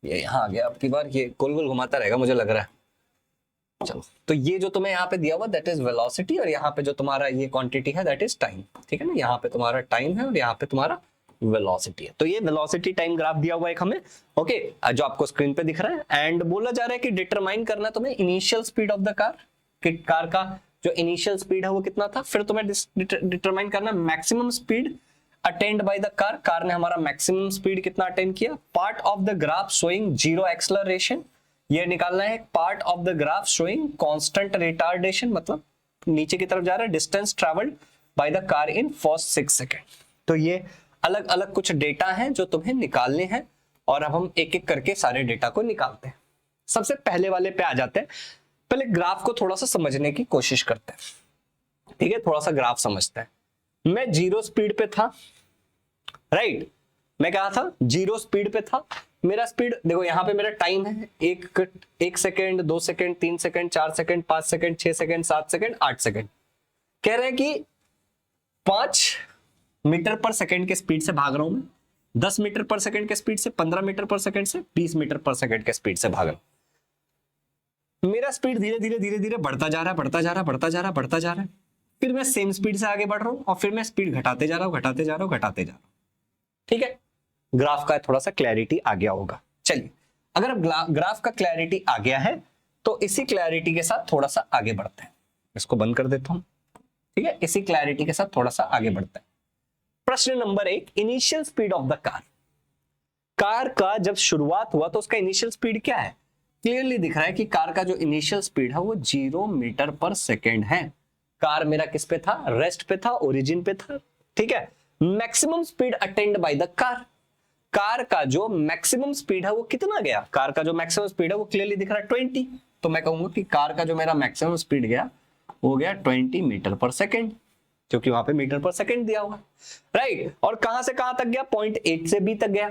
ये यहाँ आ गया, अब की बार ये गोल गोल घुमाता रहेगा मुझे लग रहा है। चलो, तो ये जो तुम्हें यहाँ पे दिया हुआ that is velocity, और यहाँ पे जो तुम्हारा ये क्वांटिटी है that is time, ठीक है ना। यहाँ पे तुम्हारा टाइम है और यहाँ पे तुम्हारा वेलोसिटी है। तो ये वेलोसिटी टाइम ग्राफ दिया हुआ है हमें, ओके, जो आपको स्क्रीन पे दिख रहा है। एंड बोला जा रहा है कि डिटरमाइन करना तुम्हें initial speed of the car, कि कार का जो इनिशियल स्पीड है वो कितना था, फिर तुम्हें डिटरमाइन करना maximum speed attend by the car, car ने हमारा मैक्सिमम स्पीड कितना अटेंड किया। Part of the graph showing zero acceleration, ये निकालना है। Part of the graph showing constant retardation, मतलब नीचे की तरफ जा रहा है, distance travelled by the car in first 6 second. तो ये अलग अलग कुछ डेटा हैं जो तुम्हें निकालने हैं, और अब हम एक एक करके सारे डेटा को निकालते हैं। सबसे पहले वाले पे आ जाते हैं, पहले ग्राफ को थोड़ा सा समझने की कोशिश करते हैं, ठीक है, थोड़ा सा ग्राफ समझते हैं। मैं 0 स्पीड पे था, राइट, मैं कहा था 0 स्पीड पे था, मेरा स्पीड देखो, यहाँ पे मेरा टाइम है 1 second, 2 second, 3 second, 4 second, 5 second, 6 second, 7 second, 8 second. कह रहे हैं कि 5 मीटर पर सेकंड के स्पीड से भाग रहा हूं मैं, 10 मीटर पर सेकंड के स्पीड से, 15 मीटर पर सेकंड से, 20 मीटर पर सेकंड के स्पीड से भाग रहा हूं। मेरा स्पीड धीरे धीरे धीरे धीरे बढ़ता जा रहा है, बढ़ता जा रहा है, बढ़ता जा रहा है, बढ़ता जा रहा है। फिर मैं सेम स्पीड से आगे बढ़ रहा हूं, और फिर मैं स्पीड घटाते जा रहा हूं, घटाते जा रहा हूं, घटाते जा रहा हूं, ठीक है। ग्राफ का थोड़ा सा क्लैरिटी आ गया होगा। चलिए, अगर अब ग्राफ का क्लैरिटी आ गया है तो इसी क्लैरिटी के साथ थोड़ा सा आगे बढ़ते हैं। इसको बंद कर देता हूं, ठीक है, इसी क्लैरिटी के साथ थोड़ा सा आगे बढ़ते हैं। प्रश्न number 1, initial speed of the car. Car का जब शुरुआत हुआ तो उसका इनिशियल स्पीड क्या है, क्लियरली दिख रहा है कि कार का जो इनिशियल स्पीड है वो 0 मीटर पर सेकेंड है। कार मेरा किस पे था, रेस्ट पे था, ओरिजिन पे था, ठीक है। Maximum speed attend by the car, car का जो मैक्सिमम स्पीड है वो कितना गया, कार का जो मैक्सिमम स्पीड है वो क्लियरली दिख रहा है 20। तो मैं कहूंगा कि कार का जो मेरा मैक्सिमम स्पीड गया वो गया 20 मीटर पर सेकेंड। क्योंकि वहां पे मीटर पर सेकंड दिया हुआ, राइट। और कहां से कहां तक गया, पॉइंट ए से बी तक गया।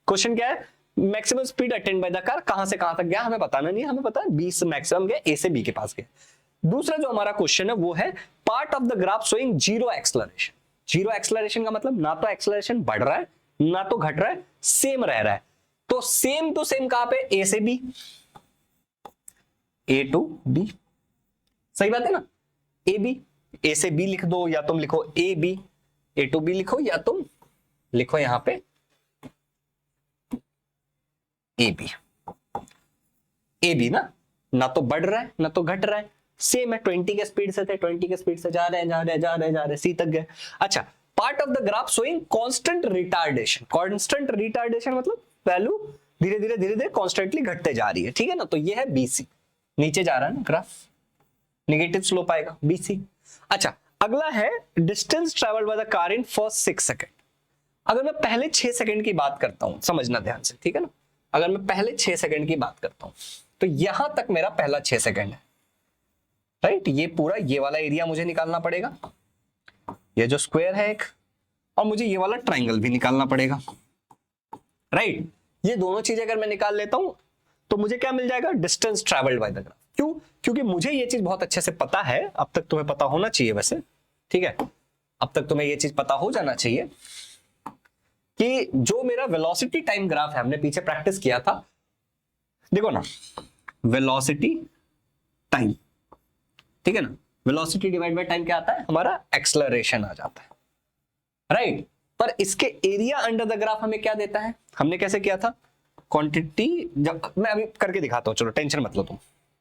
क्वेश्चन क्या है, maximum speed attend by the car, कहां से कहां तक गया हमें बताना नहीं, हमें पता है 20 मैक्सिमम गया, ए से बी के पास गया। दूसरा जो हमारा क्वेश्चन है वो है part of the graph showing zero acceleration. Zero acceleration का मतलब ना तो एक्सेलरेशन बढ़ रहा है ना तो घट रहा है, सेम रह रहा है। तो सेम टू सेम कहां पे, ए से बी, ए टू बी, सही बात है ना। ए बी, ए से बी लिख दो या तुम लिखो A B, A to B लिखो या तुम लिखो यहां पे ए बी। ए बी ना तो बढ़ रहा है ना तो घट रहा है, सेम है, 20 के स्पीड से थे, 20 के स्पीड से जा रहे सी तक गए। अच्छा, part of the graph showing constant retardation. Constant retardation मतलब वैल्यू धीरे धीरे कॉन्स्टेंटली घटते जा रही है, ठीक है ना। तो ये है बीसी, नीचे जा रहा है ना ग्राफ, नेगेटिव स्लोप आएगा बीसी। अच्छा, अगला है distance travelled by the car in first 6 second. अगर मैं पहले 6 सेकंड की बात करता हूं, समझना ध्यान से, ठीक है ना। अगर मैं पहले 6 सेकंड की बात करता हूं तो यहां तक मेरा पहला 6 सेकंड है, राइट। ये पूरा ये वाला एरिया मुझे निकालना पड़ेगा, ये जो स्क्वायर है एक, और मुझे ये वाला ट्राइंगल भी निकालना पड़ेगा, राइट। ये दोनों चीजें अगर मैं निकाल लेता हूं तो मुझे क्या मिल जाएगा, distance travelled by the graph. क्यों, क्योंकि मुझे ये चीज बहुत अच्छे से पता है, अब तक तुम्हें पता होना चाहिए वैसे, ठीक है, अब तक तुम्हें ये चीज पता हो जाना चाहिए कि जो मेरा वेलोसिटी टाइम ग्राफ है, हमने पीछे प्रैक्टिस किया था, देखो ना, वेलोसिटी टाइम, ठीक है ना। वेलोसिटी डिवाइड बाय टाइम क्या आता है, हमारा एक्सेलरेशन आ जाता है, राइट। पर इसके एरिया अंडर द ग्राफ हमें क्या देता है, हमने कैसे किया था, क्वांटिटी, जब मैं अभी करके दिखाता हूं, चलो टेंशन मत लो तुम,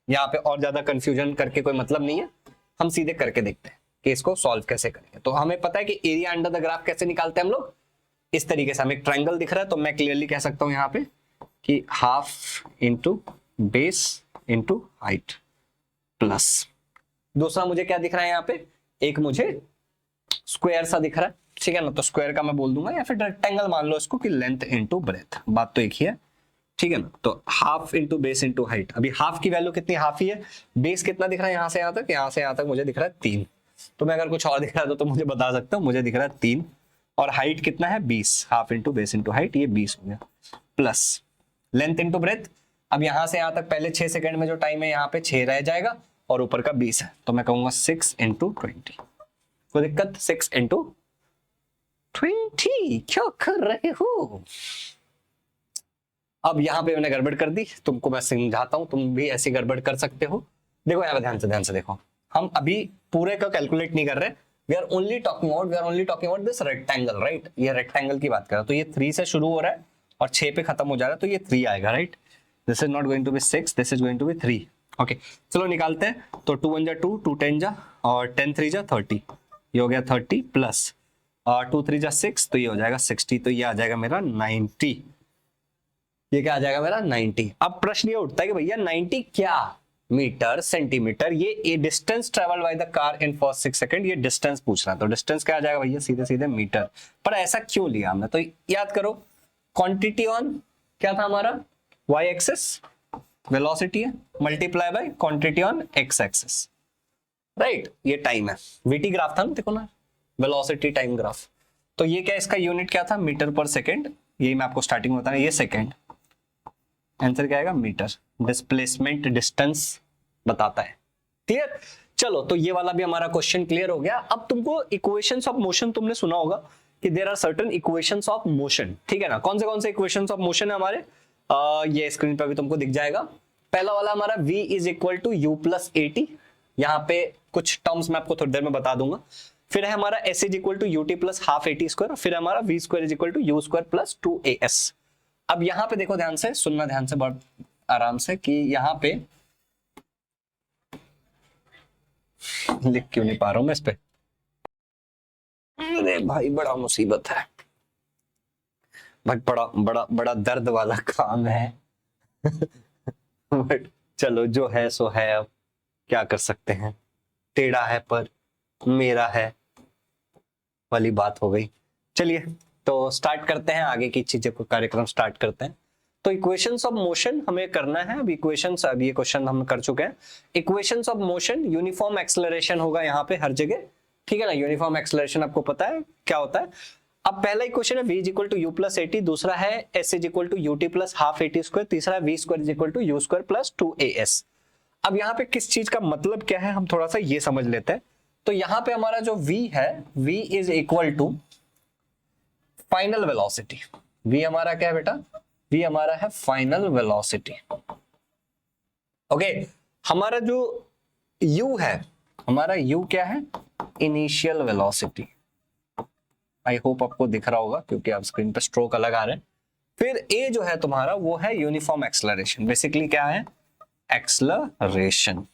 यहाँ पे और ज्यादा कंफ्यूजन करके कोई मतलब नहीं है, हम सीधे करके देखते हैं कि इसको सॉल्व कैसे करेंगे। तो हमें पता है कि एरिया अंडर द ग्राफ कैसे निकालते हैं हम लोग, इस तरीके से। हमें एक ट्राइंगल दिख रहा है तो मैं क्लियरली कह सकता हूं यहाँ पे कि half into base into height plus, दूसरा मुझे क्या दिख रहा है यहाँ पे, एक मुझे स्क्वायर सा दिख रहा है, ठीक है ना। तो स्क्वायर का मैं बोल दूंगा या फिर रेक्टेंगल मान लो इसको कि लेंथ इंटू ब्रेथ, बात तो एक ही है, ठीक है ना। तो half into base into height, अभी हाफ की वैल्यू कितनी, हाफ ही है। बेस कितना दिख रहा है, यहां से यहां तक, यहां से यहां तक मुझे दिख रहा है 3। तो मैं अगर कुछ और दिख रहा है तो मुझे बता सकता हूँ, मुझे दिख रहा है 3। और हाइट कितना है 20, half into base into height, ये 20 हो गया, प्लस लेंथ इंटू ब्रेथ। अब यहां से यहां तक पहले 6 सेकंड में जो टाइम है यहाँ पे 6 रह जाएगा और ऊपर का 20 है, तो मैं कहूंगा 6 इंटू 20। कोई दिक्कत, 6 इंटू 20, क्या कर रहे हो। अब यहां पे मैंने गड़बड़ कर दी, तुमको मैं समझाता हूं, तुम भी ऐसी गड़बड़ कर सकते हो। देखो यहाँ पे ध्यान से देखो, हम अभी पूरे का कैलकुलेट नहीं कर रहे, we are only talking about this rectangle, right. ये रेक्टेंगल की बात कर रहा, तो ये 3 से शुरू हो रहा है और 6 पे खत्म हो जा रहा है, तो ये 3 आएगा, right. This is not going to be 6, this is going to be 3। Okay, चलो निकालते हैं। तो 2 1 जा 2, 2 10 जा, और 10 3 जा 30, ये हो गया 30 प्लस 2 3 जा 6, तो ये हो जाएगा 60, तो ये आ जाएगा मेरा 90। ये क्या आ जाएगा मेरा 90। अब प्रश्न ये उठता है कि भैया 90 क्या, मीटर सेंटीमीटर, ये distance travel by the car in first 6 second, ये डिस्टेंस पूछ रहा है, तो डिस्टेंस क्या आ जाएगा भैया, सीधे सीधे मीटर। पर ऐसा क्यों लिया हमने, तो याद करो, क्वांटिटी ऑन क्या था हमारा, y एक्सिस वेलोसिटी है, multiply by quantity on x axis, right. ये टाइम है, वीटी ग्राफ था ना, देखो ना, वेलोसिटी टाइम ग्राफ। तो ये क्या, इसका यूनिट क्या था, मीटर पर सेकेंड, यही मैं आपको स्टार्टिंग में बताना, ये सेकेंड, आंसर क्या आएगा मीटर। डिस्प्लेसमेंट डिस्टेंस बताता है, क्लियर। चलो, तो ये वाला भी हमारा क्वेश्चन क्लियर हो गया। अब तुमको इक्वेशंस ऑफ मोशन तुमने सुना होगा कि there are certain equations of motion, ठीक है ना। कौन से इक्वेशंस ऑफ मोशन है हमारे, ये स्क्रीन पे भी तुमको दिख जाएगा। पहला वाला हमारा v is equal to you plus A T, यहाँ पे कुछ टर्म्स मैं आपको थोड़ी देर में बता दूंगा। फिर है हमारा s is equal to U T plus half A T square, फिर हमारा v square is equal to you square plus 2as। अब यहाँ पे देखो, ध्यान से सुनना, ध्यान से, बहुत आराम से, कि यहाँ पे लिख क्यों नहीं पा रहा हूं मैं इस पे, अरे भाई बड़ा मुसीबत है भाई, बड़ा दर्द वाला काम है बट चलो, जो है सो है, अब क्या कर सकते हैं, टेढ़ा है पर मेरा है वाली बात हो गई। चलिए, तो स्टार्ट करते हैं, आगे की चीजें को कार्यक्रम स्टार्ट करते हैं। तो इक्वेशंस ऑफ मोशन हमें करना है। अब इक्वेशंस, अब ये क्वेश्चन हम कर चुके हैं। Equations of motion, uniform acceleration होगा यहाँ पे हर जगह, ठीक है ना, यूनिफॉर्म एक्सेलरेशन आपको पता है क्या होता है। अब पहला ही क्वेश्चन है v is equal to you plus a t, दूसरा है s is equal to U T plus half a t square, तीसरा है v square is equal to you square plus 2as। अब यहाँ पे किस चीज का मतलब क्या है हम थोड़ा सा ये समझ लेते हैं। तो यहाँ पे हमारा जो v है, v is equal to final velocity. v हमारा क्या है बेटा, v हमारा है फाइनल वेलोसिटी। ओके, हमारा जो u है, हमारा u क्या है, इनिशियल वेलोसिटी। आई होप आपको दिख रहा होगा क्योंकि आप स्क्रीन पे स्ट्रोक अलग आ रहे हैं। फिर a जो है तुम्हारा वो है यूनिफॉर्म एक्सेलरेशन, बेसिकली क्या है, एक्सेलरेशन।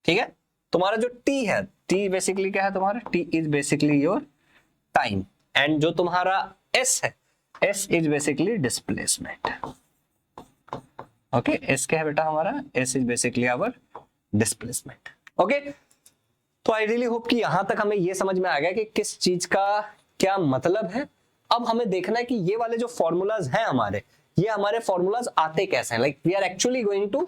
ठीक है, तुम्हारा जो t है, t बेसिकली क्या है तुम्हारा, t is basically your time, and जो तुम्हारा s है, s is basically displacement. Okay, s क्या है बेटा हमारा, s is basically our displacement. Okay, तो आई रियली होप कि यहां तक हमें ये समझ में आ गया कि किस चीज का क्या मतलब है। अब हमें देखना है कि ये वाले जो फॉर्मूलाज हैं हमारे, ये हमारे फॉर्मूलाज आते कैसे हैं, like we are actually going to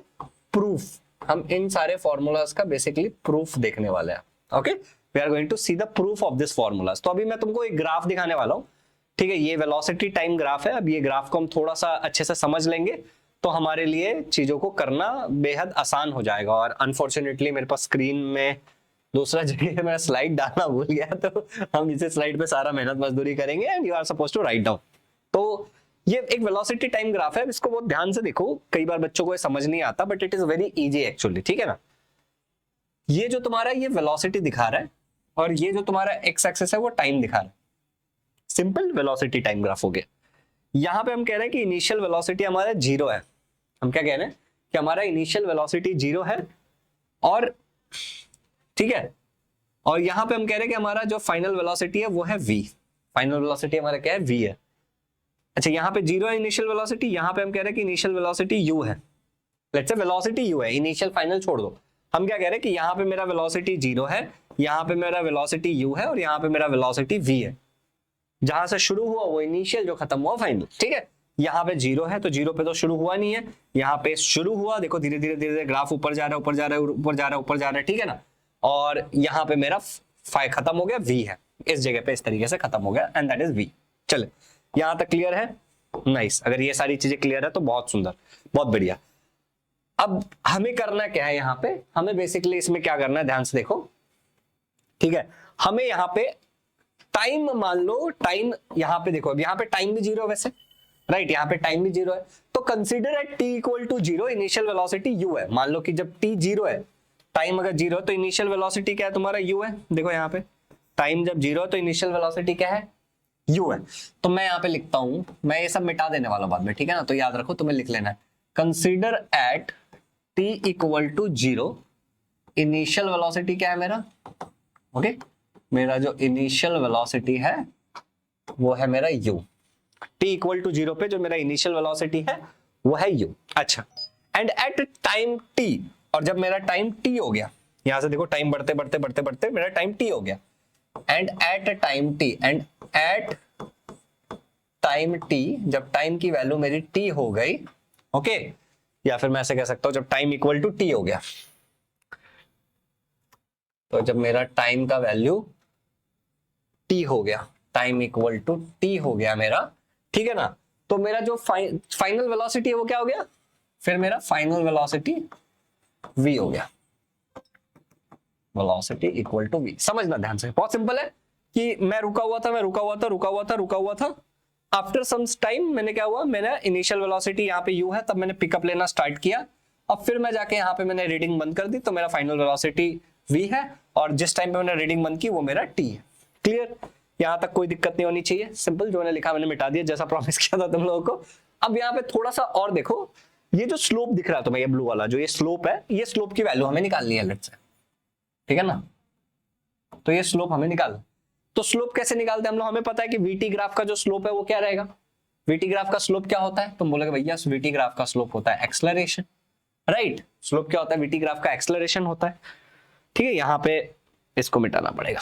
proof. हम इन सारे फॉर्मूलाज का बेसिकली प्रूफ देखने वाले हैं। Okay, we are going to see the proof of this formulas. तो अभी मैं तुमको एक ग्राफ दिखाने वाला हूं, ठीक है, ये वेलोसिटी टाइम ग्राफ है। अब ये ग्राफ को हम थोड़ा सा अच्छे से समझ लेंगे तो हमारे लिए चीजों को करना बेहद आसान हो जाएगा। और अनफॉर्चुनेटली मेरे पास स्क्रीन में दूसरा जगह मैं स्लाइड डालना भूल गया, तो हम इसे स्लाइड पे सारा मेहनत मजदूरी करेंगे and you are suppose to write down. तो ये एक वेलोसिटी टाइम ग्राफ है, इसको बहुत ध्यान से देखो, कई बार बच्चों को ये समझ नहीं आता but it is very easy actually. ठीक है ना, ये जो तुम्हारा ये वेलोसिटी दिखा रहा है और ये जो तुम्हारा एक्स एक्सिस है वो टाइम दिखा रहा है। सिंपल वेलोसिटी टाइम ग्राफ हो गया। यहां पे हम कह रहे हैं कि इनिशियल वेलोसिटी हमारा 0 है। हम क्या कह रहे हैं कि हमारा इनिशियल वेलोसिटी 0 है, और ठीक है, और यहां पे हम कह रहे हैं कि हमारा जो फाइनल वेलोसिटी है वो है v। फाइनल वेलोसिटी हमारा क्या है, v है। अच्छा, यहां पे 0 है इनिशियल वेलोसिटी, यहां पे हम कह रहे हैं कि इनिशियल वेलोसिटी u है। लेट्स से वेलोसिटी u है, इनिशियल फाइनल छोड़ दो। हम क्या कह रहे हैं कि यहां पे मेरा वेलोसिटी 0 है, यहां पे मेरा वेलोसिटी u है, और यहां पे मेरा वेलोसिटी v है। जहां से शुरू हुआ वो इनिशियल, जो खत्म हुआ फाइनल। ठीक है, यहाँ पे 0 है तो 0 पे तो शुरू हुआ नहीं है, यहाँ पे शुरू हुआ, देखो धीरे धीरे धीरे धीरे ग्राफ ऊपर जा रहा है, ऊपर जा रहा है, ऊपर जा रहा है, ऊपर जा रहा है। ठीक है ना, और यहाँ पे मेरा खत्म हो गया, v है, इस जगह पे इस तरीके से खत्म हो गया, एंड दैट इज v। चले, यहां तक क्लियर है, नाइस। अगर ये सारी चीजें क्लियर है तो बहुत सुंदर, बहुत बढ़िया। अब हमें करना क्या है, यहाँ पे हमें बेसिकली इसमें क्या करना है, ध्यान से देखो। ठीक है, हमें यहाँ पे टाइम, मान लो टाइम, यहाँ पे देखो, अब यहाँ पे टाइम भी 0 वैसे, राइट, यहाँ पे टाइम भी 0 है, तो consider at t equal to 0 initial velocity u है। मान लो कि जब t 0 है, टाइम अगर 0 है तो इनिशियल वेलोसिटी क्या है तुम्हारा, u है। देखो यहाँ पे टाइम जब 0 है तो इनिशियल वेलोसिटी क्या है, u है। तो मैं यहाँ पे लिखता हूं, मैं ये सब मिटा देने वाला बाद में, ठीक है ना, तो याद रखो तुम्हें लिख लेना है, consider at t equal to 0 initial velocity क्या है मेरा, ओके, मेरा जो इनिशियल वेलोसिटी है वो है मेरा u। t इक्वल टू 0 पे जो मेरा इनिशियल वेलोसिटी है वो है u। अच्छा, एंड एट टाइम t, और जब मेरा टाइम t हो गया, यहां से देखो टाइम बढ़ते बढ़ते बढ़ते बढ़ते मेरा टाइम t हो गया, and at time t, and at time t, जब टाइम की वैल्यू मेरी t हो गई, ओके, या फिर मैं ऐसे कह सकता हूं जब टाइम इक्वल टू t हो गया, तो जब मेरा टाइम का वैल्यू t हो गया, टाइम इक्वल टू t हो गया मेरा, ठीक है ना, तो मेरा जो फाइनल वेलोसिटी है वो क्या हो गया, फिर मेरा फाइनल वेलोसिटी v हो गया, वेलोसिटी इक्वल टू v। समझना ध्यान से, बहुत सिंपल है कि मैं रुका हुआ था, आफ्टर सम टाइम मैंने क्या हुआ, मैंने इनिशियल वेलोसिटी यहाँ पे u है, तब मैंने पिकअप लेना स्टार्ट किया, अब फिर मैं जाके यहाँ पे मैंने रीडिंग बंद कर दी, तो मेरा फाइनल वेलोसिटी v है, और जिस टाइम पे मैंने रीडिंग बंद की वो मेरा t है। क्लियर, यहाँ तक कोई दिक्कत नहीं होनी चाहिए, सिंपल, जो मैंने लिखा मैंने मिटा दिया, जैसा प्रॉमिस किया था तुम लोगों को। अब यहाँ पे थोड़ा सा और देखो, ये जो स्लोप दिख रहा है तुम्हें, ये ब्लू वाला जो ये स्लोप है, ये स्लोप की वैल्यू हमें निकालनी है लेट्स से, ठीक है ना, तो ये स्लोप हमें निकाल, तो स्लोप कैसे निकालते हैं हम लोग, हमें पता है कि वीटी ग्राफ का जो स्लोप है वो क्या रहेगा, वीटी ग्राफ का स्लोप क्या होता है, तुम बोलोगे भैया वीटी ग्राफ का स्लोप होता है एक्सेलरेशन, राइट, स्लोप क्या होता है, वीटी ग्राफ का एक्सेलरेशन होता है। ठीक है, यहाँ पे इसको मिटाना पड़ेगा,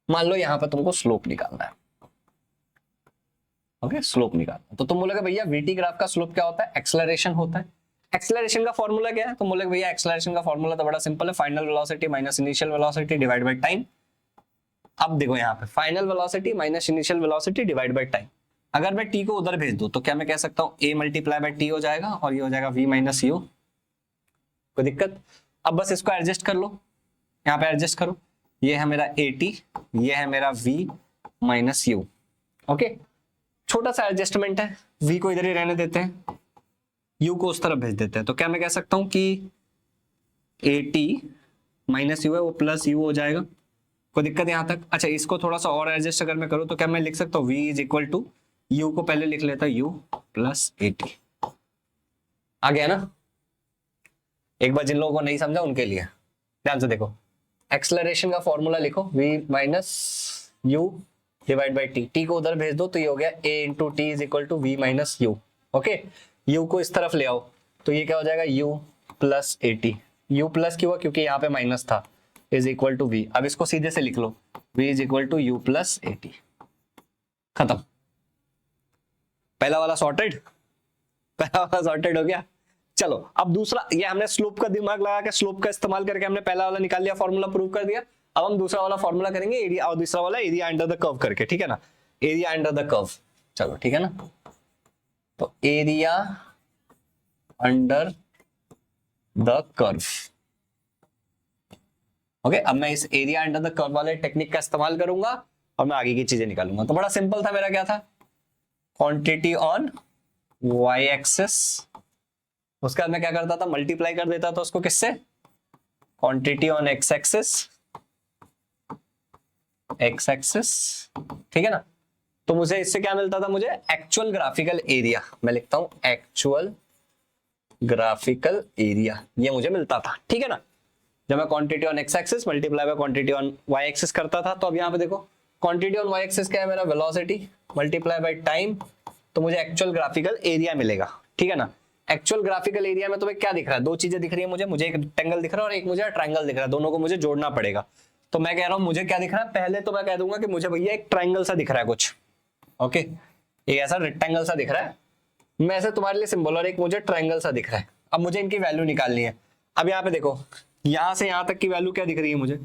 मान लो यहां पर तुमको स्लोप निकालना है, ओके, स्लोप निकालना, तो तुम बोलोगे भैया वीटी ग्राफ का स्लोप क्या होता है, एक्सेलरेशन होता है, एक्सेलरेशन का फॉर्मूला क्या है? तो बोले भैया एक्सेलरेशन का फॉर्मूला तो बड़ा सिंपल है, final velocity minus initial velocity divide by time. अब देखो यहाँ पे final velocity minus initial velocity divide by time. अगर मैं टी को उधर भेज दूं तो क्या मैं कह सकता हूँ a मल्टीप्लाई बाय टी हो जाएगा और ये हो जाएगा v माइनस यू। कोई दिक्कत? अब बस इसको एडजस्ट कर लो, यहाँ पे एडजस्ट करो, ये है मेरा at, ये है मेरा v माइनस यू। ओके, छोटा सा एडजस्टमेंट है, v को इधर ही रहने देते हैं, u को उस तरफ भेज देते हैं। तो क्या मैं कह सकता हूँ कि at माइनस यू है वो प्लस यू हो जाएगा। कोई दिक्कत यहाँ तक? अच्छा, इसको थोड़ा सा और एडजस्ट अगर मैं करूँ तो क्या मैं लिख सकता हूँ v is equal to, u को पहले लिख लेता u प्लस at। आ गया ना? एक बार जिन लोगों को नहीं समझा उनके लिए ध्यान से देखो, एक्सेलरेशन का फॉर्मूला लिखो v minus u divide by t, t को उधर भेज दो तो ये हो गया a into t is equal to v minus u. Okay, u को इस तरफ ले आओ तो ये क्या हो जाएगा u plus A T. You plus क्यों हुआ? क्योंकि यहाँ पे माइनस था, इज इक्वल टू v। अब इसको सीधे से लिख लो, v is equal to you plus A t. खत्म, पहला वाला सॉर्टेड, पहला वाला सॉर्टेड हो गया। चलो अब दूसरा, ये हमने स्लोप का दिमाग लगा के स्लोप का इस्तेमाल करके हमने पहला वाला निकाल लिया, फॉर्मूला प्रूव कर दिया। अब हम दूसरा वाला फॉर्मूला करेंगे एरिया, और दूसरा वाला एरिया अंडर द कर्व करके, ठीक है ना? एरिया अंडर द कर्व, चलो ठीक है ना? तो area under the curve. Okay, अब मैं इस एरिया अंडर द कर्व वाले टेक्निक का इस्तेमाल करूंगा और मैं आगे की चीजें निकालूंगा। तो बड़ा सिंपल था, मेरा क्या था? क्वांटिटी ऑन वाई एक्सिस, उसके बाद मैं क्या करता था? मल्टीप्लाई कर देता था उसको किससे? Quantity on x axis, X axis, ठीक है ना? तो मुझे इससे क्या मिलता था? मुझे एक्चुअल ग्राफिकल एरिया, मैं लिखता हूं एक्चुअल ग्राफिकल एरिया, ये मुझे मिलता था, ठीक है ना? जब मैं quantity on x axis multiply by quantity on Y axis करता था। तो अब यहाँ पे देखो, क्वांटिटी ऑन वाई एक्सिस क्या है मेरा? वेलोसिटी मल्टीप्लाई बाय टाइम, तो मुझे एक्चुअल ग्राफिकल एरिया मिलेगा, ठीक है ना? एक्चुअल ग्राफिकल एरिया में तुम्हें क्या दिख रहा है? दो चीजें दिख रही है मुझे एक रेक्टेंगल दिख रहा है और एक मुझे ट्रायंगल दिख रहा है, दोनों को मुझे जोड़ना पड़ेगा। तो मैं कह रहा हूं मुझे क्या दिख रहा है? पहले तो मैं कह दूंगा कि मुझे भैया एक ट्रायंगल सा दिख रहा है कुछ, ओके, एक ऐसा रेक्टेंगल सा दिख रहा है, मैं ऐसे तुम्हारे लिए सिंबल, और एक मुझे ट्रायंगल सा दिख रहा है। अब मुझे इनकी वैल्यू निकालनी है। अब यहाँ पे देखो, यहां से यहां तक की वैल्यू क्या दिख रही है मुझे?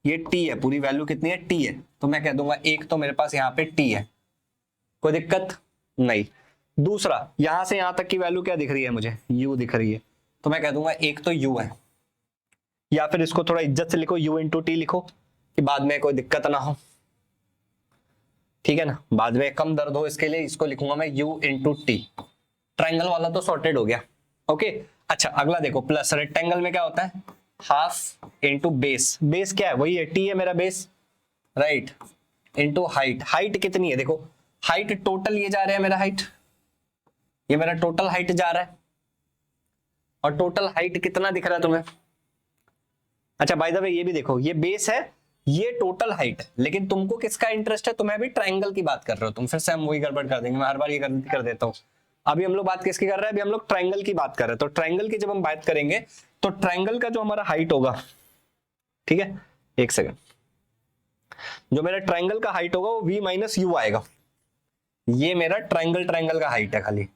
ये t है, पूरी वैल्यू कितनी है? t है। तो मैं कह दूंगा एक तो मेरे पास यहाँ पे t है, कोई दिक्कत नहीं। दूसरा, यहां से यहां तक की वैल्यू क्या दिख रही है मुझे? u दिख रही है, तो मैं कह दूंगा एक तो u है, या फिर इसको थोड़ा इज्जत से लिखो u इंटू टी लिखो, कि बाद में कोई दिक्कत ना हो, ठीक है ना? बाद में कम दर्द हो इसके लिए इसको लिखूंगा मैं u इंटू टी। ट्रायंगल वाला तो सॉर्टेड हो गया, ओके। अच्छा, अगला देखो, प्लस रेक्टेंगल में क्या होता है? हाफ इंटू बेस, बेस क्या है? वही है, टी है मेरा base, right, into height. Height कितनी है? देखो, हाइट टोटल ये जा रहा है मेरा हाइट, ये मेरा टोटल हाइट जा रहा है, और टोटल हाइट कितना दिख रहा है तुम्हें? अच्छा, बाय द वे ये भी देखो, ये बेस है, ये टोटल हाइट है, लेकिन तुमको किसका इंटरेस्ट है? तुम्हें अभी ट्रायंगल की बात कर रहे हो तुम, फिर से हम वही गड़बड़ कर देंगे, मैं हर बार ये कर देता हूँ। अभी हम लोग बात किसकी कर रहे हैं? अभी हम लोग ट्रायंगल की बात कर रहे हैं। तो ट्रायंगल की जब हम बात करेंगे तो ट्रायंगल का जो हमारा हाइट होगा, ठीक है, एक सेकंड, जो मेरा ट्रायंगल का हाइट होगा वो v माइनस यू आएगा। ये मेरा ट्रायंगल का हाइट है। खाली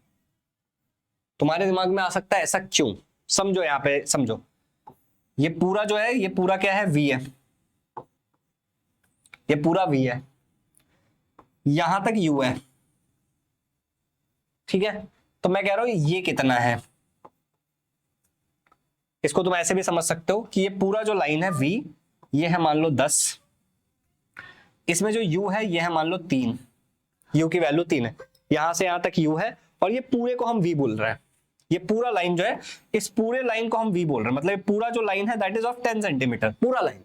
तुम्हारे दिमाग में आ सकता है ऐसा क्यों? समझो, यहाँ पे समझो, ये पूरा जो है, ये पूरा क्या है? v है, ये पूरा v है, यहां तक u है, ठीक है? तो मैं कह रहा हूं ये कितना है? इसको तुम ऐसे भी समझ सकते हो कि ये पूरा जो लाइन है v, ये है मान लो 10, इसमें जो u है ये है मान लो 3, u की वैल्यू 3 है, यहां से यहां तक u है, और ये पूरे को हम v बोल रहे हैं। ये पूरा लाइन जो है, इस पूरे लाइन को हम v बोल रहे हैं, मतलब ये पूरा जो लाइन है दैट इज ऑफ 10 सेंटीमीटर, पूरा लाइन,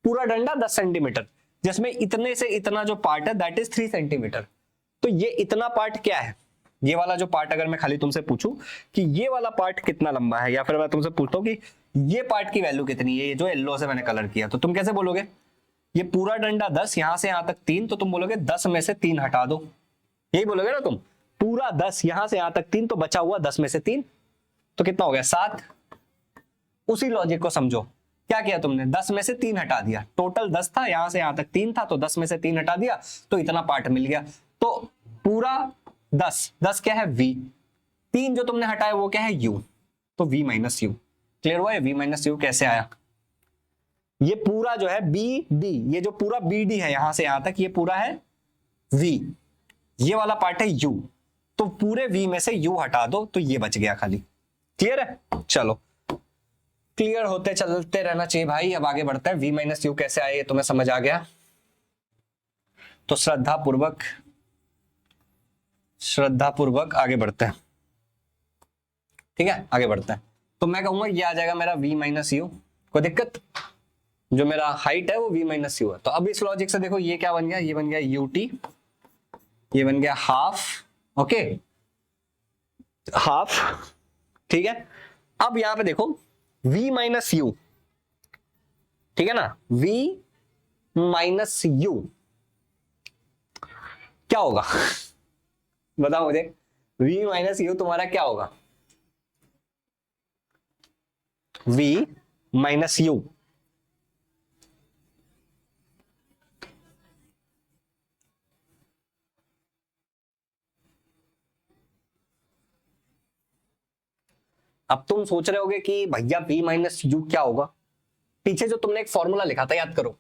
पूरा डंडा 10 सेंटीमीटर, जिसमें इतने से इतना जो पार्ट है दैट इज 3 सेंटीमीटर। तो ये इतना पार्ट क्या है? ये वाला जो पार्ट, अगर मैं खाली तुमसे पूछूं कि ये वाला पार्ट कितना लंबा है, या फिर मैं तुमसे पूछता हूं कि ये पार्ट की वैल्यू कितनी है, ये जो येलो से मैंने कलर किया, तो तुम कैसे बोलोगे? ये पूरा डंडा 10, यहां से यहां तक 3, तो तुम बोलोगे 10 में से 3 हटा दो, यही बोलोगे ना तुम। पूरा 10, यहां से यहां तक 3, तो बचा हुआ 10 में से 3, तो कितना हो गया? 7। उसी लॉजिक को समझो, क्या किया तुमने? 10 में से 3 हटा दिया, टोटल 10 था, यहां से यहां तक 3 था, तो 10 में से 3 हटा दिया, तो इतना पार्ट मिल गया। तो पूरा 10 क्या है? v, 3 जो तुमने हटाया वो क्या है? u। तो v माइनस यू। क्लियर हुआ है v माइनस यू कैसे आया? ये पूरा जो है बी डी, ये जो पूरा बी डी है यहां से यहां तक, ये पूरा है v, ये वाला पार्ट है u, तो पूरे v में से u हटा दो तो ये बच गया खाली। क्लियर है? चलो क्लियर होते चलते रहना चाहिए भाई। अब आगे बढ़ते हैं, v माइनस यू कैसे आए ये तुम्हें समझ आ गया, तो श्रद्धा पूर्वक आगे बढ़ते हैं। ठीक है, आगे बढ़ते हैं। तो मैं कहूंगा ये आ जाएगा मेरा v माइनस यू, कोई दिक्कत? जो मेरा हाइट है वो v माइनस यू है। तो अब इस लॉजिक से देखो ये क्या बन गया, ये बन गया ut, ये बन गया हाफ, ओके हाफ। ठीक है, अब यहां पे देखो v माइनस यू, ठीक है ना, v माइनस यू क्या होगा? बताओ मुझे, v माइनस यू तुम्हारा क्या होगा? v माइनस यू अब तुम सोच रहे होगे कि भैया v माइनस यू क्या होगा? पीछे जो तुमने एक फॉर्मूला लिखा था याद करो,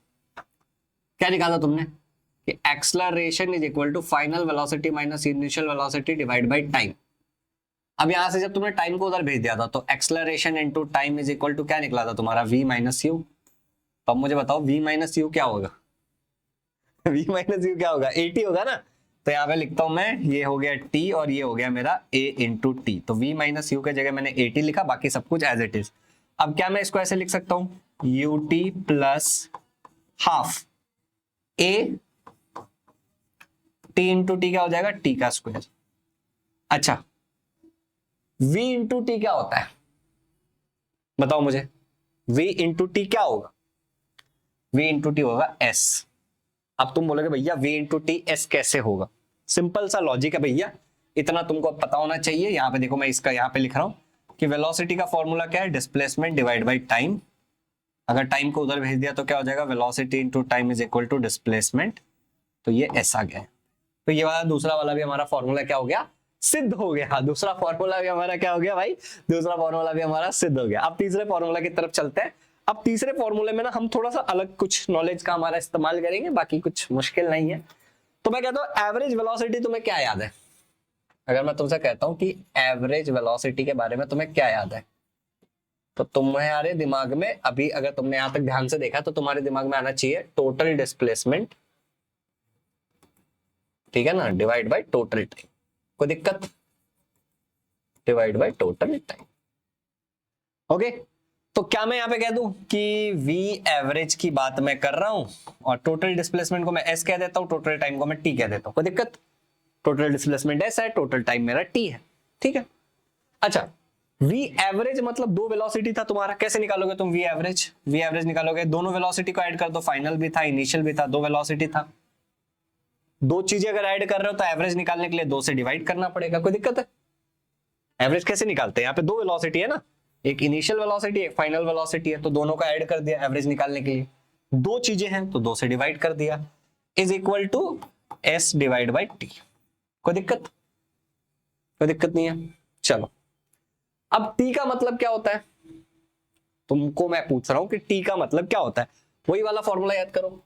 क्या लिखा था तुमने कि acceleration is equal to final velocity minus initial velocity divide by time. अब यहां से जब तुमने टाइम को उधर भेज दिया था तो acceleration into time is equal to क्या निकला था तुम्हारा v माइनस यू। तो अब मुझे बताओ v माइनस यू क्या होगा? v माइनस यू क्या होगा? 80 होगा ना। तो यहाँ पे लिखता हूं मैं, ये हो गया t और ये हो गया मेरा a इंटू टी। तो v माइनस यू के जगह मैंने 80 लिखा, बाकी सब कुछ एज इट इज। अब क्या मैं इसको ऐसे लिख सकता हूं, ut plus half a t into T क्या हो जाएगा, t का स्क्वायर। अच्छा v इंटू टी क्या होता है बताओ मुझे, v इंटू टी क्या होगा? v इंटू टी होगा s। अब तुम बोलोगे भैया v इंटू टी एस कैसे होगा? सिंपल सा लॉजिक है भैया, इतना तुमको पता होना चाहिए। यहाँ पे देखो मैं इसका यहाँ पे लिख रहा हूँ कि वेलोसिटी का फॉर्मूला क्या है, डिस्प्लेसमेंट डिवाइड बाय टाइम। अगर टाइम को उधर भेज दिया तो क्या हो जाएगा, velocity into time is equal to displacement. तो ये एस आ गया है। तो ये वाला दूसरा वाला भी हमारा फॉर्मूला क्या हो गया, सिद्ध हो गया। दूसरा फॉर्मूला भी हमारा क्या हो गया भाई, दूसरा फॉर्मूला भी हमारा सिद्ध हो गया। अब तीसरे फॉर्मूला की तरफ चलते हैं। अब तीसरे फॉर्मूले में ना हम थोड़ा सा अलग कुछ नॉलेज का हमारा इस्तेमाल करेंगे, बाकी कुछ मुश्किल नहीं है। तो मैं कहता हूं एवरेज वेलोसिटी तुम्हें क्या याद है? अगर मैं तुमसे कहता हूं कि एवरेज वेलोसिटी के बारे में तुम्हें क्या याद है, तो तुम्हारे दिमाग में अभी, अगर तुमने यहां तक ध्यान से देखा तो तुम्हारे दिमाग में आना चाहिए टोटल डिस्प्लेसमेंट, ठीक है ना, डिवाइड बाय टोटल टाइम। कोई दिक्कत? Divide by total time. Okay, तो क्या मैं यहां पे कह दूं कि v एवरेज की बात मैं कर रहा हूं और टोटल डिस्प्लेसमेंट को मैं s कह देता हूं, टोटल टाइम को मैं t कह देता हूं। कोई दिक्कत? टोटल डिस्प्लेसमेंट s है, टोटल टाइम मेरा t है। ठीक है, अच्छा v एवरेज मतलब दो वेलोसिटी था तुम्हारा, कैसे निकालोगे तुम v एवरेज? v एवरेज निकालोगे, दोनों वेलोसिटी को ऐड कर दो, फाइनल भी था इनिशियल भी था, दो वेलोसिटी था। दो चीजें अगर ऐड कर रहे हो तो एवरेज निकालने के लिए दो से डिवाइड करना पड़ेगा। कोई दिक्कत है? एवरेज कैसे निकालते हैं? यहाँ पे दो वेलोसिटी है ना, एक इनिशियल वेलोसिटी एक फाइनल वेलोसिटी है, तो दोनों का ऐड कर दिया एवरेज निकालने के लिए। दो चीजें हैं तो दो से डिवाइड कर दिया, is equal to s divide by t. कोई दिक्कत? कोई दिक्कत नहीं है। चलो अब टी का मतलब क्या होता है तुमको मैं पूछ रहा हूं कि टी का मतलब क्या होता है। वही वाला फॉर्मूला याद करो,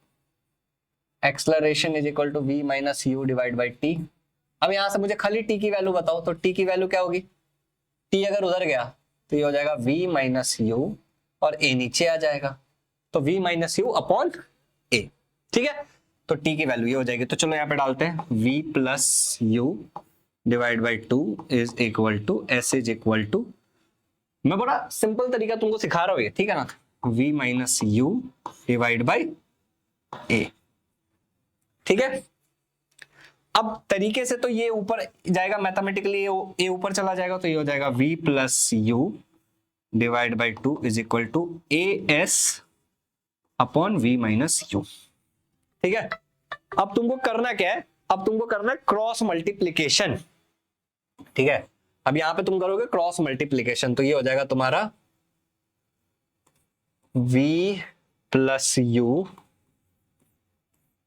acceleration is equal to v minus u divide by t. अब यहां से मुझे खाली टी की वैल्यू बताओ, तो टी की वैल्यू क्या होगी? टी अगर उधर गया तो ये हो जाएगा v माइनस यू और a नीचे आ जाएगा, तो v minus you upon a। ठीक है, तो t की वैल्यू ये हो जाएगी। तो चलो यहाँ पे डालते हैं v plus u divide by 2 is equal to s is equal to, मैं बड़ा सिंपल तरीका तुमको सिखा रहा हूँ ये, ठीक है ना, v minus u divide by a। ठीक है, अब तरीके से तो ये ऊपर जाएगा, मैथमेटिकली ये ऊपर चला जाएगा, तो ये हो जाएगा v plus u divide by 2 is equal to a s upon v minus u. ठीक है, अब तुमको करना क्या है, अब तुमको करना है क्रॉस मल्टीप्लीकेशन। ठीक है, अब यहां पे तुम करोगे क्रॉस मल्टीप्लीकेशन, तो ये हो जाएगा तुम्हारा v प्लस यू,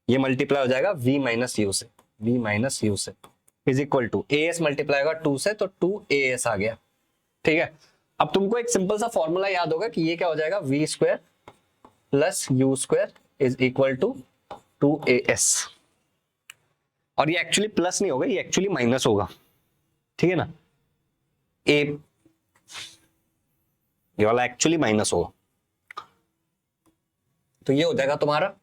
ये मल्टीप्लाई हो जाएगा v माइनस यू से, v माइनस यू से is equal to a s multiply होगा 2 से, तो 2 ए एस आ गया। ठीक है, अब तुमको एक सिंपल सा फॉर्मूला याद होगा कि ये क्या हो जाएगा, v square plus u square is equal to 2as। और ये एक्चुअली प्लस नहीं होगा, ये एक्चुअली माइनस होगा, ठीक है ना, ए ये वाला एक्चुअली माइनस होगा। तो ये हो जाएगा तुम्हारा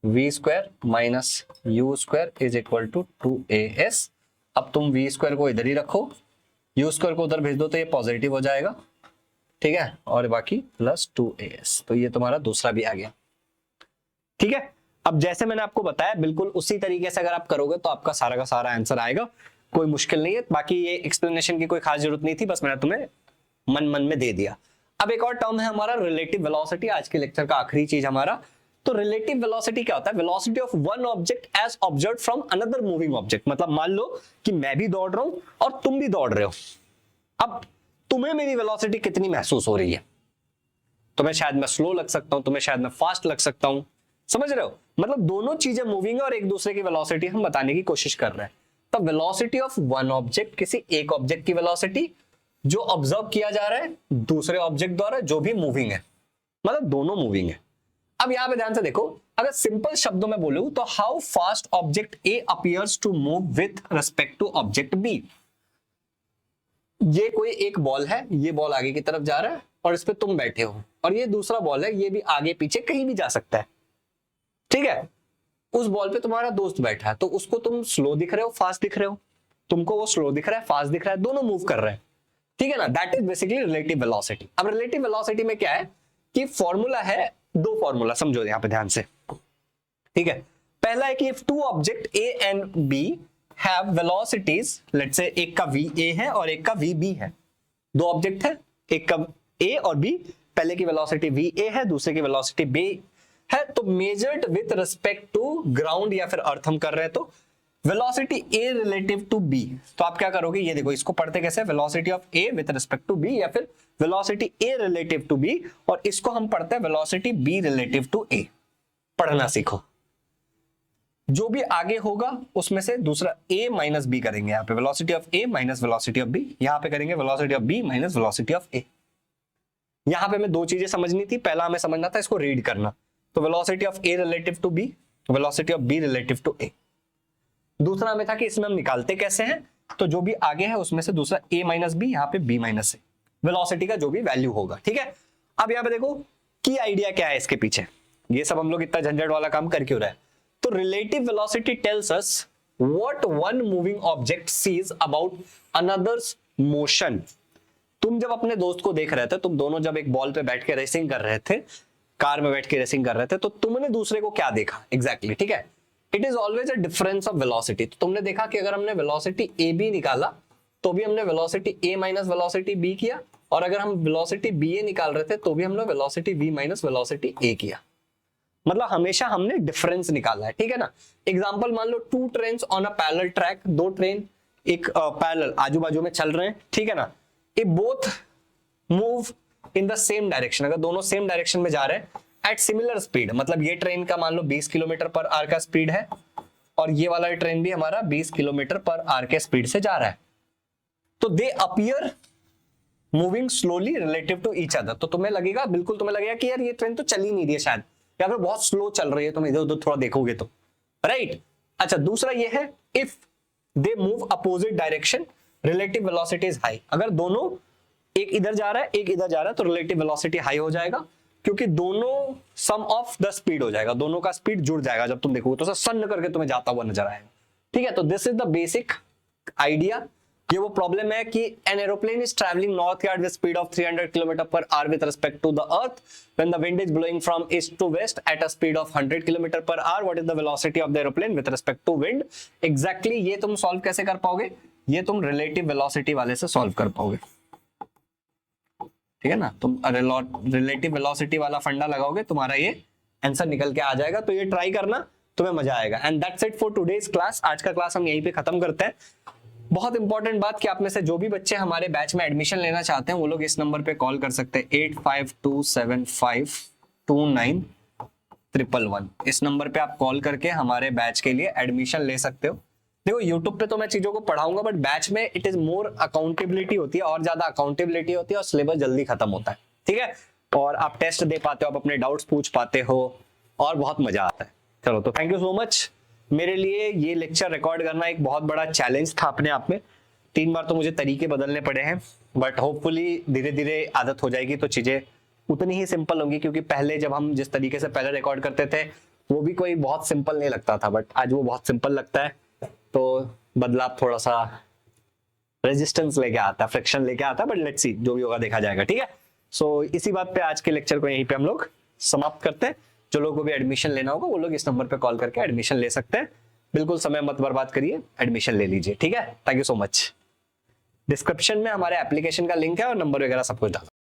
v square minus u square is equal to 2as। अब तुम वी स्क्वायर को इधर ही रखो, यू स्क्वायर को उधर भेज दो तो ये पॉजिटिव हो जाएगा, ठीक है, और बाकी प्लस 2as। तो ये तुम्हारा दूसरा भी आ गया, ठीक है। अब जैसे मैंने आपको बताया बिल्कुल उसी तरीके से अगर आप करोगे तो आपका सारा का सारा आंसर आएगा, कोई मुश्किल नहीं है। बाकी ये एक्सप्लेनेशन की कोई खास जरूरत नहीं थी, बस मैंने तुम्हें मन मन में दे दिया। अब एक और टर्म है हमारा रिलेटिव वेलोसिटी, आज के लेक्चर का आखिरी चीज हमारा। तो रिलेटिव वेलोसिटी क्या होता है, velocity of one object as observed from another moving object. मतलब मान लो कि मैं भी दौड़ रहा हूं और तुम भी दौड़ रहे हो, अब तुम्हें मेरी वेलोसिटी कितनी महसूस हो रही है, तुम्हें शायद मैं स्लो लग सकता हूं, तुम्हें शायद मैं फास्ट लग सकता हूं, समझ रहे हो, मतलब दोनों चीजें मूविंग है और एक दूसरे की वेलोसिटी हम बताने की कोशिश कर रहे हैं। तो वेलोसिटी ऑफ वन ऑब्जेक्ट, किसी एक ऑब्जेक्ट की वेलोसिटी जो ऑब्जर्व किया जा रहा है दूसरे ऑब्जेक्ट द्वारा जो भी मूविंग है, मतलब दोनों मूविंग है। अब यहां पे ध्यान से देखो, अगर सिंपल शब्दों में बोलूं तो how fast object a appears to move with respect to object b. ये कोई एक बॉल है, ये बॉल आगे की तरफ जा रहा है और इस पे तुम बैठे हो, और ये दूसरा बॉल है, ये भी आगे पीछे कहीं भी जा सकता है, ठीक है। उस बॉल पे तुम्हारा दोस्त बैठा है, तो उसको तुम स्लो दिख रहे हो, फास्ट दिख रहे हो, तुमको वो स्लो दिख रहा है, फास्ट दिख रहा है, दोनों मूव कर रहे हैं, ठीक है ना। That is basically relative velocity. अब रिलेटिव वेलोसिटी में क्या है कि फॉर्मूला है, दो फॉर्मूला समझो यहां पे ध्यान से, ठीक है। पहला है कि if two object a and b have velocities, let's say एक का वी ए है और एक का वी बी है, दो ऑब्जेक्ट है, एक का ए और बी, पहले की वेलोसिटी वी ए है, दूसरे की वेलोसिटी बी है, तो measured with respect to ground या फिर अर्थ हम कर रहे हैं, तो velocity a relative to b. तो आप क्या करोगे, ये देखो इसको पढ़ते कैसे, velocity of a with respect to b या फिर velocity a relative to b, और इसको हम पढ़ते हैं velocity b relative to a. पढ़ना सीखो, जो भी आगे होगा उसमें से दूसरा a माइनस बी करेंगे, यहाँ पे velocity of a minus velocity of b, यहाँ पे करेंगे velocity of b minus velocity of a। यहाँ पे हमें दो चीजें समझनी थी, पहला हमें समझना था इसको रीड करना, तो velocity of a relative to b, velocity of b relative to a। दूसरा हमें था कि इसमें हम निकालते कैसे हैं, तो जो भी आगे है उसमें से दूसरा a माइनस बी, यहाँ पे b माइनस a, वेलोसिटी का जो भी वैल्यू होगा, ठीक है। अब यहाँ पे देखो की आइडिया क्या है इसके पीछे, ये सब हम लोग इतना झंझट वाला काम कर क्यों रहे हैं। तो relative velocity tells us what one moving object sees about another's motion. तुम जब अपने दोस्त को देख रहे थे, तुम दोनों जब एक बॉल पे बैठ के रेसिंग कर रहे थे, कार में बैठ के रेसिंग कर रहे थे, तो तुमने दूसरे को क्या देखा एग्जैक्टली, ठीक है। It is always a difference of velocity. तो तुमने देखा कि अगर हमने वेलोसिटी ए बी निकाला तो भी हमने वेलोसिटी ए माइनस वेलोसिटी बी किया, और अगर हम वेलोसिटी बी ए निकाल रहे थे तो भी हमने वेलोसिटी वी माइनस वेलोसिटी ए किया, मतलब हमेशा हमने डिफरेंस निकाला है, ठीक है ना। एग्जांपल मान लो two trains on a parallel track, दो ट्रेन एक पैरेलल आजू बाजू में चल रहे हैं, ठीक है ना। ये both move in the same direction, अगर दोनों सेम डायरेक्शन में जा रहे हैं एट सिमिलर स्पीड, मतलब ये ट्रेन का मान लो 20 किलोमीटर पर आवर का स्पीड है और ये वाला ट्रेन भी हमारा 20 किलोमीटर पर आवर के स्पीड से जा रहा है, तो they appear moving slowly relative to each other. तो तुम्हें लगेगा, बिल्कुल तुम्हें लगेगा कि यार ये ट्रेन तो चल ही नहीं रही है शायद, या फिर बहुत स्लो चल रही है, तुम इधर उधर थोड़ा देखोगे तो, राइट। अच्छा, दूसरा ये है if they move opposite direction relative velocity is high. अगर दोनों एक इधर जा रहा है एक इधर जा रहा है तो रिलेटिव वेलोसिटी हाई हो जाएगा, क्योंकि दोनों सम ऑफ द स्पीड हो जाएगा, दोनों का स्पीड जुड़ जाएगा, जब तुम देखोगे तो सन्न करके तुम्हें जाता हुआ नजर आएगा, ठीक है। तो this is the basic idea. ये वो प्रॉब्लम है कि an aeroplane is travelling northward with speed of 300 kilometre per hour with respect to the earth when the wind is blowing from east to west at a speed of 100 kilometre per hour, what is the velocity of the aeroplane with respect to wind. Exactly ये तुम सॉल्व कैसे कर पाओगे, ये तुम रिलेटिव वेलोसिटी वाले से सॉल्व कर पाओगे, ठीक है ना। तुम रिलेटिव वेलोसिटी वाला फंडा लगाओगे, तुम्हारा ये आंसर निकल के आ जाएगा। तो ये ट्राई करना, तुम्हें मजा आएगा। And that's it for today's class. आज का क्लास हम यहीं पे खत्म करते हैं। बहुत इंपॉर्टेंट बात कि आप में से जो भी बच्चे हमारे बैच में एडमिशन लेना चाहते हैं वो लोग इस नंबर पे कॉल कर सकते हैं 8527529111। इस नंबर पे आप कॉल करके हमारे बैच के लिए एडमिशन ले सकते हो। देखो यूट्यूब पे तो मैं चीजों को पढ़ाऊंगा, बट बैच में इट इज मोर अकाउंटेबिलिटी होती है, और ज्यादा अकाउंटेबिलिटी होती है, और सिलेबस जल्दी खत्म होता है, ठीक है। और आप टेस्ट दे पाते हो, आप अपने डाउट्स पूछ पाते हो, और बहुत मजा आता है। चलो, तो थैंक यू सो मच। मेरे लिए ये लेक्चर रिकॉर्ड करना एक बहुत बड़ा चैलेंज था अपने आप में। 3 बार तो मुझे तरीके बदलने पड़े हैं, बट होपफुली धीरे धीरे आदत हो जाएगी तो चीजें उतनी ही सिंपल होंगी, क्योंकि पहले जब हम जिस तरीके से पहले रिकॉर्ड करते थे वो भी कोई बहुत सिंपल नहीं लगता था, बट आज वो बहुत सिंपल लगता है। तो बदलाव थोड़ा सा रेजिस्टेंस लेके आता है, फ्रिक्शन लेके आता है, बट लेट्स सी, जो भी होगा देखा जाएगा, ठीक है। सो इसी बात पे आज के लेक्चर को यहीं पे हम लोग समाप्त करते हैं। जो लोगों को भी एडमिशन लेना होगा वो लोग इस नंबर पे कॉल करके एडमिशन ले सकते हैं। बिल्कुल समय मत बर्बाद करिए, एडमिशन ले लीजिए, ठीक है। Thank you so much. Description में हमारे एप्लीकेशन का लिंक है और नंबर वगैरह सब कुछ डाल